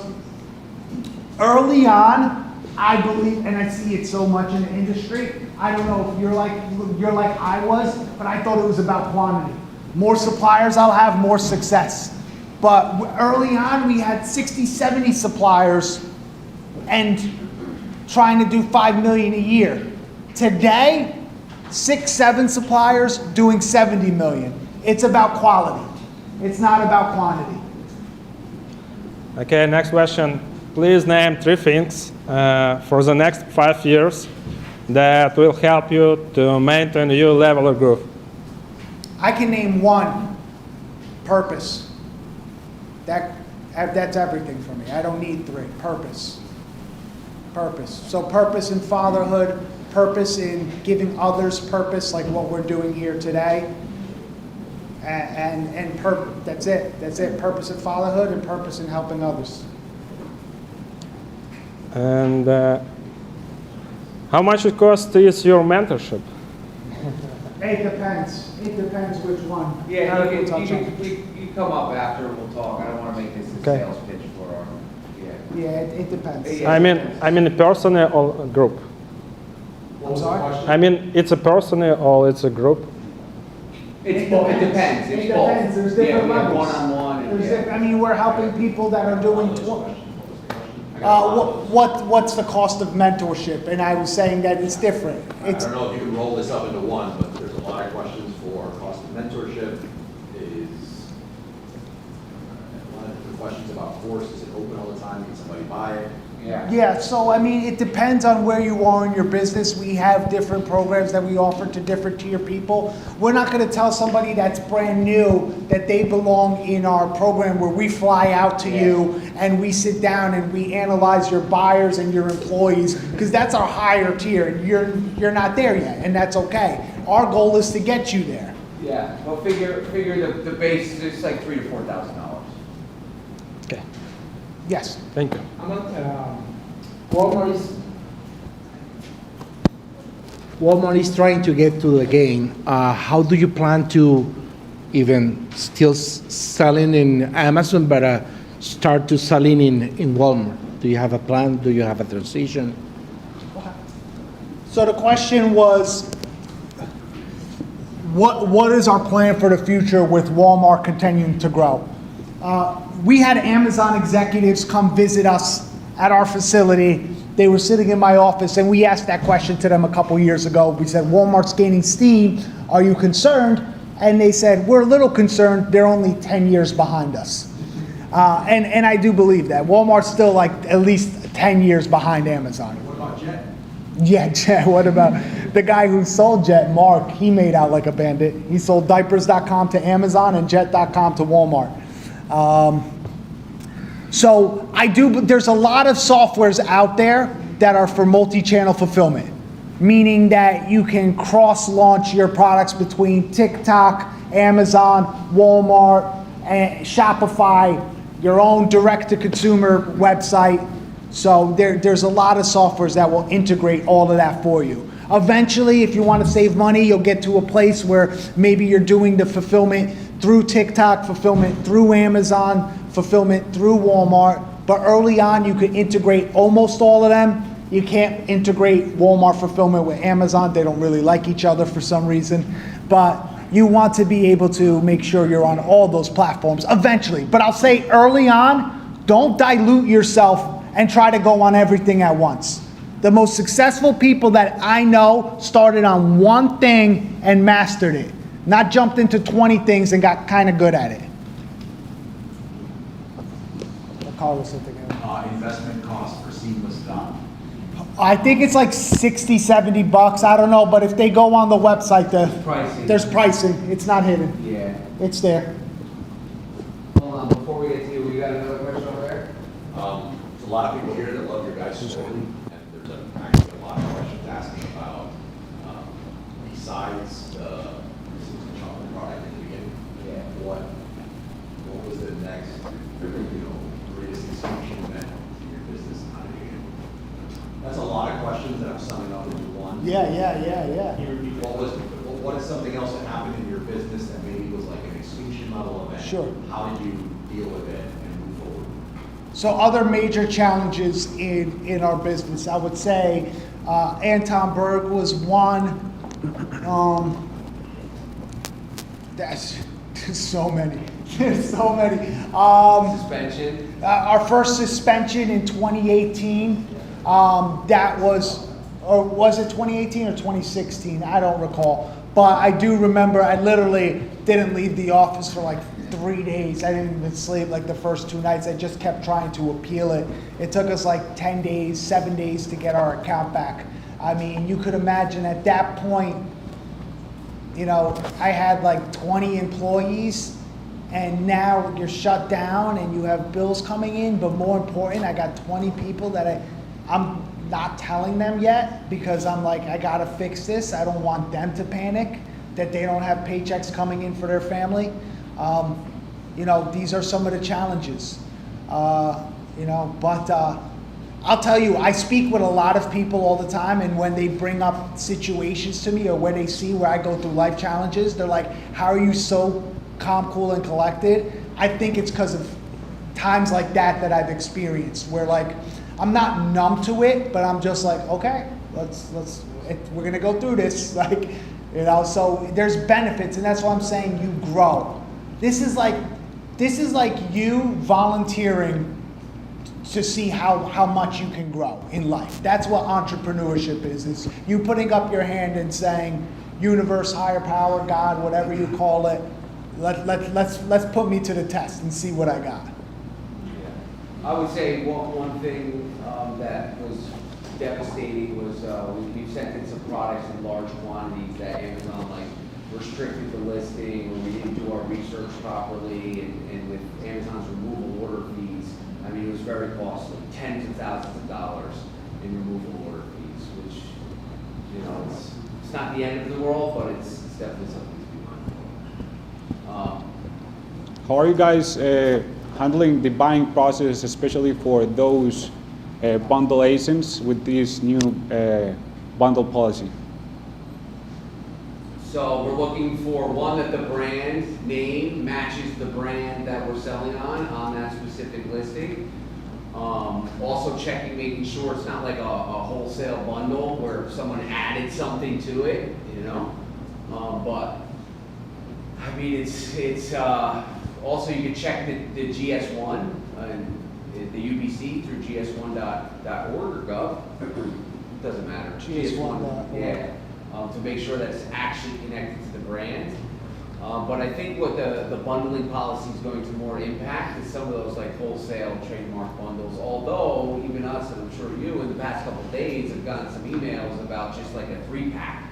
early on, I believe, and I see it so much in the industry, I don't know if you're like I was, but I thought it was about quantity. More suppliers I'll have, more success. But early on, we had 60, 70 suppliers and trying to do $5 million a year. Today, 6, 7 suppliers doing 70 million. It's about quality. It's not about quantity. Okay, next question. Please name 3 things for the next 5 years that will help you to maintain your level of growth. I can name 1, purpose. That's everything for me. I don't need 3, purpose. Purpose. So purpose in fatherhood, purpose in giving others purpose, like what we're doing here today. And that's it. That's it. Purpose in fatherhood and purpose in helping others. And how much it costs is your mentorship? It depends. It depends which one. Yeah, Eric you will touch on. can come up after and we'll talk. I don't want to make this a Okay. sales pitch for our, Yeah, it depends. Yeah. I mean personal or a group? I'm sorry? I mean, it's a personal or it's a group? It depends. It's It depends. There's different we have levels. one-on-one. and There's yeah. I mean, we're helping people that are doing. What's the cost of mentorship? And I was saying that it's different. I don't know if you can roll this up into one, but there's a lot of questions for cost of mentorship. Is a lot of different questions about course. Is it open all the time? Can somebody buy it? Yeah, so I mean, it depends on where you are in your business. We have different programs that we offer to different tier people. We're not gonna tell somebody that's brand new that they belong in our program where we fly out to you and we sit down and we analyze your buyers and your employees, because that's our higher tier. You're not there yet, and that's okay. Our goal is to get you there. Yeah, well, figure the base is like $3,000 to $4,000. Okay, Yes. thank you. Walmart is trying to get to the game. How do you plan to even still selling in Amazon, but start to selling in Walmart? Do you have a plan? Do you have a transition? So the question was, what is our plan for the future with Walmart continuing to grow? We had Amazon executives come visit us at our facility. They were sitting in my office, and we asked that question to them a couple years ago. We said, Walmart's gaining steam. Are you concerned? And they said, we're a little concerned. They're only 10 years behind us. And I do believe that. Walmart's still like at least 10 years behind Amazon. What about Jet? Yeah, Jet. What about the guy who sold Jet, Mark? He made out like a bandit. He sold diapers.com to Amazon and jet.com to Walmart. So there's a lot of softwares out there that are for multi-channel fulfillment, meaning that you can cross-launch your products between TikTok, Amazon, Walmart, and Shopify, your own direct-to-consumer website. So there's a lot of softwares that will integrate all of that for you. Eventually, if you want to save money, you'll get to a place where maybe you're doing the fulfillment through TikTok, fulfillment through Amazon, fulfillment through Walmart. But early on, you could integrate almost all of them. You can't integrate Walmart fulfillment with Amazon. They don't really like each other for some reason. But you want to be able to make sure you're on all those platforms eventually. But I'll say early on, don't dilute yourself and try to go on everything at once. The most successful people that I know started on one thing and mastered it, not jumped into 20 things and got kind of good at it. Investment cost for seamless dot. I think it's like 60, 70 bucks. I don't know, but if they go on the website, there's pricing. It's not hidden. Yeah. It's there. Hold on, before we get to you, we got another question over there? There's a lot of people here that love your guys' story, and there's actually a lot of questions asking about, besides the chocolate product in the beginning, what was the next, greatest expansion event in your business, and how did you handle it? That's a lot of questions that I'm summing up into one. Yeah. What is something else that happened in your business that maybe was like an extinction level event? Sure. How did you deal with it and move forward? So other major challenges in our business, I would say Anton Berg was one. There's so many. There's so many. Suspension? Our first suspension in 2018, that was or was it 2018 or 2016? I don't recall. But I do remember I literally didn't leave the office for like 3 days. I didn't even sleep like the first 2 nights. I just kept trying to appeal it. It took us like 10 days, 7 days to get our account back. I mean, you could imagine at that point, you know, I had like 20 employees, and now you're shut down and you have bills coming in, but more important, I got 20 people that I'm not telling them yet because I'm like, I gotta fix this. I don't want them to panic that they don't have paychecks coming in for their family. You know, these are some of the challenges, you know, but I'll tell you, I speak with a lot of people all the time, and when they bring up situations to me or where they see where I go through life challenges, they're like, how are you so calm, cool, and collected? I think it's because of times like that I've experienced where like, I'm not numb to it, but I'm just like, okay, we're gonna go through this. Like, you know, so there's benefits, and that's why I'm saying you grow. This is like you volunteering to see how much you can grow in life. That's what entrepreneurship is you putting up your hand and saying, universe, higher power, God, whatever you call it, let's put me to the test and see what I got. I would say one thing that was devastating was we sent in some products in large quantities that Amazon like restricted the listing, or we didn't do our research properly, and with Amazon's removal order fees, I mean, it was very costly, tens of thousands of dollars in removal order fees, which, you know, it's not the end of the world, but it's definitely something to be mindful of. How are you guys handling the buying process, especially for those bundle ASINs with this new bundle policy? So we're looking for one that the brand name matches the brand that we're selling on that specific listing. Also checking, making sure it's not like a wholesale bundle where someone added something to it, you know. But I mean, it's also you can check the GS1 the UBC through gs1.org or gov. Doesn't matter. GS1. Yeah. To make sure that it's actually connected to the brand. But I think what the bundling policy is going to more impact is some of those like wholesale trademark bundles. Although even us, and I'm sure you, in the past couple of days have gotten some emails about just like a 3-pack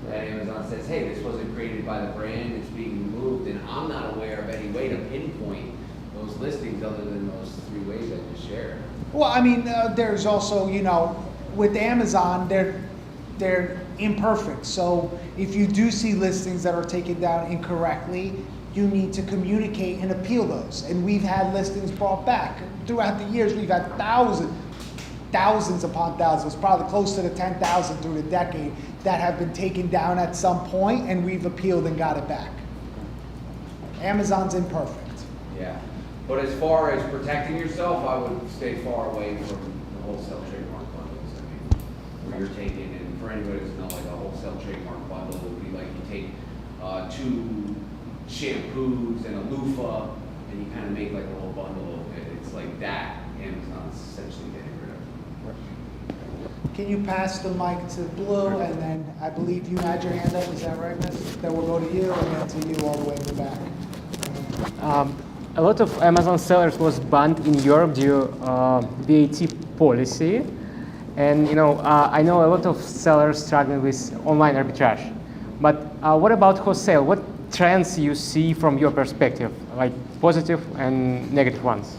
that Amazon says, hey, this wasn't created by the brand, it's being removed, and I'm not aware of any way to pinpoint those listings other than those 3 ways I just shared. Well, I mean, there's also, you know, with Amazon, they're imperfect. So if you do see listings that are taken down incorrectly, you need to communicate and appeal those. And we've had listings brought back. Throughout the years, we've had thousands upon thousands, probably close to the 10,000 through the decade, that have been taken down at some point, and we've appealed and got it back. Amazon's imperfect. Yeah. But as far as protecting yourself, I would stay far away from the wholesale trademark bundles. I mean, where you're taking, and for anybody who's not like a wholesale trademark bundle, would be like you take 2 shampoos and a loofah, and you kind of make like a whole bundle of it. It's like that Amazon's essentially getting rid of. Can you pass the mic to Blue, and then I believe you had your hand up, is that right, miss? Then we'll go to you, and then to you all the way in the back. A lot of Amazon sellers was banned in Europe due VAT policy, and I know a lot of sellers struggling with online arbitrage. But what about wholesale? What trends you see from your perspective, like positive and negative ones?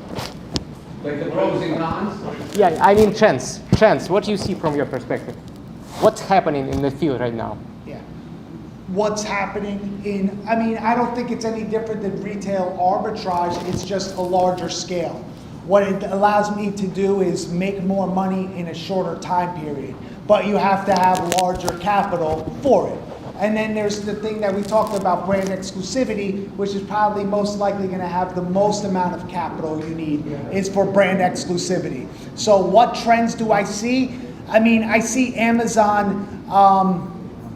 Like the pros and cons? Yeah, I mean trends. Trends. What do you see from your perspective? What's happening in the field right now? What's happening I don't think it's any different than retail arbitrage, it's just a larger scale. What it allows me to do is make more money in a shorter time period, but you have to have larger capital for it. And then there's the thing that we talked about, brand exclusivity, which is probably most likely going to have the most amount of capital you need, is for brand exclusivity. So what trends do I see? I see Amazon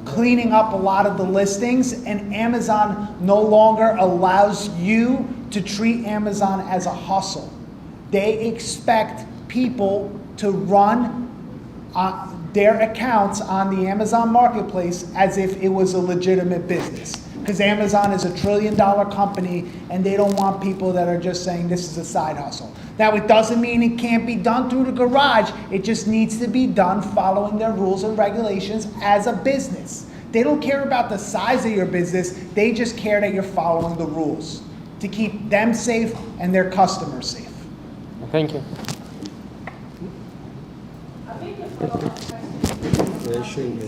cleaning up a lot of the listings, and Amazon no longer allows you to treat Amazon as a hustle. They expect people to run their accounts on the Amazon Marketplace as if it was a legitimate business. Because Amazon is a $1 trillion company and they don't want people that are just saying this is a side hustle. Now, it doesn't mean it can't be done through the garage. It just needs to be done following their rules and regulations as a business. They don't care about the size of your business. They just care that you're following the rules to keep them safe and their customers safe. Thank you. I think the follow-up question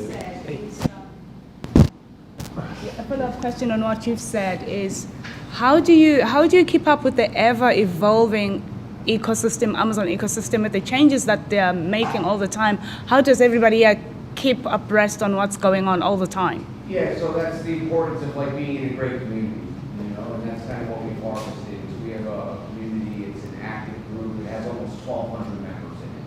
a follow-up question on what you've said is, how do you keep up with the ever-evolving ecosystem, Amazon ecosystem, with the changes that they're making all the time? How does everybody keep abreast on what's going on all the time? Yeah, so that's the importance of like being in a great community, you know, and that's kind of what we've harvested. Is we have a community, it's an active group, it has almost 1,200 members in it,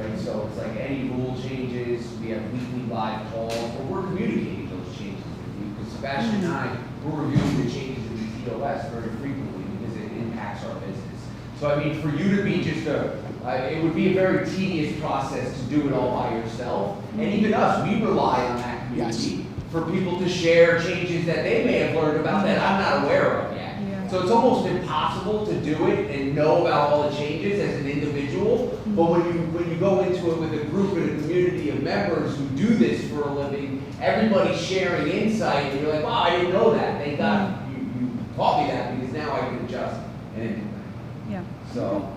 right? So it's like any rule changes, we have weekly live calls, where we're communicating those changes with you. Because Sebastian and I, we're reviewing the changes in the TOS very frequently because it impacts our business. So I mean, for you to be just it would be a very tedious process to do it all by yourself. And even us, we rely on that community for people to share changes that they may have learned about that I'm not aware of yet. Yeah. So it's almost impossible to do it and know about all the changes as an individual. But when you go into it with a group and a community of members who do this for a living, everybody's sharing insight, and you're like, wow, I didn't know that. Thank God you taught me that, because now I can adjust and implement. Yeah. So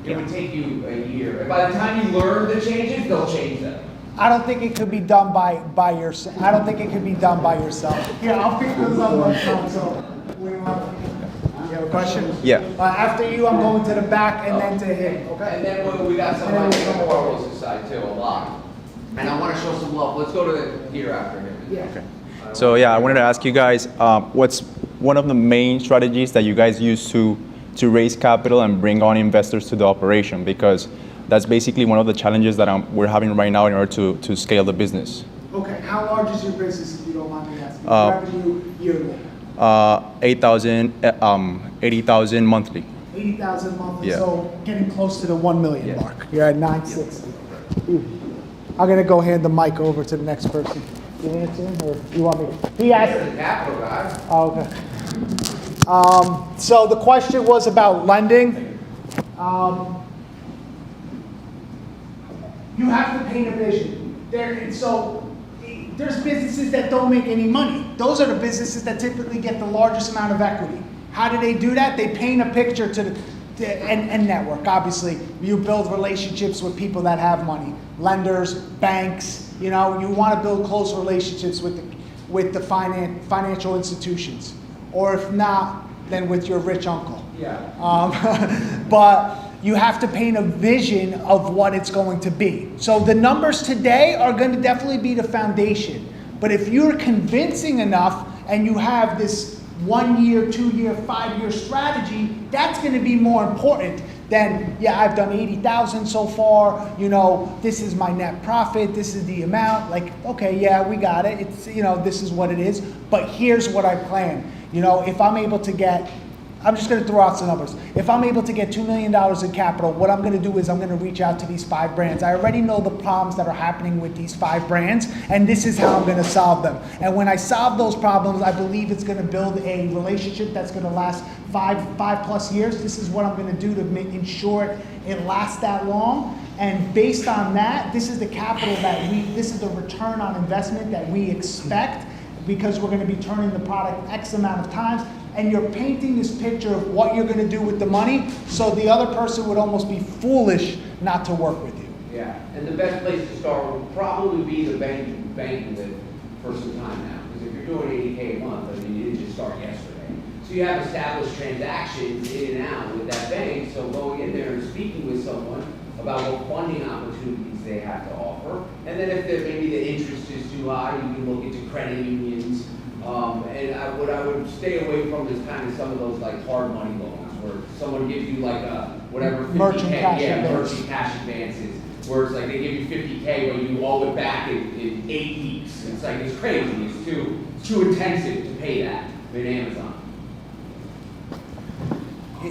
it would take you a year. And by the time you learn the changes, they'll change them. I don't think it could be done by yourself. I don't think it could be done by yourself. Here, I'll pick this up one time. So, you have a question? Yeah. After you, I'm going to the back and then to him. Okay. And then we got some on the Wholesale side too, a lot. And I want to show some love. Let's go to here after him. Yeah. Okay. So yeah, I wanted to ask you guys, what's one of the main strategies that you guys use to raise capital and bring on investors to the operation? Because that's basically one of the challenges that we're having right now in order to scale the business. Okay. How large is your business, if you don't mind me asking? Revenue yearly? 80,000 monthly. 80,000 monthly. Yeah. So getting close to the 1 million mark. You're at 960. I'm gonna go hand the mic over to the next person. You answer him, or you want me? He asked. The capital guy. Oh, okay. So the question was about lending. You have to paint a vision. There's businesses that don't make any money. Those are the businesses that typically get the largest amount of equity. How do they do that? They paint a picture and network. Obviously, you build relationships with people that have money, lenders, banks. You know, you want to build close relationships with the financial institutions, or if not, then with your rich uncle. Yeah. But you have to paint a vision of what it's going to be. So the numbers today are going to definitely be the foundation. But if you're convincing enough and you have this 1 year, 2 year, 5 year strategy, that's going to be more important than, yeah, I've done 80,000 so far, you know, this is my net profit, this is the amount. Like, okay, yeah, we got it. It's, you know, this is what it is. But here's what I plan. You know, if I'm able to get, I'm just going to throw out some numbers. If I'm able to get $2 million in capital, what I'm going to do is I'm going to reach out to these 5 brands. I already know the problems that are happening with these 5 brands, and this is how I'm going to solve them. And when I solve those problems, I believe it's going to build a relationship that's going to last 5+ years. This is what I'm going to do to ensure it lasts that long. And based on that, this is the capital this is the return on investment that we expect, because we're going to be turning the product X amount of times. And you're painting this picture of what you're going to do with the money, so the other person would almost be foolish not to work with you. Yeah, and the best place to start would probably be the banking with for some time now. Because if you're doing $80K a month, I mean, you didn't just start yesterday. So you have established transactions in and out with that bank, so going in there and speaking with someone about what funding opportunities they have to offer. And then if maybe the interest is too high, you can look into credit unions. And what I would stay away from is kind of some of those like hard money loans where someone gives you like a whatever 50K, merchant cash advances, where it's like they give you 50K but you owe it back in 8 weeks. It's like, it's crazy. It's too intensive to pay that with Amazon.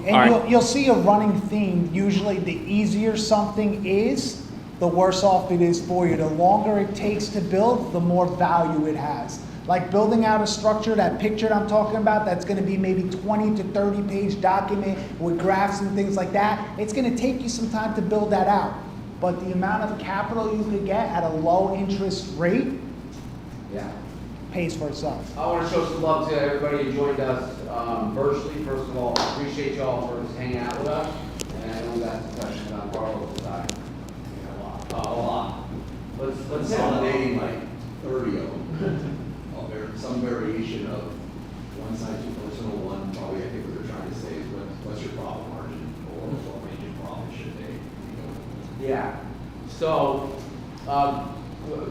And you'll see a running theme. Usually the easier something is, the worse off it is for you. The longer it takes to build, the more value it has. Like building out a structure, that picture I'm talking about, that's gonna be maybe 20 to 30 page document with graphs and things like that, it's gonna take you some time to build that out. But the amount of capital you could get at a low interest rate Yeah. pays for itself. I want to show some love to everybody who joined us virtually. First of all, appreciate y'all for just hanging out with us. And I know we got some questions on Carlos side. A lot. Let's Consolidating like 30 of them. Some variation of one side to personal, one probably I think what they're trying to say is what's your profit margin or what range of profit should they be going? Yeah. So,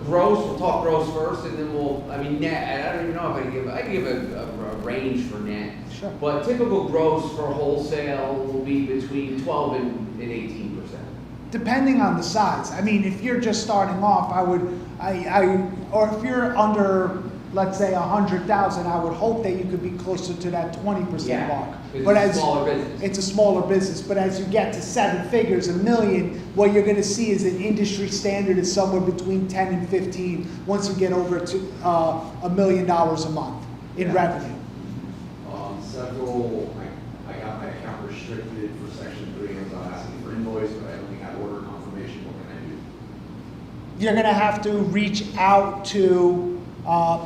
gross, we'll talk gross first, and then net, I don't even know if I can give a range for net. Sure. But typical gross for wholesale will be between 12 and 18%. Depending on the size. I mean, if you're just starting off, or if you're under, let's say 100,000, I would hope that you could be closer to that 20% mark. It's But a smaller business. It's a smaller business, but as you get to 7 figures, $1 million, what you're gonna see is an industry standard is somewhere between 10 and 15 once you get over to $1 million a month in revenue. Several, I got my account restricted for section 3, and I was asking for invoice, but I don't think I have order confirmation. What can I do? You're gonna have to reach out to,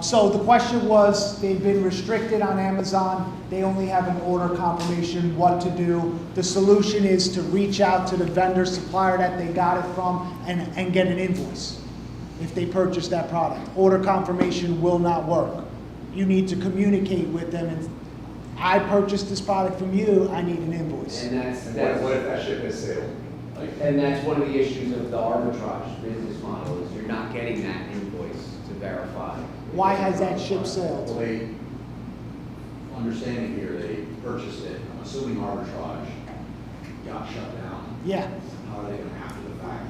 so the question was, they've been restricted on Amazon, they only have an order confirmation, what to do. The solution is to reach out to the vendor supplier that they got it from and get an invoice if they purchased that product. Order confirmation will not work. You need to communicate with them and, I purchased this product from you, I need an invoice. And that's What if that ship is sailed? and that's one of the issues of the arbitrage business model is you're not getting that invoice to verify. Why has that ship sailed? Well, they, understanding here, they purchased it, I'm assuming arbitrage got shut down. Yeah. How are they gonna after the fact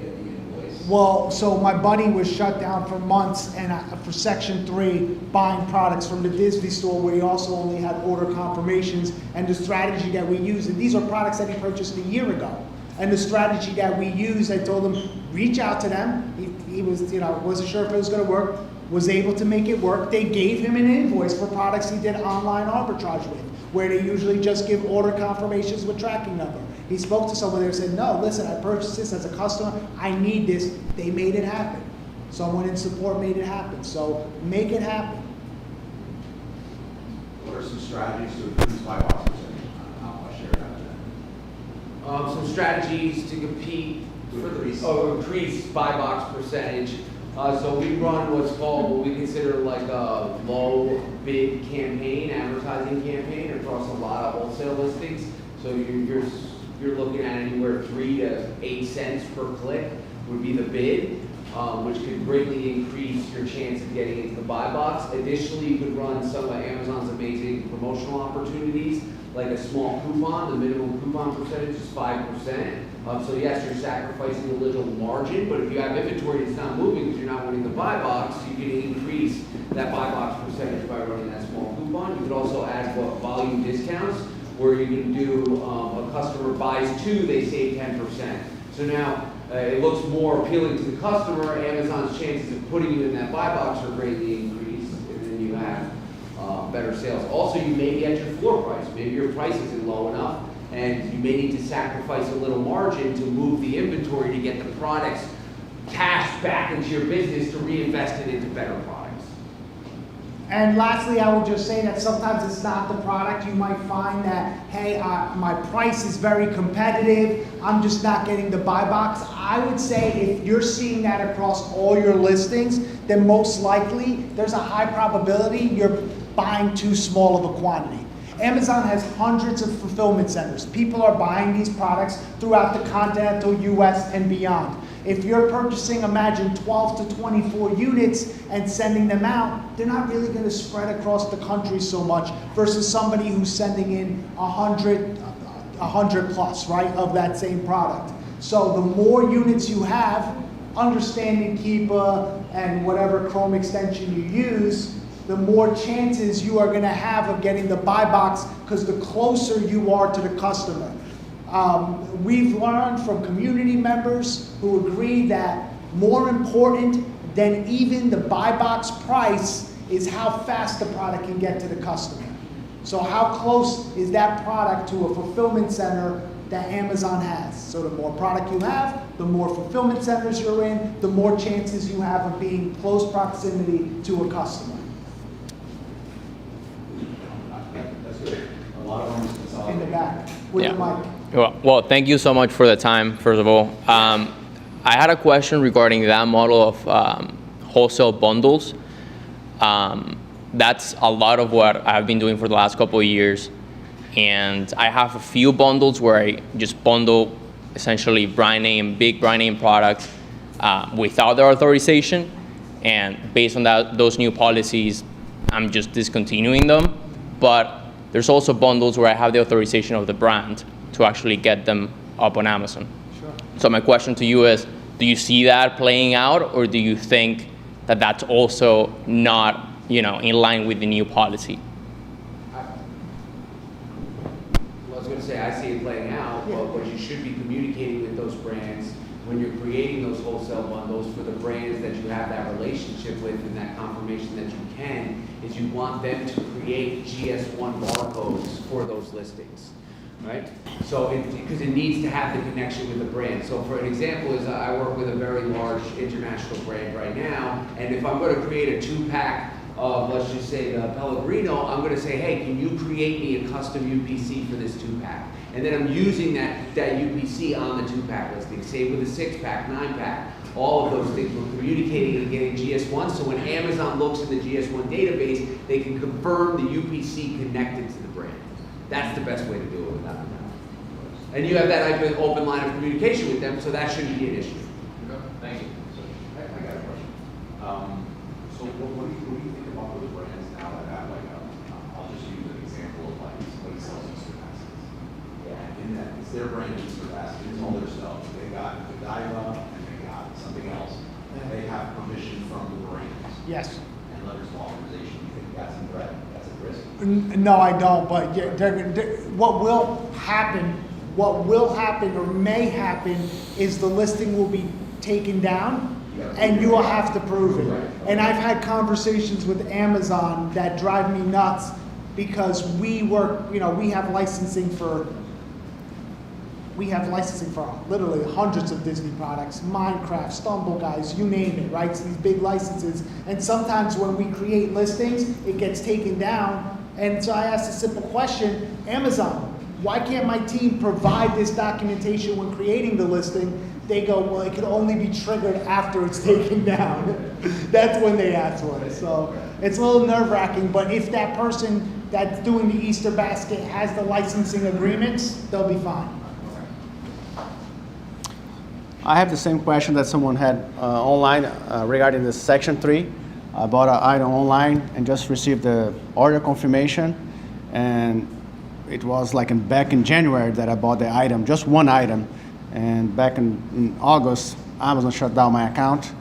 get the invoice? Well, so my buddy was shut down for months and for section 3, buying products from the Disney store where he also only had order confirmations, and the strategy that we use, and these are products that he purchased a year ago. And the strategy that we used, I told him, reach out to them. He was, wasn't sure if it was gonna work, was able to make it work. They gave him an invoice for products he did online arbitrage with, where they usually just give order confirmations with tracking number. He spoke to someone there and said, no, listen, I purchased this as a customer, I need this. They made it happen. Someone in support made it happen. So make it happen. What are some strategies to increase buy box percentage? I'll share that. Some strategies to compete increase buy box percentage. So we run what's called what we consider like a low bid campaign, advertising campaign across a lot of wholesale listings. So you're looking at anywhere 3 to 8 cents per click would be the bid, which could greatly increase your chance of getting into the buy box. Additionally, you could run some of Amazon's amazing promotional opportunities, like a small coupon. The minimum coupon percentage is 5%. So yes, you're sacrificing a little margin, but if you have inventory that's not moving because you're not winning the buy box, you can increase that buy box percentage by running that small coupon. You could also add volume discounts, where you can do a customer buys 2, they save 10%. So now it looks more appealing to the customer. Amazon's chances of putting you in that buy box are greatly increased, and then you have better sales. Also, you may be at your floor price. Maybe your price isn't low enough, and you may need to sacrifice a little margin to move the inventory to get the products cash back into your business to reinvest it into better products. And lastly, I would just say that sometimes it's not the product. You might find that, hey, my price is very competitive, I'm just not getting the buy box. I would say if you're seeing that across all your listings, then most likely there's a high probability you're buying too small of a quantity. Amazon has hundreds of fulfillment centers. People are buying these products throughout the continental US and beyond. If you're purchasing, imagine 12 to 24 units and sending them out, they're not really going to spread across the country so much versus somebody who's sending in 100 plus, right, of that same product. So the more units you have, understanding Keepa and whatever Chrome extension you use, the more chances you are going to have of getting the buy box, because the closer you are to the customer. We've learned from community members who agree that more important than even the buy box price is how fast the product can get to the customer. So how close is that product to a fulfillment center that Amazon has? So the more product you have, the more fulfillment centers you're in, the more chances you have of being close proximity to a customer. In the back, with the mic. Well, thank you so much for the time, first of all. I had a question regarding that model of wholesale bundles. That's a lot of what I've been doing for the last couple of years. And I have a few bundles where I just bundle essentially big brand name products without their authorization. And based on those new policies, I'm just discontinuing them. But there's also bundles where I have the authorization of the brand to actually get them up on Amazon. Sure. So my question to you is, do you see that playing out, or do you think that that's also not, in line with the new policy? I was going to say, I see it playing out, but you should be communicating with those brands when you're creating those wholesale bundles for the brands that you have that relationship with and that confirmation that you can, is you want them to create GS1 barcodes for those listings, right? So, because it needs to have the connection with the brand. So for an example is I work with a very large international brand right now, and if I'm going to create a 2-pack of, let's just say, the Pellegrino, I'm going to say, hey, can you create me a custom UPC for this 2-pack? And then I'm using that UPC on the 2-pack listing. Same with a 6-pack, 9-pack, all of those things. We're communicating and getting GS1, so when Amazon looks in the GS1 database, they can confirm the UPC connected to the brand. That's the best way to do it without a doubt. And you have that open line of communication with them, so that shouldn't be an issue. Thank you. So, I got a question. So what do you think about those brands now that have I'll just use an example of somebody sells Easter baskets. Yeah. In that, it's their brand Easter basket, it's all their stuff. They got Godiva and they got something else. And they have permission from the brands. Yes. And letters of authorization. You think that's a threat? That's a risk? No, I don't, but what will happen or may happen is the listing will be taken down and you will have to prove it. And I've had conversations with Amazon that drive me nuts because we work, we have licensing for literally hundreds of Disney products, Minecraft, Stumble Guys, you name it, right? So these big licenses. And sometimes when we create listings, it gets taken down. And so I asked a simple question, Amazon, why can't my team provide this documentation when creating the listing? They go, well, it can only be triggered after it's taken down. That's when they ask for it. So it's a little nerve-wracking, but if that person that's doing the Easter basket has the licensing agreements, they'll be fine. I have the same question that someone had online regarding the Section 3. I bought an item online and just received the order confirmation, and it was back in January that I bought the item, just one item, and back in August, Amazon shut down my account,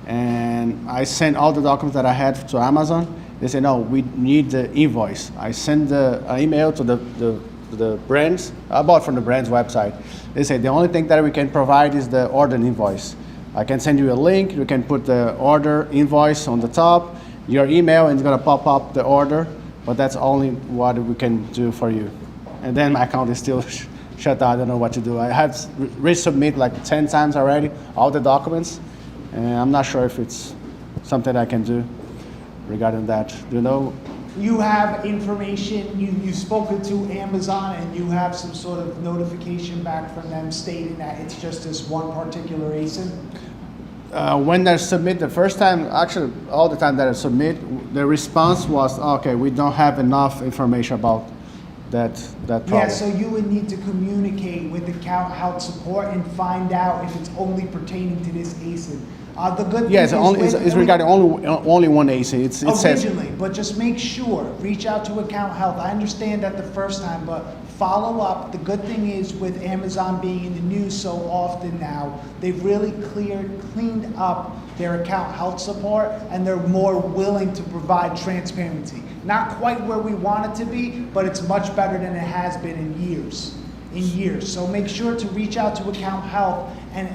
and I sent all the documents that I had to Amazon. They said, no, we need the invoice. I sent the email to the brands. I bought from the brand's website. They said the only thing that we can provide is the order invoice. I can send you a link. You can put the order invoice on the top, your email, and it's gonna pop up the order. But that's only what we can do for you. And then my account is still shut down. I don't know what to do. I have resubmit 10 times already all the documents, and I'm not sure if it's something I can do regarding that. Do you know? You have information, you've spoken to Amazon, and you have some sort of notification back from them stating that it's just this one particular ASIN? When I submit the first time, actually all the time that I submit, the response was, okay, we don't have enough information about that problem. Yeah, so you would need to communicate with account health support and find out if it's only pertaining to this ASIN. The good thing yes, is it's regarding only one ASIN. It originally, but just make sure, reach out to account health. I understand that the first time, but follow up. The good thing is with Amazon being in the news so often now, they've really cleaned up their account health support, and they're more willing to provide transparency. Not quite where we want it to be, but it's much better than it has been in years. in years. So make sure to reach out to account health and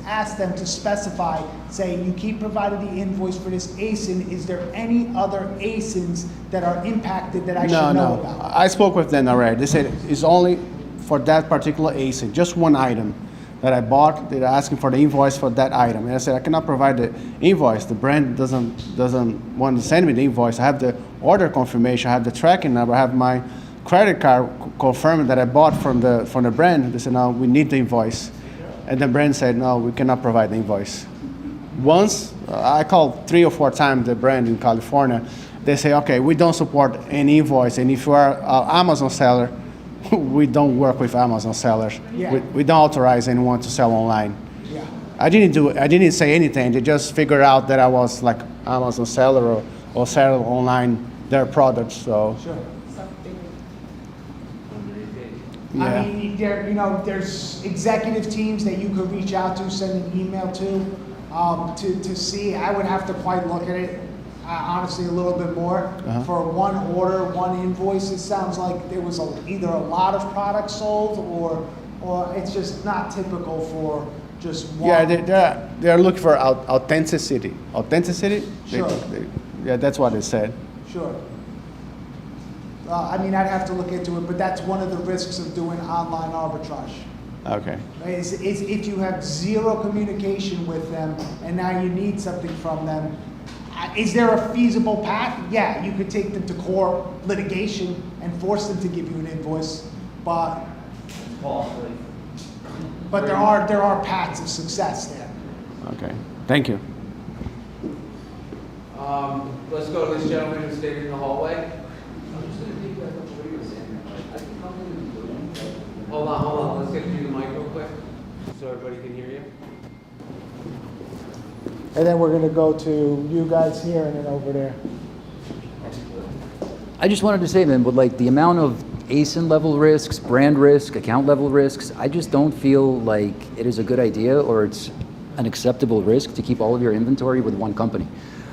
ask them to specify, say, you keep providing the invoice for this ASIN, is there any other ASINs that are impacted that I should know about? I spoke with them already. They said it's only for that particular ASIN, just one item that I bought. They're asking for the invoice for that item. And I said, I cannot provide the invoice. The brand doesn't want to send me the invoice. I have the order confirmation, I have the tracking number, I have my credit card confirming that I bought from the brand. They said, no, we need the invoice. And the brand said, no, we cannot provide the invoice. Once, I called 3 or 4 times the brand in California. They say, okay, we don't support any invoice. And if you are an Amazon seller, we don't work with Amazon sellers. Yeah. We don't authorize anyone to sell online. Yeah. I didn't say anything. They just figured out that I was like Amazon seller or sell online their products. So. Sure. Yeah. I mean, there's executive teams that you could reach out to, send an email to see. I would have to quite look at it, honestly, a little bit more. For one order, one invoice, it sounds like there was either a lot of products sold or it's just not typical for just one. Yeah, they're looking for authenticity. Authenticity? Sure. Yeah, that's what they said. Sure. I mean, I'd have to look into it, but that's one of the risks of doing online arbitrage. Okay. Is if you have zero communication with them and now you need something from them, is there a feasible path? Yeah, you could take them to court, litigation, and force them to give you an invoice, but there are paths of success there. Okay. Thank you. Let's go to this gentleman who's standing in the hallway. Hold on. Let's get you the mic real quick, so everybody can hear you. And then we're going to go to you guys here and then over there. I just wanted to say, man, with like the amount of ASIN level risks, brand risk, account level risks, I just don't feel like it is a good idea or it's an acceptable risk to keep all of your inventory with one company.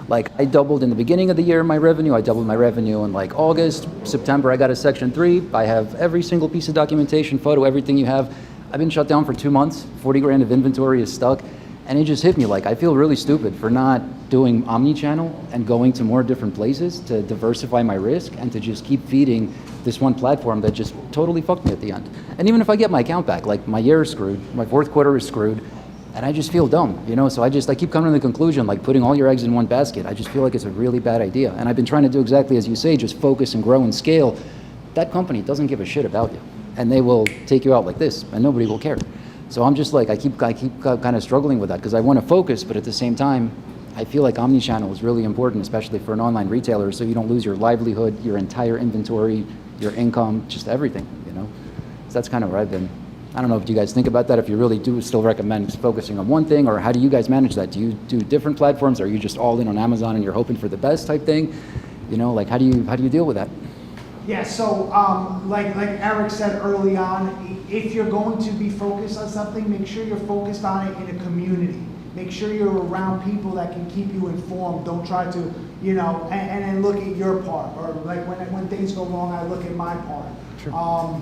Like I doubled in the beginning of the year my revenue. I doubled my revenue in like August, September. I got a Section 3. I have every single piece of documentation, photo, everything you have. I've been shut down for 2 months. 40 grand of inventory is stuck. And it just hit me like I feel really stupid for not doing omni-channel and going to more different places to diversify my risk and to just keep feeding this one platform that just totally fucked me at the end. And even if I get my account back, like my year is screwed, my fourth quarter is screwed, and I just feel dumb, So I keep coming to the conclusion, like putting all your eggs in one basket, I just feel like it's a really bad idea. And I've been trying to do exactly as you say, just focus and grow and scale. That company doesn't give a shit about you. And they will take you out like this, and nobody will care. So I'm just like, I keep kind of struggling with that because I want to focus, but at the same time, I feel like omni-channel is really important, especially for an online retailer, so you don't lose your livelihood, your entire inventory, your income, just everything, So that's kind of where I've been. I don't know if you guys think about that, if you really do still recommend focusing on one thing, or how do you guys manage that? Do you do different platforms? Or are you just all in on Amazon and you're hoping for the best type thing? Like how do you deal with that? Yeah, so like Eric said early on, if you're going to be focused on something, make sure you're focused on it in a community. Make sure you're around people that can keep you informed. Don't try to, and then look at your part. Or like when things go wrong, I look at my part. Sure.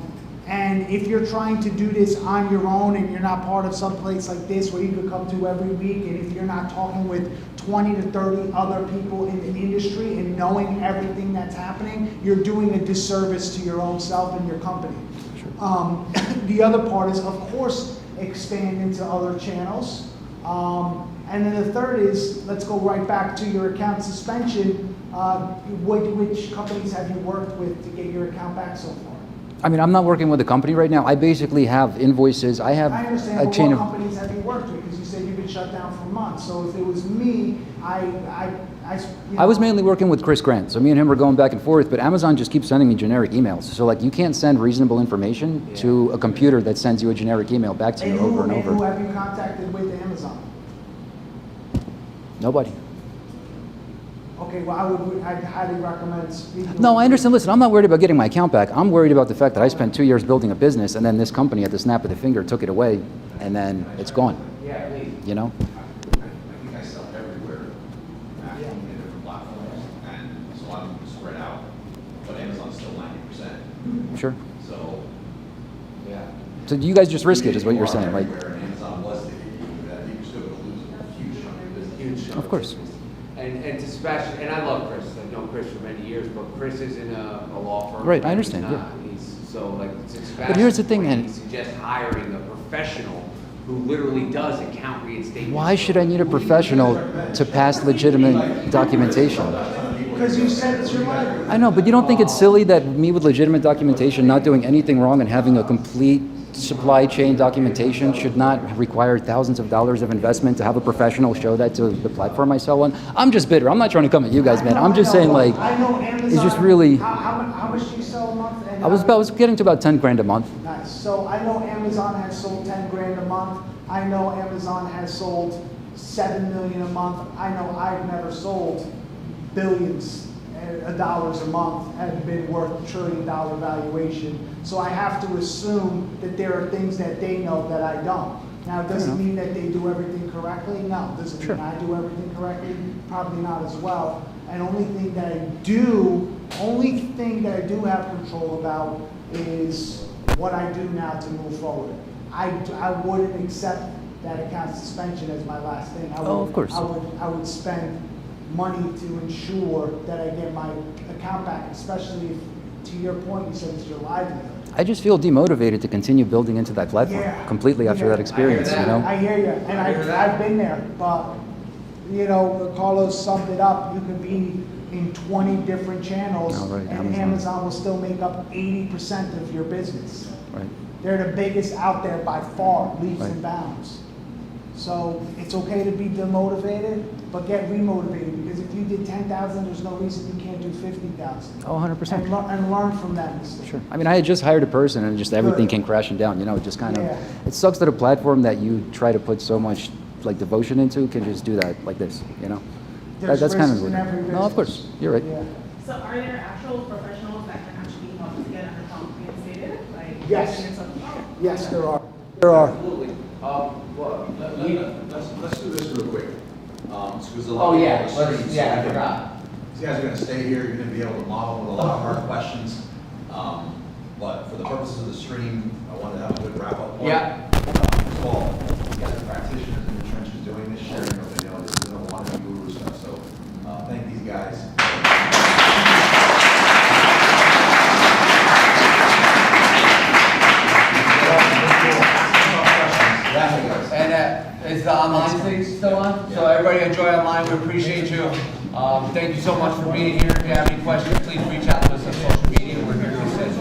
And if you're trying to do this on your own and you're not part of some place like this where you could come to every week, and if you're not talking with 20 to 30 other people in the industry and knowing everything that's happening, you're doing a disservice to your own self and your company. Sure. The other part is, of course, expand into other channels. And then the third is, let's go right back to your account suspension. Which companies have you worked with to get your account back so far? I mean, I'm not working with a company right now. I basically have invoices. I have I understand, a but chain what of companies have you worked with? Because you said you've been shut down for months. So if it was me, I was mainly working with Chris Grant. So me and him were going back and forth, but Amazon just keeps sending me generic emails. So like you can't send reasonable information to a computer that sends you a generic email back to you over and over. Who have you contacted with Amazon? Nobody. Okay, well, I'd highly recommend speaking. No, I understand. Listen, I'm not worried about getting my account back. I'm worried about the fact that I spent 2 years building a business, and then this company at the snap of the finger took it away, and then it's gone. Yeah, please. You know? I think I sell everywhere, in different platforms, and so I'm spread out, but Amazon's still 90%. Sure. So, yeah. So you guys just risk it, is what you're saying, like, Where an Amazon was to that, you still gonna lose a huge chunk of business. Huge chunk of course. business. And to Sebastian, and I love Chris, I've known Chris for many years, but Chris is in a law firm. Right, I understand, He's yeah. not- So like, to Sebastian's But here's the thing, point, and- he suggests hiring a professional who literally does account reinstatement. Why should I need a professional to pass legitimate documentation? Because you said it's your library. I know, but you don't think it's silly that me with legitimate documentation, not doing anything wrong and having a complete supply chain documentation should not require thousands of dollars of investment to have a professional show that to the platform I sell on? I'm just bitter. I'm not trying to come at you guys, man. I'm just saying, like, I know Amazon. it's just really, How much do you sell a month? And I was getting to about 10 grand a month. Nice. So I know Amazon has sold 10 grand a month. I know Amazon has sold 7 million a month. I know I've never sold billions of dollars a month and been worth $1 trillion valuation. So I have to assume that there are things that they know that I don't. Now, does it mean that they do everything correctly? No. Does it mean I do everything correctly? Probably not as well. And only thing that I do have control about is what I do now to move forward. I wouldn't accept that account suspension as my last thing. Of course. I would spend money to ensure that I get my account back, especially if, to your point, you said it's your livelihood. I just feel demotivated to continue building into that platform completely after that experience, you know? I hear you, and I've been there, but, you know, Carlos summed it up. You could be in 20 different channels, Oh, right, and Amazon will still make up 80% of your business. Right. They're the biggest out there by far, leaps Right. and bounds. So it's okay to be demotivated, but get remotivated, because if you did 10,000, there's no reason you can't do 50,000. Oh, 100%. And learn from that mistake. Sure. I mean, I had just hired a person and just everything came crashing down, you know, it just kind of, it sucks that a platform that you try to put so much like devotion into can just do that like this, you know? That's kind of risks in every No, of course, you're right. So are there actual professionals that can actually help to get an account reinstated? Like, Yes. oh. Yes, there are. There are. Absolutely. Let's do this real quick. Because a Oh, lot of yeah, people are let's- streaming, yeah, I so forgot. These guys are gonna stay here, you're gonna be able to model with a lot of hard questions. But for the purposes of the stream, I wanted to have a good wrap-up point. Yeah. Paul, you guys are practitioners in the trenches doing this, sharing what they know, this isn't a lot of guru stuff, so, thank these guys. And is the online thing still on? So everybody enjoy online, we appreciate you. Thank you so much for being here. If you have any questions, please reach out to us on social media. We're here to assist.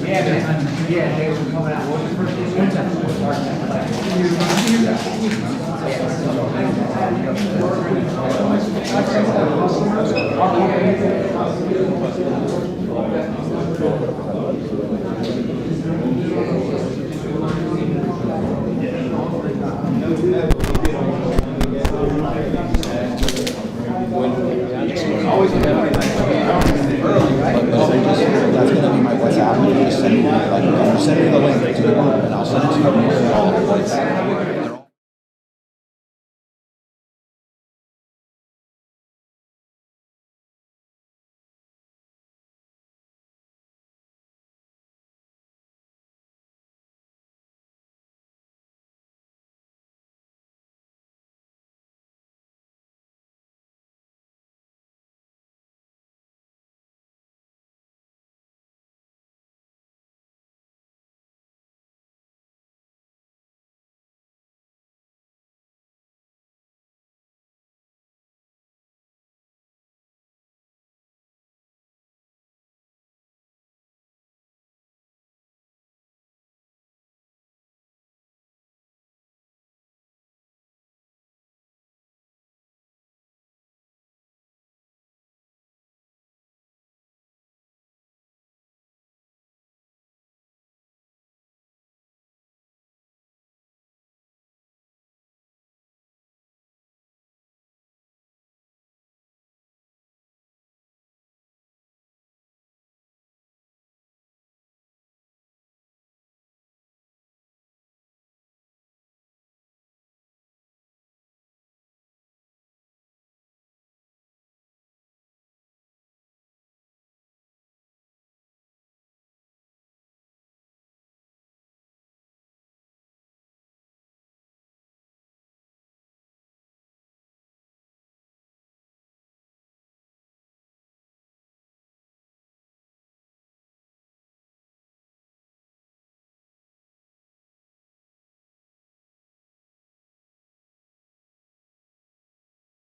Yeah, man. Yeah, thanks for coming out. What was your first name? That's gonna be my WhatsApp. Just send me the link to the group, and I'll send it to you.